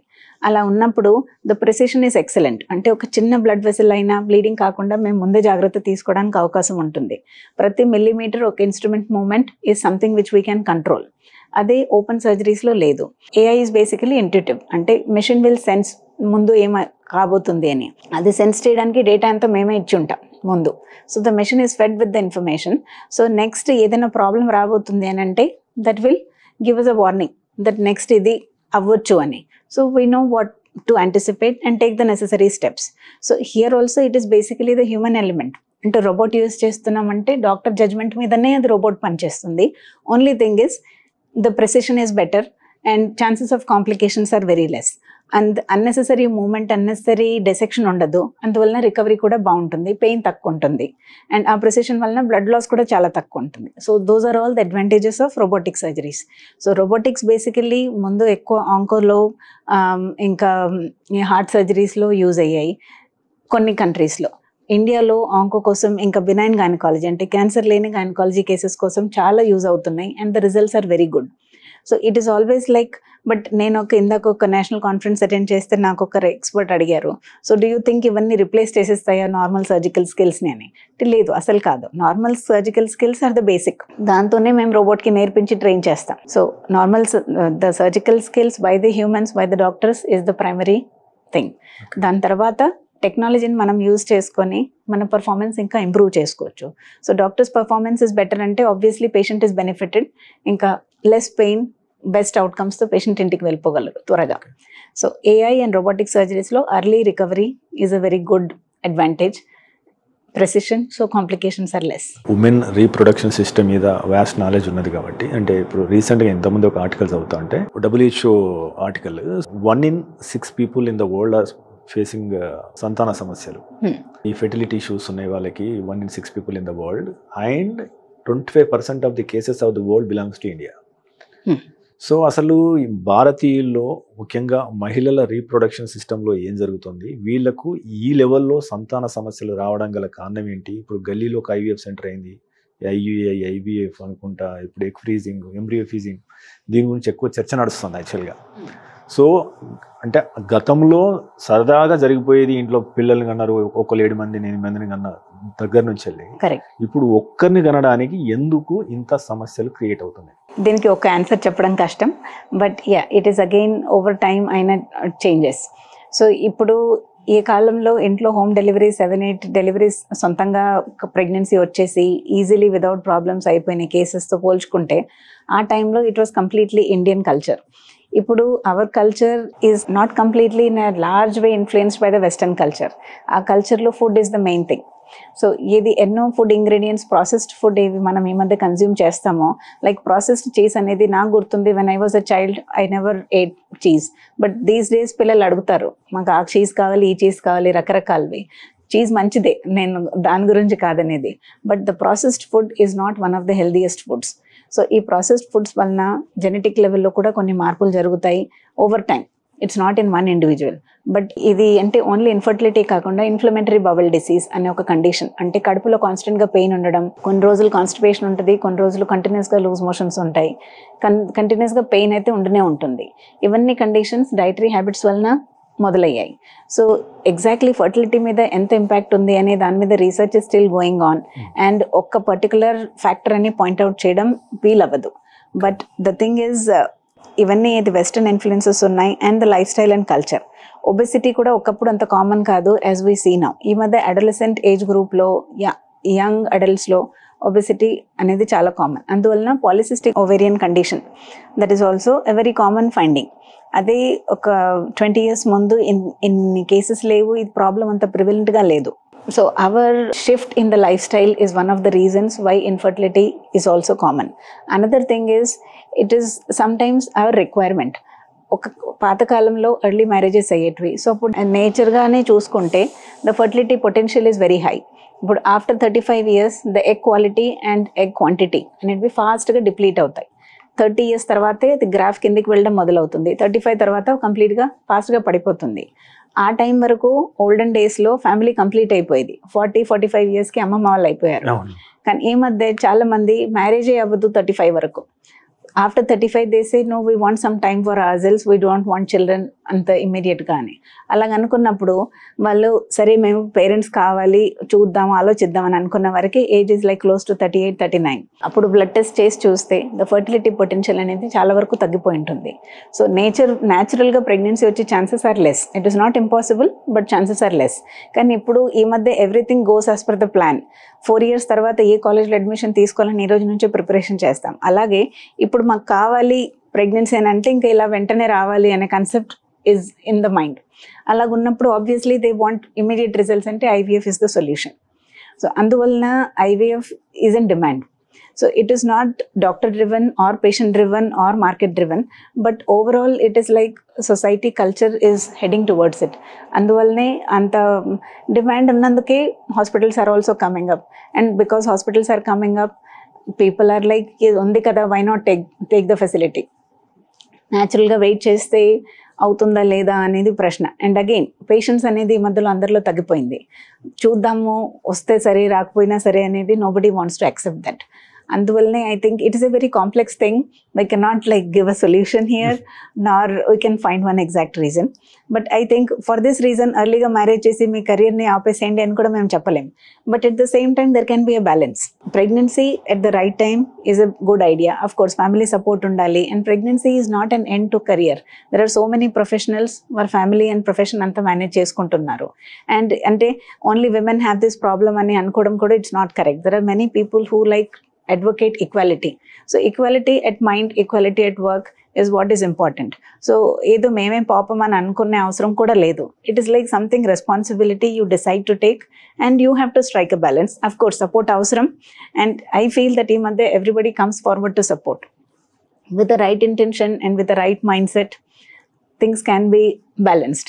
B: అలా ఉన్నప్పుడు ద ప్రెసిషన్ ఈస్ ఎక్సలెంట్. అంటే ఒక చిన్న బ్లడ్ వెసల్ అయినా బ్లీడింగ్ కాకుండా మేము ముందే జాగ్రత్త తీసుకోవడానికి అవకాశం ఉంటుంది. ప్రతి మిల్లీమీటర్ ఒక instrument movement is something which we can control. అదే ఓపెన్ సర్జరీస్లో లేదు. AI is basically intuitive. అంటే మెషిన్ విల్ సెన్స్ ముందు ఏమ కాబోతుంది అని, అది సెన్స్ చేయడానికి డేటా అంతా మేమే ఇచ్చి ఉంటాం ముందు. So the machine is fed with the information. So next ఏదైనా ప్రాబ్లం రాబోతుంది అని అంటే that will give us a warning that next ఇది అవ్వచ్చు అని. So we know what to anticipate and take the necessary steps. So here also it is basically the human element. అంటే robot use చేస్తున్నామంటే doctor judgement మీదనే అది robot పనిచేస్తుంది. Only thing is the precision is better and chances of complications are very less and unnecessary movement, unnecessary dissection ఉండదు. అందువలన recovery కూడా బాగుంటుంది, pain తక్కువ ఉంటుంది అండ్ ఆ ప్రెసిషన్ వలన బ్లడ్ లాస్ కూడా చాలా తక్కువ ఉంటుంది. So those are all the advantages of robotic surgeries. So robotics basically ముందు ఎక్కువ ఆంకోలో ఇంకా హార్ట్ సర్జరీస్లో యూజ్ అయ్యాయి కొన్ని కంట్రీస్లో. ఇండియాలో ఆంకో కోసం ఇంకా బినైన్ గైనకాలజీ అంటే క్యాన్సర్ లేని గైనకాలజీ కేసెస్ కోసం చాలా యూజ్ అవుతున్నాయి and the results are very good. So it is always like, but నేను ఇందాక ఒక నేషనల్ కాన్ఫరెన్స్ అటెండ్ చేస్తే నాకు ఒక ఎక్స్పర్ట్ అడిగారు, సో డూ యూ థింక్ ఇవన్నీ రిప్లేస్ చేసేస్తాయా నార్మల్ సర్జికల్ స్కిల్స్ని అని. లేదు, అసలు కాదు. Normal surgical skills are the basic. దాంతోనే మేము రోబోట్కి నేర్పించి ట్రైన్ చేస్తాం. So normal the surgical skills by the humans, by the doctors is the primary thing. దాని తర్వాత టెక్నాలజీని మనం యూజ్ చేసుకొని మన పర్ఫార్మెన్స్ ఇంకా ఇంప్రూవ్ చేసుకోవచ్చు. So doctors performance is better అంటే ఆబ్వియస్లీ పేషెంట్ ఇస్ బెనిఫిటెడ్. ఇంకా లెస్ పెయిన్, బెస్ట్ అవుట్కమ్స్తో పేషెంట్ ఇంటికి వెళ్ళిపోగలరు త్వరగా. సో ఏఐ అండ్ రోబోటిక్ సర్జరీస్లో early recovery is a very good advantage. Precision, so complications are less.
A: Women reproduction system మీద vast knowledge ఉన్నది కాబట్టి, అంటే ఇప్పుడు రీసెంట్గా ఎంతమంది ఒక ఆర్టికల్స్ అవుతా అంటే WHO article 1 in 6 people in the world are facing సంతాన సమస్యలు. ఈ ఫెర్టిలిటీ ఇష్యూస్ ఉన్నాయి వాళ్ళకి 1 in 6 people in the world and 25% of the cases of the world belongs to India. So అసలు భారతీయుల్లో ముఖ్యంగా మహిళల రీప్రొడక్షన్ సిస్టంలో ఏం జరుగుతుంది, వీళ్లకు ఈ లెవెల్లో సంతాన సమస్యలు రావడం గల కారణం ఏంటి? ఇప్పుడు గల్లీలో ఒక IVF సెంటర్ అయింది, IUI, IVF అనుకుంటా, ఇప్పుడు ఎగ్ ఫ్రీజింగ్, ఎంబ్రియో ఫ్రీజింగ్, దీని గురించి ఎక్కువ చర్చ నడుస్తుంది యాక్చువల్గా. సో అంటే గతంలో సరదాగా జరిగిపోయేది, ఇంట్లో పిల్లల్ని కన్నారు, ఒక 7 మంది 8 మందిని కన్నారు దగ్గర నుంచి వెళ్ళి,
B: కరెక్ట్.
A: ఇప్పుడు ఒక్కరిని కనడానికి ఎందుకు ఇంత సమస్యలు క్రియేట్ అవుతున్నాయి?
B: దీనికి ఒక ఆన్సర్ చెప్పడం కష్టం, but ya it is again over time అయిన చేంజెస్. సో ఇప్పుడు ఈ కాలంలో ఇంట్లో హోమ్ డెలివరీ 7-8 డెలివరీస్ సొంతంగా ప్రెగ్నెన్సీ వచ్చేసి ఈజీలీ వితౌట్ ప్రాబ్లమ్స్ అయిపోయిన కేసెస్తో పోల్చుకుంటే ఆ టైంలో it was completely Indian culture. ఇప్పుడు our culture is not completely in a large way influenced by the western culture. ఆ కల్చర్లో food is the main thing. So ఇది ఎన్నో ఫుడ్ ఇంగ్రీడియంట్స్, ప్రాసెస్డ్ ఫుడ్ ఏవి మనం ఈ మధ్య కన్జ్యూమ్ చేస్తామో, లైక్ ప్రాసెస్డ్ చీజ్ అనేది నాకు గుర్తుంది, when I was a child I never eight cheese. But these days పిల్లలు అడుగుతారు, మాకు ఆ చీజ్ కావాలి, ఈ చీజ్ కావాలి, రకరకాలవి. చీజ్ మంచిదే, నేను దాని గురించి కాదనేది, but the processed food is not one of the healthiest foods. So ఈ ప్రాసెస్డ్ ఫుడ్స్ వలన జెనెటిక్ లెవెల్లో కూడా కొన్ని మార్పులు జరుగుతాయి over time. It's not in one individual. But ఇది అంటే ఓన్లీ ఇన్ఫర్టిలిటీ కాకుండా ఇన్ఫ్లమేటరీ బవల్ డిసీజ్ అనే ఒక కండిషన్, అంటే కడుపులో కాన్స్టెంట్గా పెయిన్ ఉండడం, కొన్ని రోజులు కాన్స్టిపేషన్ ఉంటుంది, కొన్ని రోజులు కంటిన్యూస్గా లూజ్ మోషన్స్ ఉంటాయి, కంటిన్యూస్గా పెయిన్ అయితే ఉండనే ఉంటుంది. ఇవన్నీ కండిషన్స్ డైటరీ హ్యాబిట్స్ వలన మొదలయ్యాయి. సో ఎగ్జాక్ట్లీ ఫర్టిలిటీ మీద ఎంత ఇంపాక్ట్ ఉంది అనే దాని మీద research is still going on, and ఒక్క పర్టికులర్ ఫ్యాక్టర్ అని పాయింట్అవుట్ చేయడం వీలవ్వదు. బట్ ద థింగ్ ఈజ్ ఇవన్నీ ఇది వెస్టర్న్ ఇన్ఫ్లుయెన్సెస్ ఉన్నాయి, and the life style and culture. Obesity కూడా ఒకప్పుడు అంత కామన్ కాదు యాజ్ వీ సీ నౌ. ఈ మధ్య అడలసెంట్ ఏజ్ గ్రూప్లో, యంగ్ అడల్ట్స్లో ఒబెసిటీ అనేది చాలా కామన్. అందువలన polycystic ovarian condition, that is also a very common finding. అదే ఒక 20 years ముందు ఇన్ని కేసెస్ లేవు, ఇది ప్రాబ్లం అంత ప్రివలెంట్గా లేదు. So our shift in the life style is one of the reasons why infertility is also common. Another thing is it is sometimes our requirement. ఒక పాతకాలంలో ఎర్లీ మ్యారేజెస్ అయ్యేటివి, సో అప్పుడు నేచర్గానే చూసుకుంటే the fertility potential is very high. ఇప్పుడు after 35 years the egg quality and egg quantity అనేటివి ఫాస్ట్గా deplete అవుతాయి. 30 years తర్వాతే అది గ్రాఫ్ కిందికి వెళ్ళడం మొదలవుతుంది. 35 తర్వాత కంప్లీట్గా ఫాస్ట్గా పడిపోతుంది. ఆ టైం వరకు ఓల్డెన్ డేస్లో ఫ్యామిలీ కంప్లీట్ అయిపోయేది. 40-45 yearsకి అమ్మమ్మ వాళ్ళు అయిపోయారు. కానీ ఈ మధ్య చాలా మంది మ్యారేజే అవ్వదు 35 వరకు. After 35 they say no, we want some time for ourselves, we don't want children అంత ఇమ్మీడియట్గా అని. అలాగ అనుకున్నప్పుడు వాళ్ళు సరే మేము పేరెంట్స్ కావాలి చూద్దాం ఆలోచిద్దాం అని అనుకున్న వరకు age is like close to 38-39. అప్పుడు బ్లడ్ టెస్ట్ చేసి చూస్తే ద ఫర్టిలిటీ పొటెన్షియల్ అనేది చాలా వరకు తగ్గిపోయి ఉంటుంది. సో న్యాచురల్గా ప్రెగ్నెన్సీ వచ్చే chances are less. It is not impossible, but chances are less. కానీ ఇప్పుడు ఈ మధ్య everything goes as per the plan. 4 years తర్వాత ఏ కాలేజ్లో అడ్మిషన్ తీసుకోవాలని ఈ రోజు నుంచే ప్రిపరేషన్ చేస్తాం. అలాగే ఇప్పుడు మాకు కావాలి ప్రెగ్నెన్సీ అని అంటే ఇంకా ఇలా వెంటనే రావాలి అనే concept is in the mind. అలాగున్నప్పుడు obviously they want immediate results, అంటే IVF is the solution. So అందువలన IVF is in demand. So it is not doctor driven or patient driven or market driven, but overall it is like society culture is heading towards it. Anduvallane anta demand unnanduke hospitals are also coming up, and because hospitals are coming up, people are like undi kada, why not take the facility. Natural ga wait cheste అవుతుందా లేదా అనేది ప్రశ్న. And again patience అనేది ఈ మధ్యలో అందరిలో తగ్గిపోయింది. చూద్దాము, వస్తే సరే రాకపోయినా సరే అనేది nobody wants to accept that. అందువల్లనే I think it is a very complex thing. We cannot like give a solution here, nor we can find one exact reason. But I think for this reason ఎర్లీగా marriage చేసి మీ కెరియర్ని ఆపేసేయండి అని కూడా మేము చెప్పలేం. But at the same time there can be a balance. Pregnancy at the right time is a good idea. Of course family support ఉండాలి. And pregnancy is not an end to career. There are so many professionals వారి family and profession అంతా manage చేసుకుంటున్నారు. And అంటే only women have this problem అని అనుకోవడం కూడా it's not correct. There are many people who like advocate equality. So equality at mind, equality at work is what is important. So ఏదో మేమే పాపం అని అనుకునే అవసరం కూడా లేదు. It is like something responsibility you decide to take, and you have to strike a balance. Of course support అవసరం, and I feel that ఈ మధ్య everybody comes forward to support with the right intention and with the right mindset. Things can be balanced.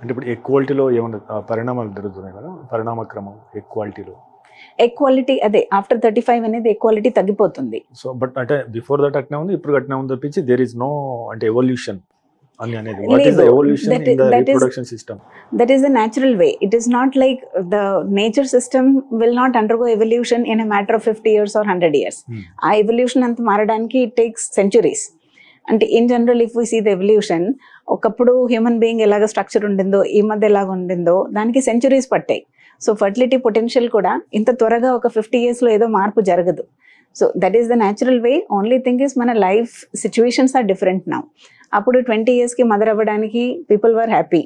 A: అంటే ఇప్పుడు ఈక్వాలిటీలో ఏమన్నా పరిణామాలు జరుగుతున్నాయి కదా, పరిణామక్రమం ఈక్వాలిటీలో.
B: Equality అదే ఆఫ్టర్ 35 అనేది ఈక్వాలిటీ తగ్గిపోతుంది.
A: సో బట్ అంటే బిఫోర్ దట్ అట్నే ఉంది, ఇప్పుడు అట్నే ఉంది తప్పించి దేర్ ఇస్ నో అంటే ఎవల్యూషన్ అని అనేది. What is the evolution in the reproduction system?
B: That is the natural way. It is not like the nature system will not undergo evolution in a matter of 50 years or 100 years. ఆ evolution అంత మారడానికి it takes centuries. అంటే in general if we see the evolution, ఒకప్పుడు human being ఎలాగ structure ఉండిందో ఈ మధ్య ఎలాగ ఉండిందో దానికి సెంచురీస్ పట్టాయి. సో ఫర్టిలిటీ పొటెన్షియల్ కూడా ఇంత త్వరగా ఒక 50 yearsలో ఏదో మార్పు జరగదు. So that is the natural way. Only thing is మన life situations are different now. అప్పుడు 20 yearsకి మదర్ అవ్వడానికి people were happy,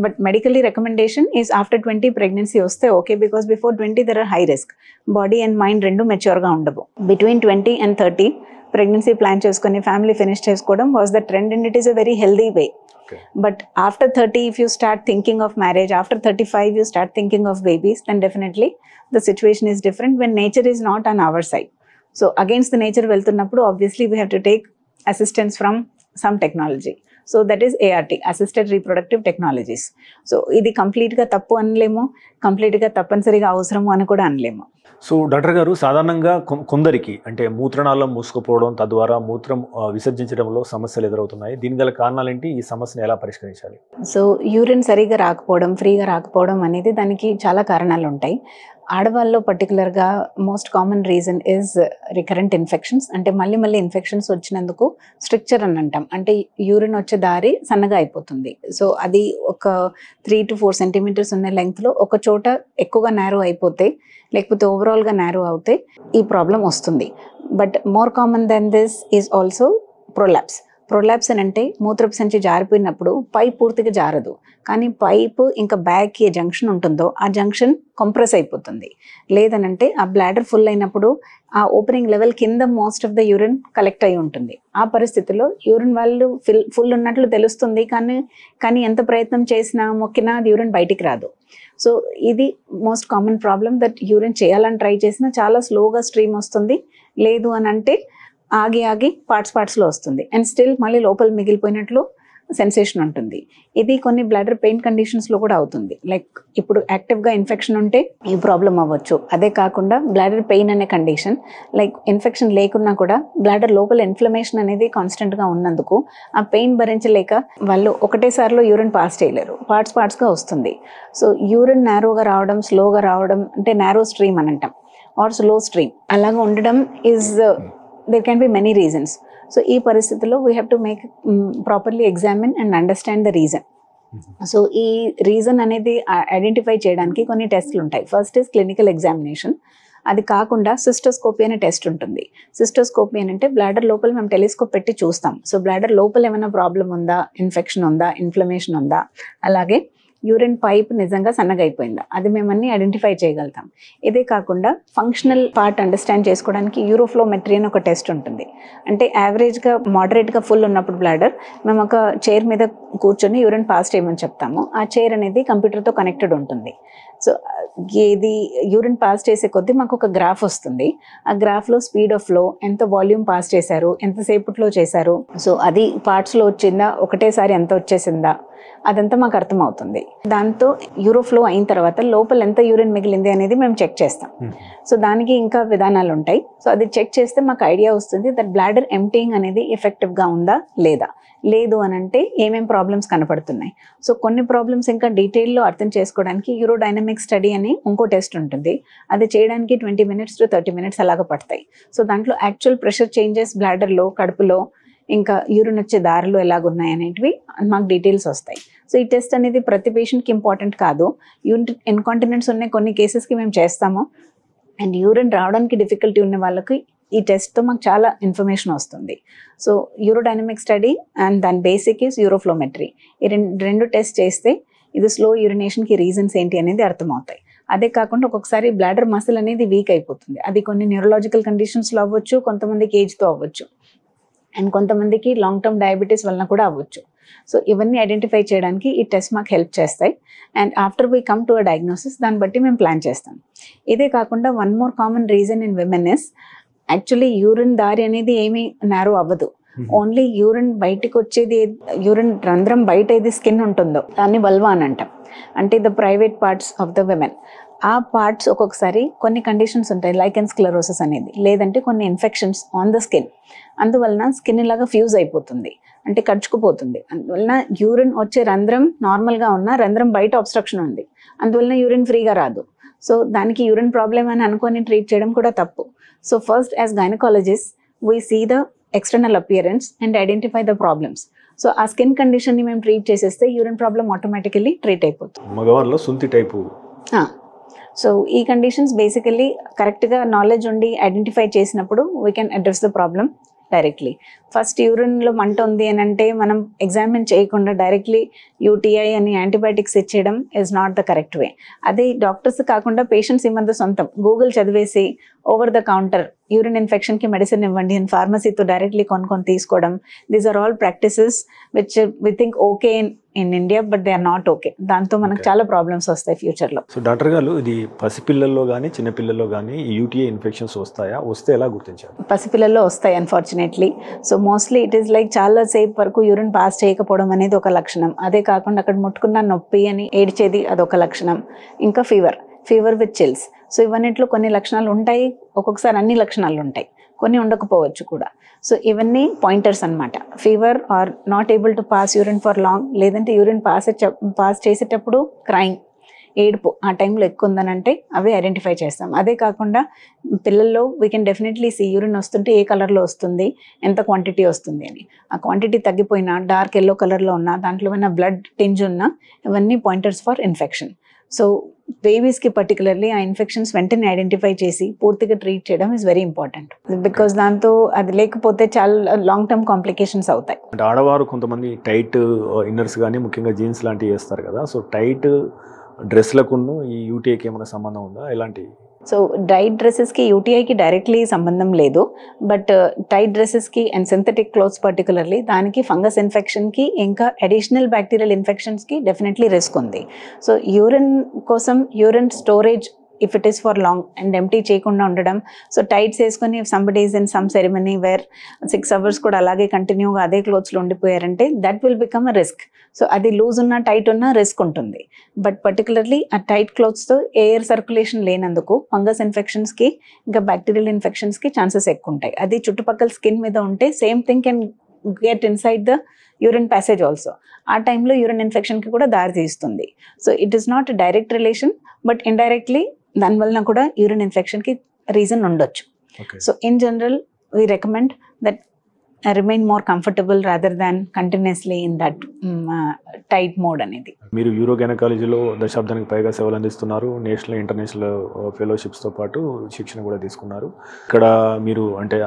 B: but medically recommendation is after 20 pregnancy వస్తే okay, because before 20 there are high risk. Body and mind రెండు మెచ్యూర్గా ఉండవు. Between 20 and 30 pregnancy plan చేసుకొని family finish చేసుకోవడం was the trend and it is a very healthy way. But after 30, if you start thinking of marriage, after 35, you start thinking of babies, then definitely the situation is different when nature is not on our side. So against the nature వెళ్తున్నప్పుడు obviously we have to take assistance from some technology. So that is ART, Assisted Reproductive Technologies. So ఇది కంప్లీట్గా తప్పు అనలేము, కంప్లీట్గా తప్పనిసరిగా అవసరము అని కూడా అనలేము.
A: సో డాక్టర్ గారు, సాధారణంగా కొందరికి అంటే మూత్రనాళం మూసుకుపోవడం, తద్వారా మూత్రం విసర్జించడంలో సమస్యలు ఎదురవుతున్నాయి. దీని గల కారణాలు ఏంటి? ఈ సమస్యను ఎలా పరిష్కరించాలి?
B: సో యూరిన్ సరిగా రాకపోవడం, ఫ్రీగా రాకపోవడం అనేది దానికి చాలా కారణాలు ఉంటాయి. ఆడవాళ్ళలో పర్టికులర్గా most common reason is recurrent infections. అంటే మళ్ళీ ఇన్ఫెక్షన్స్ వచ్చినందుకు స్ట్రిక్చర్ అని అంటాం. అంటే యూరిన్ వచ్చే దారి సన్నగా అయిపోతుంది. సో అది ఒక 3 to 4 centimeters ఉన్న లెంగ్త్లో ఒక చోట ఎక్కువగా నేరో అయిపోతే, లేకపోతే ఓవరాల్గా నేరో అవుతే ఈ ప్రాబ్లం వస్తుంది. But more common than this is also prolapse. Prolapse అని అంటే మూత్రపు సంచి జారిపోయినప్పుడు పైప్ పూర్తిగా జారదు, కానీ పైపు ఇంకా బ్యాగ్కి ఏ జంక్షన్ ఉంటుందో ఆ జంక్షన్ కంప్రెస్ అయిపోతుంది. లేదనంటే ఆ బ్లాడర్ ఫుల్ అయినప్పుడు ఆ ఓపెనింగ్ లెవెల్ కింద most of the urine collect అయి ఉంటుంది. ఆ పరిస్థితిలో యూరిన్ వాళ్ళు ఫుల్ ఉన్నట్లు తెలుస్తుంది, కానీ ఎంత ప్రయత్నం చేసినా మొక్కినా అది యూరిన్ బయటికి రాదు. సో ఇది most common problem, that urine చేయాలని ట్రై చేసినా చాలా స్లోగా స్ట్రీమ్ వస్తుంది. లేదు అని అంటే ఆగి పార్ట్స్లో వస్తుంది అండ్ స్టిల్ మళ్ళీ లోపల మిగిలిపోయినట్లు సెన్సేషన్ ఉంటుంది. ఇది కొన్ని బ్లాడర్ పెయిన్ కండిషన్స్లో కూడా అవుతుంది. లైక్ ఇప్పుడు యాక్టివ్గా ఇన్ఫెక్షన్ ఉంటే ఈ ప్రాబ్లం అవ్వచ్చు. అదే కాకుండా బ్లాడర్ పెయిన్ అనే కండిషన్, లైక్ ఇన్ఫెక్షన్ లేకున్నా కూడా బ్లాడర్ లోపల ఇన్ఫ్లమేషన్ అనేది కాన్స్టెంట్గా ఉన్నందుకు ఆ పెయిన్ భరించలేక వాళ్ళు ఒకటేసారిలో యూరిన్ పాస్ చేయలేరు, పార్ట్స్గా వస్తుంది. సో యూరిన్ నేరోగా రావడం, స్లోగా రావడం అంటే నేరో స్ట్రీమ్ అని అంటాం, ఆర్ స్లో స్ట్రీమ్ అలాగా ఉండడం is there can be many reasons. So ee paristhitilo we have to make properly examine and understand the reason. So ee reason anedi identify cheyadaniki konni tests untayi. First is clinical examination. అది కాకుండా cystoscopy అనే test ఉంటుంది. Cystoscopy అని అంటే bladder లోపల మేము telescope పెట్టి చూస్తాం. సో బ్లాడర్ లోపల ఏమైనా ప్రాబ్లం ఉందా, ఇన్ఫెక్షన్ ఉందా, ఇన్ఫ్లమేషన్ ఉందా, అలాగే యూరిన్ పైప్ నిజంగా సన్నగా అయిపోయిందా, అది మేమన్నీ ఐడెంటిఫై చేయగలుగుతాం. ఇదే కాకుండా ఫంక్షనల్ పార్ట్ అండర్స్టాండ్ చేసుకోవడానికి యూరోఫ్లోమెట్రీ అని ఒక టెస్ట్ ఉంటుంది. అంటే యావరేజ్గా మోడరేట్గా ఫుల్ ఉన్నప్పుడు బ్లాడర్ మేము ఒక చైర్ మీద కూర్చొని యూరిన్ పాస్ చేయమని చెప్తాము. ఆ చైర్ అనేది కంప్యూటర్తో కనెక్టెడ్ ఉంటుంది. సో ఇది యూరిన్ పాస్ చేసే కొద్దీ మాకు ఒక గ్రాఫ్ వస్తుంది. ఆ గ్రాఫ్లో స్పీడ్ ఆఫ్ ఫ్లో, ఎంత వాల్యూమ్ పాస్ చేశారు, ఎంతసేపట్లో చేశారు, సో అది పార్ట్స్లో వచ్చిందా, ఒకటేసారి ఎంత వచ్చేసిందా, అదంతా మాకు అర్థమవుతుంది. దాంతో యూరోఫ్లో అయిన తర్వాత లోపల ఎంత యూరిన్ మిగిలింది అనేది మేము చెక్ చేస్తాం. సో దానికి ఇంకా విధానాలు ఉంటాయి. సో అది చెక్ చేస్తే మాకు ఐడియా వస్తుంది దట్ బ్లాడర్ ఎంప్టీయింగ్ అనేది ఎఫెక్టివ్గా ఉందా లేదా. లేదు అని అంటే ఏమేం ప్రాబ్లమ్స్ కనపడుతున్నాయి. సో కొన్ని ప్రాబ్లమ్స్ ఇంకా డీటెయిల్లో అర్థం చేసుకోవడానికి యూరోడైనమిక్ స్టడీ అని ఇంకో టెస్ట్ ఉంటుంది. అది చేయడానికి 20 minutes to 30 minutes అలాగ పడతాయి. సో దాంట్లో యాక్చువల్ ప్రెషర్ చేంజెస్ బ్లాడర్లో, కడుపులో, ఇంకా యూరిన్ వచ్చే దారిలో ఎలాగున్నాయి అనేటివి మాకు డీటెయిల్స్ వస్తాయి. సో ఈ టెస్ట్ అనేది ప్రతి పేషెంట్కి ఇంపార్టెంట్ కాదు. యూరిన్ ఇన్కాంటినెన్స్ ఉన్న కొన్ని కేసెస్కి మేము చేస్తాము. అండ్ యూరిన్ రావడానికి డిఫికల్టీ ఉన్న వాళ్ళకి ఈ టెస్ట్తో మాకు చాలా ఇన్ఫర్మేషన్ వస్తుంది. సో యూరోడైనమిక్ స్టడీ అండ్ దాని బేసిక్ ఈజ్ యూరోఫ్లోమెట్రీ. ఈ రెండు టెస్ట్ చేస్తే ఇది స్లో యూరినేషన్కి రీజన్స్ ఏంటి అనేది అర్థమవుతాయి. అదే కాకుండా ఒక్కొక్కసారి బ్లాడర్ మసిల్ అనేది వీక్ అయిపోతుంది. అది కొన్ని న్యూరలాజికల్ కండిషన్స్లో అవ్వచ్చు, కొంతమందికి ఏజ్తో అవ్వచ్చు, అండ్ కొంతమందికి లాంగ్ టర్మ్ డయాబెటీస్ వలన కూడా అవ్వచ్చు. సో ఇవన్నీ ఐడెంటిఫై చేయడానికి ఈ టెస్ట్ మాకు హెల్ప్ చేస్తాయి. And after we come to a diagnosis, దాన్ని బట్టి మేము ప్లాన్ చేస్తాం. ఇదే కాకుండా one more common reason in women is actually urine దారి అనేది ఏమీ నేరో అవ్వదు. ఓన్లీ యూరిన్ బయటకు వచ్చేది, యూరిన్ రంధ్రం బయట ఏది స్కిన్ ఉంటుందో దాన్ని వల్వా అని అంటాం. అంటే the private parts of the women. ఆ పార్ట్స్ ఒక్కొక్కసారి కొన్ని కండిషన్స్ ఉంటాయి, లైకెన్ స్క్లెరోసిస్ అనేది, లేదంటే కొన్ని ఇన్ఫెక్షన్స్ ఆన్ ద స్కిన్. అందువలన స్కిన్ ఇలాగా ఫ్యూజ్ అయిపోతుంది, అంటే కడుచుకుపోతుంది. అందువలన యూరిన్ వచ్చే రంధ్రం నార్మల్గా ఉన్న రంధ్రం బయట అబ్స్ట్రక్షన్ ఉంది, అందువలన యూరిన్ ఫ్రీగా రాదు. సో దానికి యూరిన్ ప్రాబ్లమ్ అని అనుకొని ట్రీట్ చేయడం కూడా తప్పు. So first as gynaecologist we see the external appearance and identify the problems. సో ఆ స్కిన్ కండిషన్ని మేము ట్రీట్ చేసేస్తే యూరిన్ ప్రాబ్లమ్ ఆటోమేటికలీ ట్రీట్ అయిపోతుంది.
A: మగవారిలో సుంతి టైపు.
B: సో ఈ కండిషన్స్ బేసికలీ కరెక్ట్గా నాలెడ్జ్ ఉండి ఐడెంటిఫై చేసినప్పుడు we can address the problem directly. First యూరిన్లో మంట ఉంది అని అంటే మనం ఎగ్జామిన్ చేయకుండా డైరెక్ట్లీ యూటీఐ అని యాంటీబయాటిక్స్ ఇచ్చేయడం is not the correct way. అదే డాక్టర్స్ కాకుండా పేషెంట్స్ ఈ మధ్య సొంతం గూగుల్ చదివేసి ఓవర్ ద కౌంటర్ యూరిన్ ఇన్ఫెక్షన్కి మెడిసిన్ ఇవ్వండి అని ఫార్మసీతో డైరెక్ట్లీ కొనుక్కొని తీసుకోవడం, these are all practices which we think okay in India but they are not okay. దాంతో మనకు చాలా ప్రాబ్లమ్స్ వస్తాయి ఫ్యూచర్లో.
A: సో డాక్టర్ గారు, ఇది పసిపిల్లల్లో కానీ చిన్నపిల్లల్లో కానీ యూటీఐ ఇన్ఫెక్షన్స్ వస్తాయా? వస్తే ఎలా గుర్తించాలి?
B: పసిపిల్లల్లో వస్తాయి unfortunately. So mostly it is like చాలా సేపు వరకు యూరిన్ పాస్ చేయకపోవడం అనేది ఒక లక్షణం. అదే కాకుండా అక్కడ ముట్టుకున్న నొప్పి అని ఏడ్చేది అదొక లక్షణం. ఇంకా ఫీవర్ విత్ చిల్స్. సో ఇవన్నిట్లో కొన్ని లక్షణాలు ఉంటాయి, ఒక్కొక్కసారి అన్ని లక్షణాలు ఉంటాయి, కొన్ని ఉండకపోవచ్చు కూడా. సో ఇవన్నీ పాయింటర్స్ అనమాట. Fever are not able to pass urine for long, లేదంటే యూరిన్ పాస్ చేసేటప్పుడు క్రైంగ్, ఏడుపు ఆ టైంలో ఎక్కువ ఉందనంటే అవి ఐడెంటిఫై చేస్తాం. అదే కాకుండా పిల్లల్లో we can definitely see urine వస్తుంటే ఏ కలర్లో వస్తుంది, ఎంత క్వాంటిటీ వస్తుంది అని. ఆ క్వాంటిటీ తగ్గిపోయినా, డార్క్ ఎల్లో కలర్లో ఉన్నా, దాంట్లో ఏమైనా బ్లడ్ టింజ్ ఉన్నా, ఇవన్నీ పాయింటర్స్ ఫర్ ఇన్ఫెక్షన్. సో బేబీస్కి పర్టికులర్లీ ఆ ఇన్ఫెక్షన్స్ వెంటనే ఐడెంటిఫై చేసి పూర్తిగా ట్రీట్ చేయడం ఈజ్ వెరీ ఇంపార్టెంట్. బికాస్ దాంతో అది లేకపోతే చాలా లాంగ్ టర్మ్ కాంప్లికేషన్స్ అవుతాయి.
A: అంటే ఆడవారు కొంతమంది టైట్ ఇన్నర్స్ కానీ ముఖ్యంగా జీన్స్ లాంటివి వేస్తారు కదా, సో టైట్ డ్రెస్లకును ఈ యూటీఐకి ఏమైనా సంబంధం ఉందా? ఎలాంటి?
B: సో టైట్ డ్రెస్సెస్కి యూటీఐకి డైరెక్ట్లీ సంబంధం లేదు, బట్ టైట్ డ్రెస్సెస్కి అండ్ సింథటిక్ క్లోత్స్ పర్టికులర్లీ దానికి ఫంగస్ ఇన్ఫెక్షన్కి ఇంకా అడిషనల్ బ్యాక్టీరియల్ ఇన్ఫెక్షన్స్కి డెఫినెట్లీ రిస్క్ ఉంది. సో యూరిన్ కోసం urine storage if it is for long and empty చేయకుండా ఉండడం, సో టైట్స్ వేసుకొని somebody is in some ceremony where 6 hours కూడా అలాగే కంటిన్యూగా అదే క్లోత్స్లో ఉండిపోయారంటే that will become a risk. So అది లూజ్ ఉన్నా టైట్ ఉన్నా రిస్క్ ఉంటుంది. బట్ పర్టికులర్లీ ఆ టైట్ క్లోత్స్తో ఎయిర్ సర్క్యులేషన్ లేనందుకు ఫంగస్ ఇన్ఫెక్షన్స్కి ఇంకా బ్యాక్టీరియల్ ఇన్ఫెక్షన్స్కి ఛాన్సెస్ ఎక్కువ ఉంటాయి. అది చుట్టుపక్కల స్కిన్ మీద ఉంటే same thing can get inside the urine passage also. ఆ టైంలో యూరిన్ ఇన్ఫెక్షన్కి కూడా దారి తీస్తుంది. So it is not direct relation, but indirectly దానివల్ల కూడా యూరిన్ ఇన్ఫెక్షన్కి రీజన్ ఉండొచ్చు. So in general we recommend that remain more comfortable rather than continuously in that tight mode అనేది.
A: మీరు యూరో గైనకాలజీలో దశాబ్దానికి పైగా సేవలు అందిస్తున్నారు. నేషనల్ ఇంటర్నేషనల్ ఫెలోషిప్స్తో పాటు శిక్షణ కూడా తీసుకున్నారు. ఇక్కడ మీరు అంటే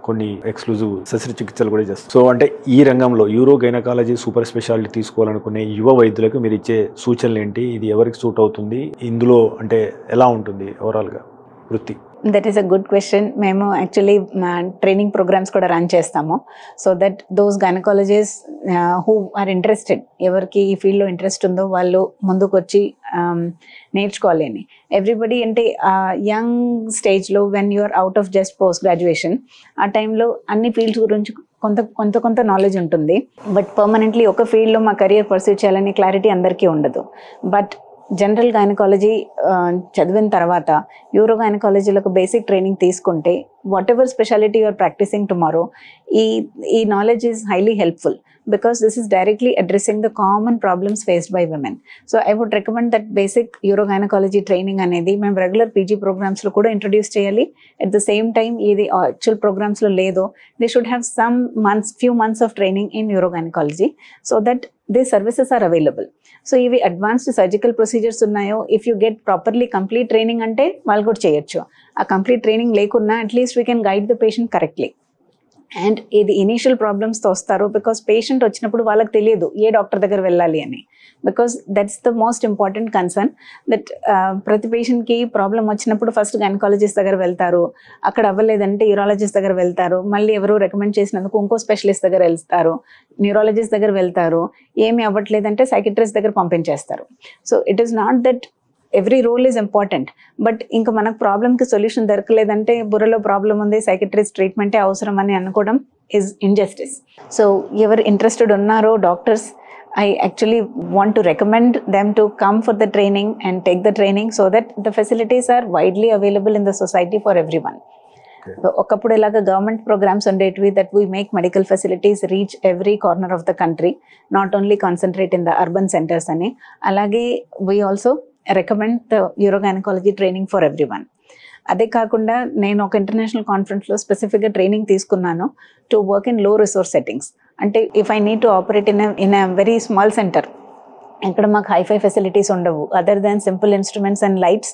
A: కొన్ని ఎక్స్క్లూజివ్ శస్త్రచికిత్సలు కూడా చేస్తారు. సో అంటే ఈ రంగంలో యూరో గైనకాలజీ సూపర్ స్పెషాలిటీ తీసుకోవాలనుకునే యువ వైద్యులకు మీరు ఇచ్చే సూచనలు ఏంటి? ఇది ఎవరికి సూట్ అవుతుంది? ఇందులో అంటే ఎలా ఉంటుంది ఓవరాల్గా వృత్తి?
B: That is a good question. మేము యాక్చువల్లీ ట్రైనింగ్ ప్రోగ్రామ్స్ కూడా రన్ చేస్తాము. So that those gynaecologists who are interested, ఎవరికి ఈ ఫీల్డ్లో ఇంట్రెస్ట్ ఉందో వాళ్ళు ముందుకు వచ్చి నేర్చుకోవాలి అని. ఎవ్రీబడి అంటే యంగ్ స్టేజ్లో when you are out of just post graduation, ఆ టైంలో అన్ని ఫీల్డ్స్ గురించి కొంత నాలెడ్జ్ ఉంటుంది. బట్ పర్మనెంట్లీ ఒక ఫీల్డ్లో మా కెరియర్ పర్సూ చేయాలనే క్లారిటీ అందరికీ ఉండదు. బట్ జనరల్ గైనకాలజీ చదివిన తర్వాత యూరో గైనకాలజీలకు బేసిక్ ట్రైనింగ్ తీసుకుంటే whatever speciality you're practising tomorrow, ఈ knowledge is highly helpful because this is directly addressing the common problems faced by women. So I would recommend that basic urogynecology training అనేది మేము regular PG ప్రోగ్రామ్స్లో కూడా introduce చేయాలి. At the same time ఇది actual ప్రోగ్రామ్స్లో లేదో they should have some few months of training in urogynecology so that these services are available. So ఇవి advanced surgical procedures ఉన్నాయో if you get properly complete training అంటే వాళ్ళు కూడా చేయొచ్చు. ఆ కంప్లీట్ ట్రైనింగ్ లేకున్నా at least we can guide the patient correctly. And ఇది initial ప్రాబ్లమ్స్తో వస్తారు బికాస్ పేషెంట్ వచ్చినప్పుడు వాళ్ళకి తెలియదు ఏ డాక్టర్ దగ్గర వెళ్ళాలి అని. Because that's the most important concern that ప్రతి పేషెంట్కి ప్రాబ్లం వచ్చినప్పుడు ఫస్ట్ గైనకాలజిస్ట్ దగ్గర వెళ్తారు, అక్కడ అవ్వలేదంటే యూరాలజిస్ట్ దగ్గర వెళ్తారు, మళ్ళీ ఎవరు రికమెండ్ చేసినందుకు ఇంకో స్పెషలిస్ట్ దగ్గర వెళ్తారు, న్యూరాలజిస్ట్ దగ్గర వెళ్తారు, ఏమీ అవ్వట్లేదంటే సైకిట్రిస్ట్ దగ్గర పంపించేస్తారు. So it is not that every role is important, but ఇంకా మనకు ప్రాబ్లమ్కి సొల్యూషన్ దొరకలేదంటే బుర్రలో ప్రాబ్లం ఉంది సైకిట్రిస్ట్ ట్రీట్మెంటే అవసరం అని అనుకోవడం ఈజ్ ఇంజస్టిస్. సో ఎవరు ఇంట్రెస్టెడ్ ఉన్నారో doctors, I actually want to recommend them to come for the training and take the training so that the facilities are widely available in the society for everyone. ఒకప్పుడు ఇలాగా government programmes ఉండేటివి that we make medical facilities reach every corner of the country, not only concentrate in the urban centres అని. అలాగే we also recommend the urogynaecology training for every one. అదే కాకుండా నేను ఒక international కాన్ఫరెన్స్లో స్పెసిఫిక్గా ట్రైనింగ్ తీసుకున్నాను to work in low resource settings. అంటే if I need to operate in a very small centre, ఇక్కడ మాకు హైఫై ఫెసిలిటీస్ ఉండవు, other than simple instruments and lights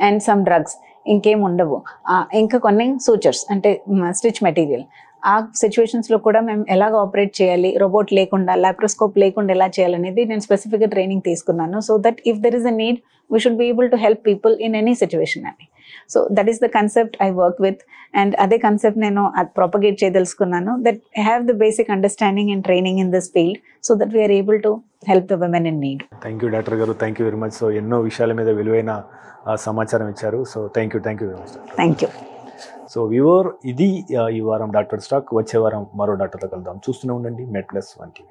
B: and some drugs, ఇంకేం ఉండవు. ఇంకా కొన్ని సూచర్స్ అంటే స్టిచ్ మెటీరియల్, ఆ సిచ్యువేషన్స్లో కూడా మేము ఎలాగ ఆపరేట్ చేయాలి, రోబోట్ లేకుండా, లాప్రోస్కోప్ లేకుండా ఎలా చేయాలనేది నేను స్పెసిఫిక్గా ట్రైనింగ్ తీసుకున్నాను. So that if there is a need we should be able to help people in any situation అని. So that is the concept I work with. And అదే కన్సెప్ట్ నేను ప్రొపగేట్ చేయదలుచుకున్నాను, that I have the basic understanding and training in this field so that we're able to help the women in need.
A: Thank you doctor గారు, thank you very much. So ఎన్నో విషయాల మీద విలువైన సమాచారం ఇచ్చారు. So thank you very much.
B: Thank you.
A: So viewer, ఇది ఈ వారం డాక్టర్ స్టాక్. వచ్చే వారం మరో డాక్టర్తో కలుద్దాం. చూస్తూనే ఉండండి మెడ్ ప్లస్ 1 TV.